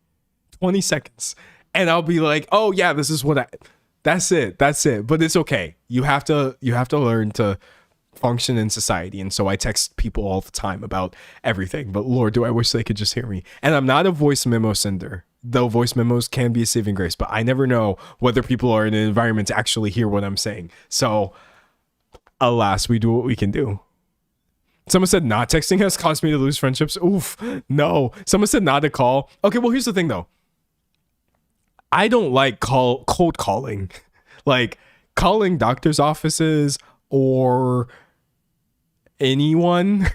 20 seconds. And I'll be like, oh yeah, this is what that's it. But it's okay. You have to learn to function in society. And so I text people all the time about everything. But Lord, do I wish they could just hear me. And I'm not a voice memo sender. though voice memos can be a saving grace, but I never know whether people are in an environment to actually hear what I'm saying. So alas, we do what we can do. Someone said not texting has caused me to lose friendships. Oof, no. Someone said not to call. Okay, well, here's the thing though. I don't like cold calling. Like calling doctor's offices or anyone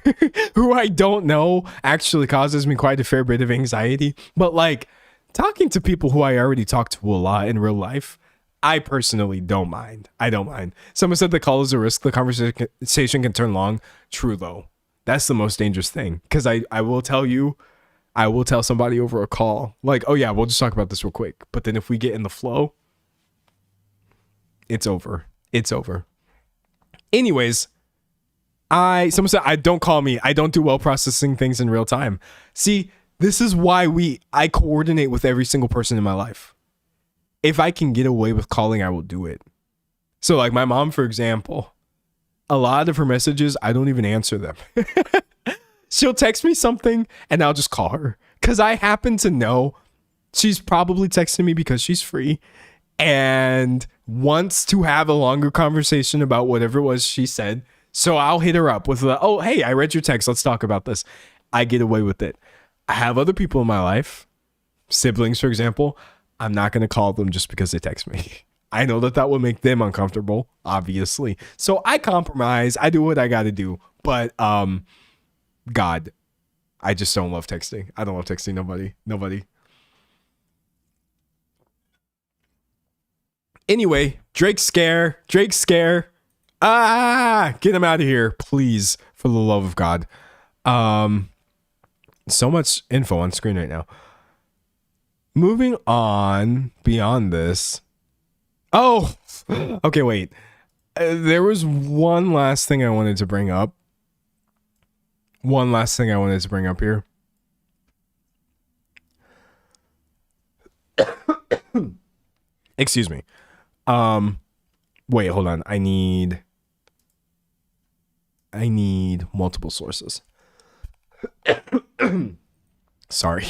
who I don't know actually causes me quite a fair bit of anxiety. But like talking to people who I already talk to a lot in real life, I personally don't mind. I don't mind. Someone said the call is a risk. The conversation can turn long. True though. That's the most dangerous thing. Because I will tell you, I will tell somebody over a call, like, oh yeah, we'll just talk about this real quick. But then if we get in the flow, it's over. It's over. Anyways, someone said, don't call me. I don't do well processing things in real time. See, this is why I coordinate with every single person in my life. If I can get away with calling, I will do it. So like my mom, for example, a lot of her messages, I don't even answer them. She'll text me something and I'll just call her. Because I happen to know she's probably texting me because she's free and wants to have a longer conversation about whatever it was she said. So I'll hit her up with, oh, hey, I read your text. Let's talk about this. I get away with it. I have other people in my life, siblings, for example. I'm not going to call them just because they text me. I know that will make them uncomfortable, obviously. So I compromise. I do what I got to do. But, God, I just don't love texting. I don't love texting nobody. Anyway, Drake scare. Get him out of here, please, for the love of God. So much info on screen right now. Moving on beyond this. Oh, okay, wait. There was one last thing I wanted to bring up. Here. Excuse me. Wait, hold on. I need multiple sources. Sorry.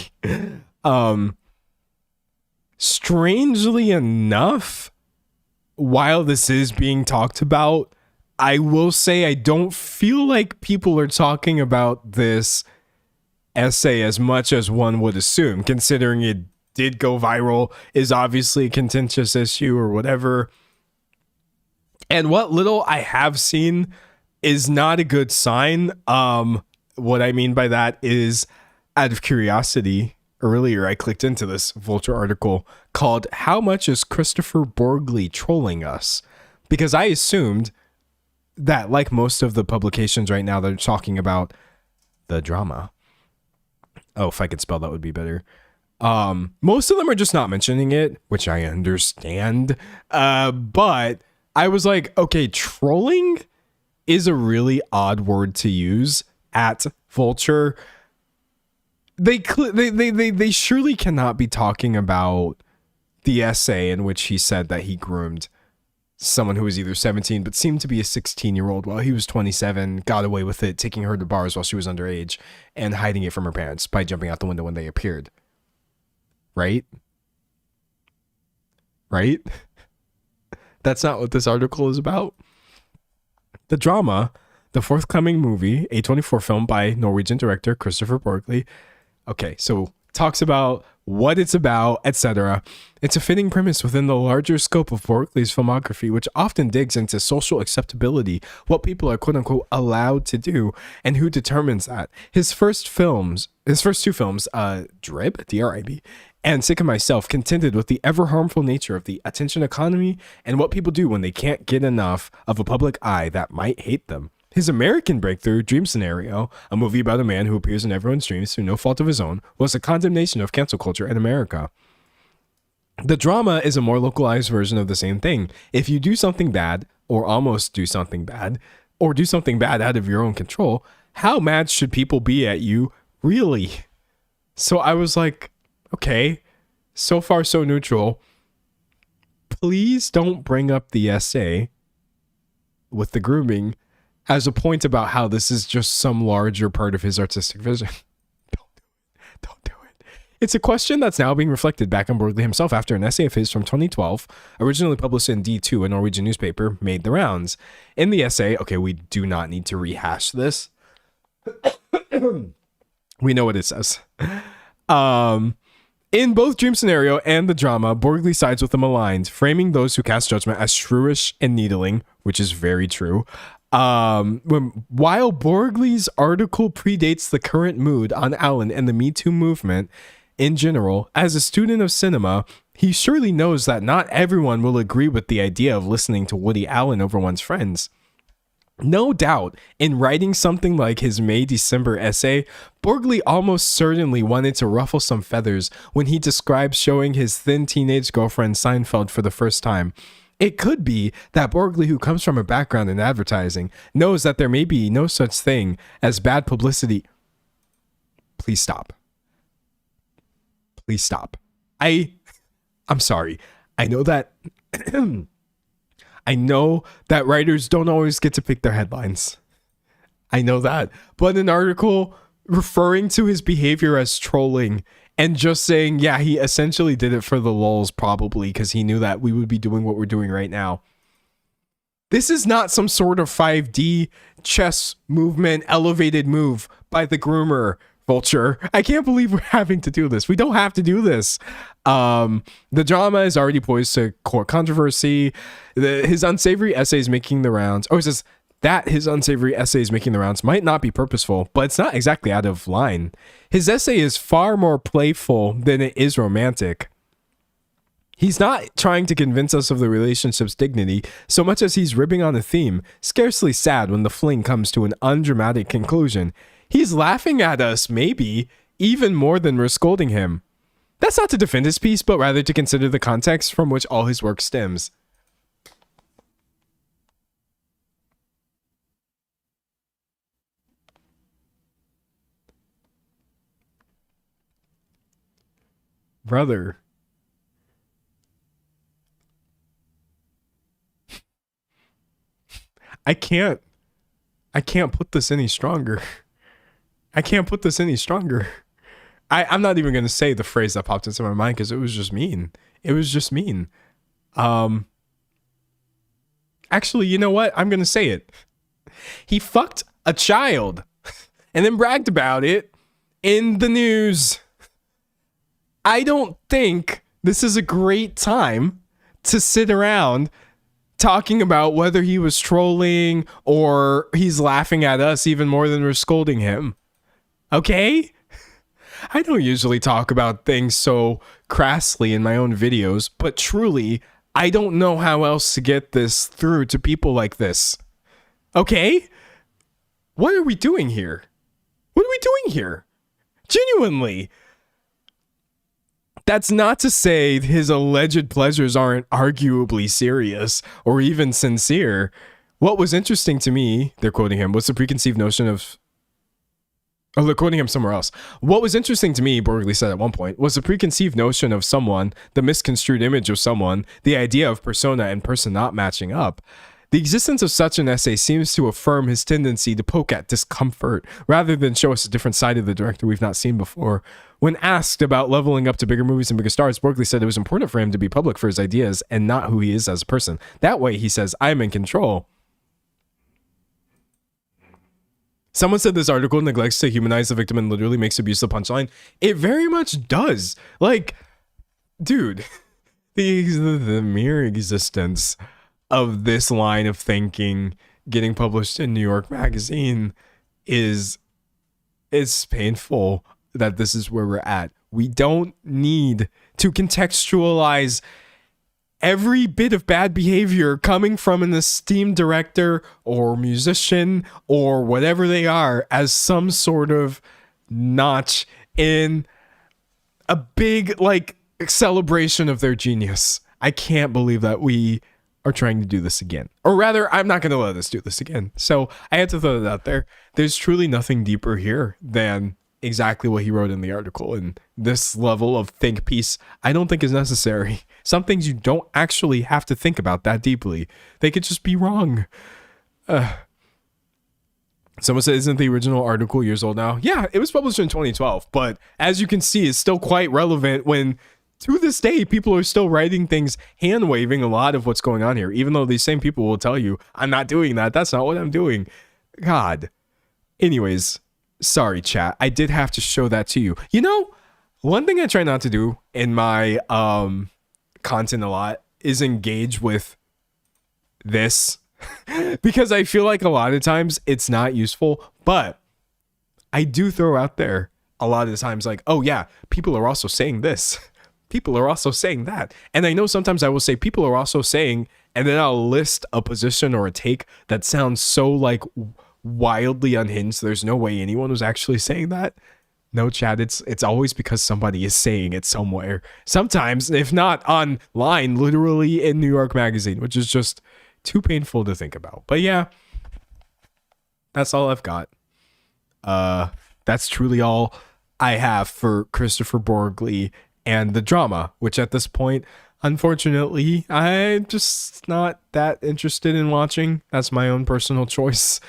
Strangely enough, while this is being talked about, I will say I don't feel like people are talking about this essay as much as one would assume, considering it did go viral, is obviously a contentious issue or whatever. And what little I have seen is not a good sign. What I mean by that is, out of curiosity, earlier I clicked into this Vulture article called "How Much is Christopher Borgley Trolling Us?" Because I assumed that, like most of the publications right now, they're talking about the drama. Oh, if I could spell, that would be better. Most of them are just not mentioning it, which I understand. But I was like, okay, trolling is a really odd word to use at Vulture. They surely cannot be talking about the essay in which he said that he groomed someone who was either 17 but seemed to be a 16-year-old while he was 27, got away with it, taking her to bars while she was underage, and hiding it from her parents by jumping out the window when they appeared. Right? That's not what this article is about. The drama, the forthcoming movie, a24 film by Norwegian director Christopher Borgley. Okay, so talks about what it's about, etc. It's a fitting premise within the larger scope of Borgley's filmography, which often digs into social acceptability, what people are quote-unquote allowed to do, and who determines that. His first two films, Drib, D-R-I-B, and Sick of Myself, contended with the ever harmful nature of the attention economy and what people do when they can't get enough of a public eye that might hate them. His American breakthrough, Dream Scenario, a movie about a man who appears in everyone's dreams through no fault of his own, was a condemnation of cancel culture in America. The drama is a more localized version of the same thing. If you do something bad, or almost do something bad, or do something bad out of your own control, how mad should people be at you, really? So I was like, okay, so far so neutral. Please don't bring up the essay with the grooming as a point about how this is just some larger part of his artistic vision. Don't do it. It's a question that's now being reflected back on Borgli himself after an essay of his from 2012, originally published in D2, a Norwegian newspaper, made the rounds. In the essay, okay, we do not need to rehash this. We know what it says. In both Dream Scenario and the drama, Borgli sides with the maligned, framing those who cast judgment as shrewish and needling, which is very true. While Borgli's article predates the current mood on Alan and the Me Too movement in general, as a student of cinema, he surely knows that not everyone will agree with the idea of listening to Woody Allen over one's friends. No doubt, in writing something like his May-December essay, Borgli almost certainly wanted to ruffle some feathers when he described showing his thin teenage girlfriend Seinfeld for the first time. It could be that Borgli, who comes from a background in advertising, knows that there may be no such thing as bad publicity. Please stop. Please stop. I'm sorry. I know that... I know that writers don't always get to pick their headlines. I know that. But an article referring to his behavior as trolling and just saying, yeah, he essentially did it for the lulz probably because he knew that we would be doing what we're doing right now. This is not some sort of 5D chess movement elevated move by the groomer Vulture. I can't believe we're having to do this. We don't have to do this. The drama is already poised to court controversy. His unsavory essays making the rounds. Oh, it says that his unsavory essays making the rounds might not be purposeful, but it's not exactly out of line. His essay is far more playful than it is romantic. He's not trying to convince us of the relationship's dignity so much as he's ribbing on a theme, scarcely sad when the fling comes to an undramatic conclusion. He's laughing at us, maybe, even more than we're scolding him. That's not to defend his piece, but rather to consider the context from which all his work stems. Brother. I can't put this any stronger. I can't put this any stronger. I'm not even going to say the phrase that popped into my mind because it was just mean. It was just mean. Actually, you know what? I'm going to say it. He fucked a child and then bragged about it in the news. I don't think this is a great time to sit around talking about whether he was trolling or he's laughing at us even more than we're scolding him. Okay? I don't usually talk about things so crassly in my own videos, but truly, I don't know how else to get this through to people like this. Okay? What are we doing here? What are we doing here? Genuinely. That's not to say his alleged pleasures aren't arguably serious or even sincere. What was interesting to me, they're quoting him, was the preconceived notion of... Oh, they're quoting him somewhere else. What was interesting to me, Borgli said at one point, was the preconceived notion of someone, the misconstrued image of someone, the idea of persona and person not matching up. The existence of such an essay seems to affirm his tendency to poke at discomfort rather than show us a different side of the director we've not seen before. When asked about leveling up to bigger movies and bigger stars, Borgli said it was important for him to be public for his ideas and not who he is as a person. That way, he says, I'm in control. Someone said this article neglects to humanize the victim and literally makes abuse the punchline. It very much does. Like, dude, the mere existence of this line of thinking getting published in New York Magazine is painful that this is where we're at. We don't need to contextualize every bit of bad behavior coming from an esteemed director or musician or whatever they are as some sort of notch in a big like celebration of their genius. I can't believe that we are trying to do this again. Or rather, I'm not going to let us do this again. So I had to throw that out there. There's truly nothing deeper here than exactly what he wrote in the article, and this level of think piece I don't think is necessary. Some things you don't actually have to think about that deeply. They could just be wrong. Someone said, isn't the original article years old now? Yeah, it was published in 2012, but as you can see, it's still quite relevant when to this day, people are still writing things, hand waving a lot of what's going on here, even though these same people will tell you, I'm not doing that. That's not what I'm doing. God. Anyways, sorry, chat. I did have to show that to you. You know, one thing I try not to do in my content a lot is engage with this because I feel like a lot of times it's not useful, but I do throw out there a lot of the times like, oh yeah, people are also saying this. People are also saying that. And I know sometimes I will say people are also saying, and then I'll list a position or a take that sounds so like wildly unhinged. There's no way anyone was actually saying that. No, chat, it's always because somebody is saying it somewhere. Sometimes, if not online, literally in New York Magazine, which is just too painful to think about. But yeah, that's all I've got. That's truly all I have for Christopher Borgli and the drama, which at this point, unfortunately, I'm just not that interested in watching. That's my own personal choice.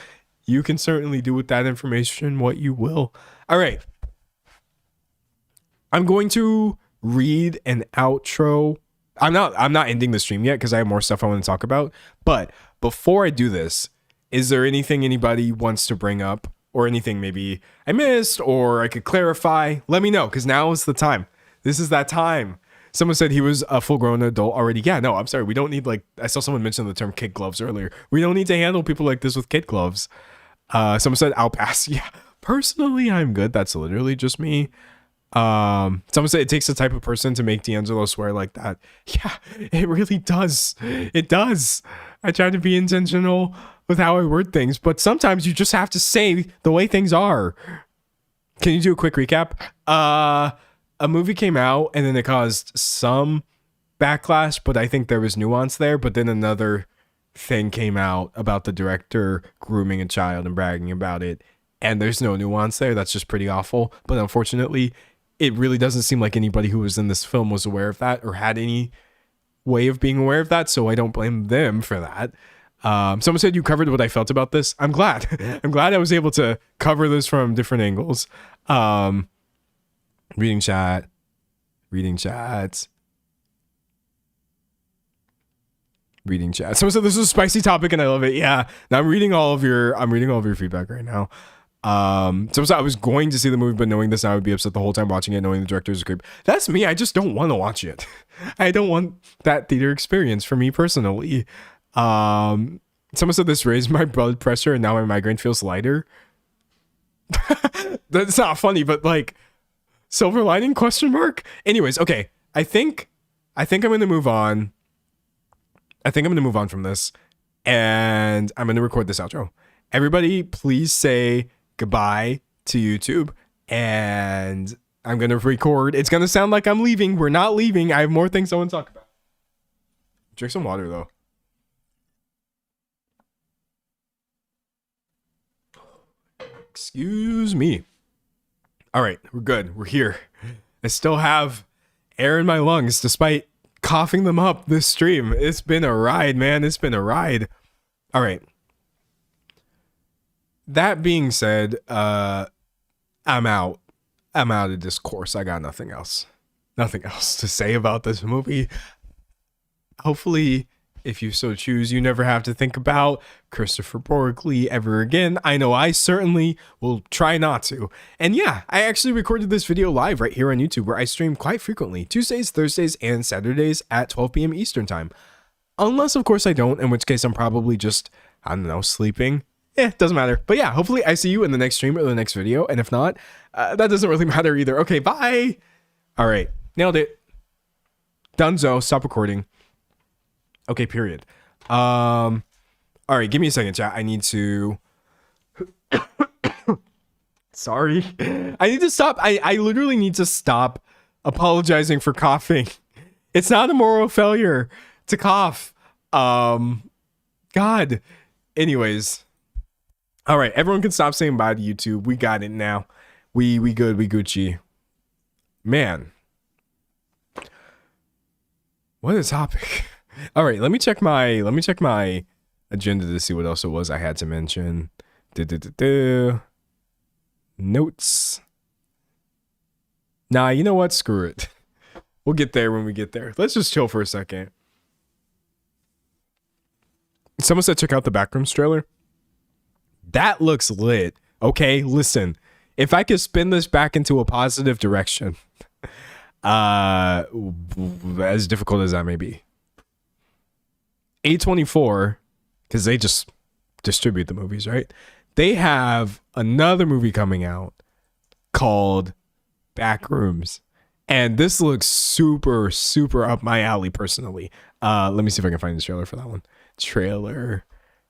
You can certainly do with that information what you will. All right. I'm going to read an outro. I'm not ending the stream yet because I have more stuff I want to talk about. But before I do this, is there anything anybody wants to bring up or anything maybe I missed or I could clarify? Let me know because now is the time. This is that time. Someone said he was a full-grown adult already. Yeah, no, I'm sorry. We don't need I saw someone mention the term kid gloves earlier. We don't need to handle people like this with kid gloves. Someone said I'll pass. Yeah, personally, I'm good. That's literally just me. Someone said it takes the type of person to make D'Angelo swear like that. Yeah, it really does. It does. I try to be intentional with how I word things, but sometimes you just have to say the way things are. Can you do a quick recap? A movie came out and then it caused some backlash, but I think there was nuance there. But then another thing came out about the director grooming a child and bragging about it. And there's no nuance there. That's just pretty awful. But unfortunately, it really doesn't seem like anybody who was in this film was aware of that or had any way of being aware of that. So I don't blame them for that. Someone said you covered what I felt about this. I'm glad. I'm glad I was able to cover this from different angles. Reading chat. Reading chat. Someone said this is a spicy topic and I love it. Yeah. Now I'm reading all of your feedback right now. Someone said I was going to see the movie, but knowing this, I would be upset the whole time watching it, knowing the director's a creep. That's me. I just don't want to watch it. I don't want that theater experience for me personally. Someone said this raised my blood pressure and now my migraine feels lighter. That's not funny, but like silver lining question mark. Anyways, okay. I think I'm going to move on. I think I'm going to move on from this and I'm going to record this outro. Everybody, please say goodbye to YouTube and I'm going to record. It's going to sound like I'm leaving. We're not leaving. I have more things I want to talk about. Drink some water though. Excuse me. All right, we're good. We're here. I still have air in my lungs despite coughing them up this stream. It's been a ride, man. It's been a ride. All right. That being said, I'm out. I'm out of discourse. I got nothing else. Nothing else to say about this movie. Hopefully, if you so choose, you never have to think about Christopher Borgli ever again. I know I certainly will try not to. And yeah, I actually recorded this video live right here on YouTube where I stream quite frequently, Tuesdays, Thursdays, and Saturdays at 12 p.m. Eastern time. Unless, of course, I don't, in which case I'm probably just, I don't know, sleeping. Doesn't matter. But yeah, hopefully I see you in the next stream or the next video. And if not, that doesn't really matter either. Okay, bye. All right, nailed it. Dunzo, stop recording. Okay, period. All right, give me a second, chat. I need to... Sorry. I need to stop. I literally need to stop apologizing for coughing. It's not a moral failure to cough. God. Anyways. All right, everyone can stop saying bye to YouTube. We got it now. We good. We Gucci. Man. What a topic. All right, let me check my agenda to see what else it was I had to mention. Notes. Nah, you know what? Screw it. We'll get there when we get there. Let's just chill for a second. Someone said check out the Backrooms trailer. That looks lit. Okay, listen. If I could spin this back into a positive direction, as difficult as that may be, A24, because they just distribute the movies, right? They have another movie coming out called Backrooms, and this looks super up my alley personally. Let me see if I can find the trailer for that one. Trailer.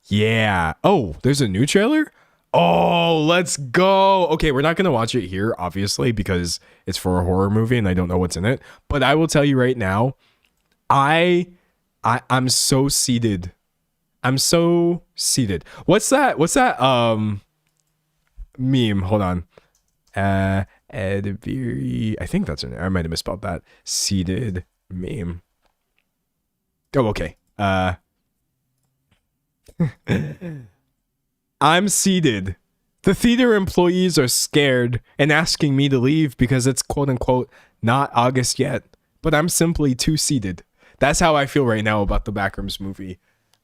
Yeah. Oh, there's a new trailer? Oh, let's go. Okay, we're not going to watch it here, obviously, because it's for a horror movie and I don't know what's in it. But I will tell you right now, I'm so seated. I'm so seated. What's that meme? Hold on. I think that's in it. I might have misspelled that. Seated meme. Oh, okay. I'm seated. The theater employees are scared and asking me to leave because it's quote unquote not August yet, but I'm simply too seated. That's how I feel right now about the Backrooms movie.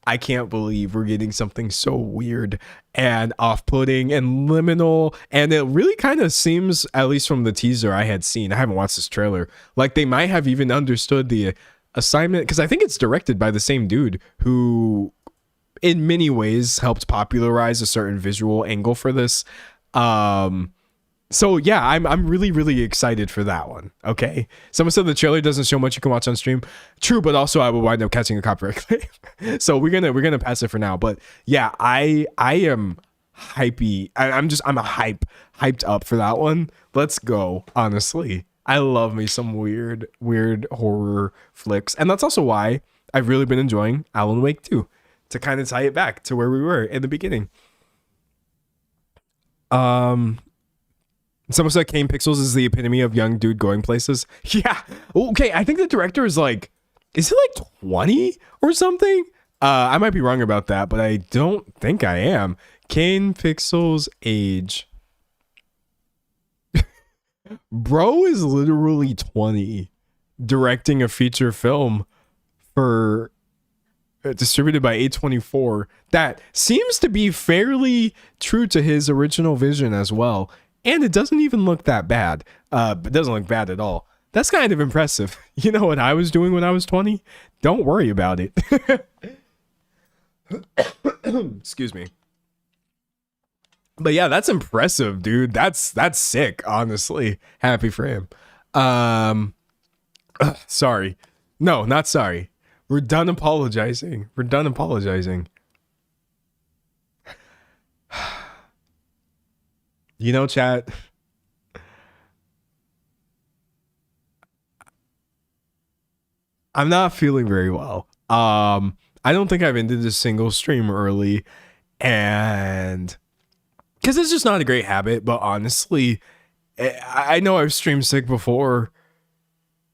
I can't believe we're getting something so weird and off-putting and liminal, and it really kind of seems, at least from the teaser I had seen, I haven't watched this trailer, like they might have even understood the assignment, because I think it's directed by the same dude who in many ways helped popularize a certain visual angle for this. So yeah, I'm really excited for that one. Okay. Someone said the trailer doesn't show much you can watch on stream. True, but also I will wind up catching a copyright claim. So we're gonna pass it for now. But yeah, I am hypey. I'm hyped up for that one. Let's go. Honestly, I love me some weird horror flicks, and that's also why I've really been enjoying Alan Wake 2, to kind of tie it back to where we were in the beginning. Someone said Kane Pixels is the epitome of young dude going places. Yeah. Okay, I think the director is like, is he like 20 or something? I might be wrong about that, but I don't think I am. Kane Pixels age. Bro is literally 20 directing a feature film for distributed by A24 that seems to be fairly true to his original vision as well. And it doesn't even look that bad. It doesn't look bad at all. That's kind of impressive. You know what I was doing when I was 20? Don't worry about it. Excuse me. But yeah, that's impressive, dude. That's sick, honestly. Happy for him. Sorry. No, not sorry. We're done apologizing. You know, chat, I'm not feeling very well. I don't think I've ended a single stream early, and because it's just not a great habit, but honestly, I know I've streamed sick before.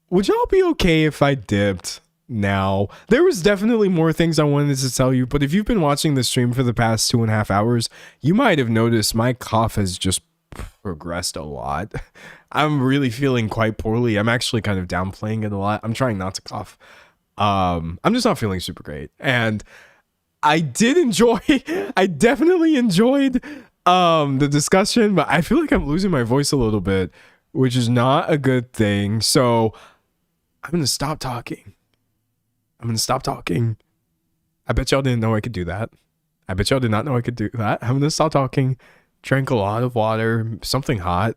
Would y'all be okay if I dipped now? There was definitely more things I wanted to tell you, but if you've been watching the stream for the past 2.5 hours, you might have noticed my cough has just progressed a lot. I'm really feeling quite poorly. I'm actually kind of downplaying it a lot. I'm trying not to cough. I'm just not feeling super great, and I definitely enjoyed the discussion, but I feel like I'm losing my voice a little bit, which is not a good thing. So I'm gonna stop talking. I bet y'all didn't know I could do that. I bet y'all did not know I could do that. I'm gonna stop talking. Drank a lot of water, something hot.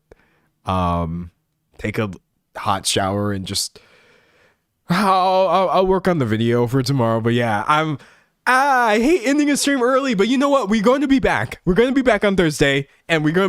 Take a hot shower and just I'll work on the video for tomorrow. But yeah, I hate ending a stream early, but you know what? We're going to be back. We're going to be back on Thursday, and we're going to be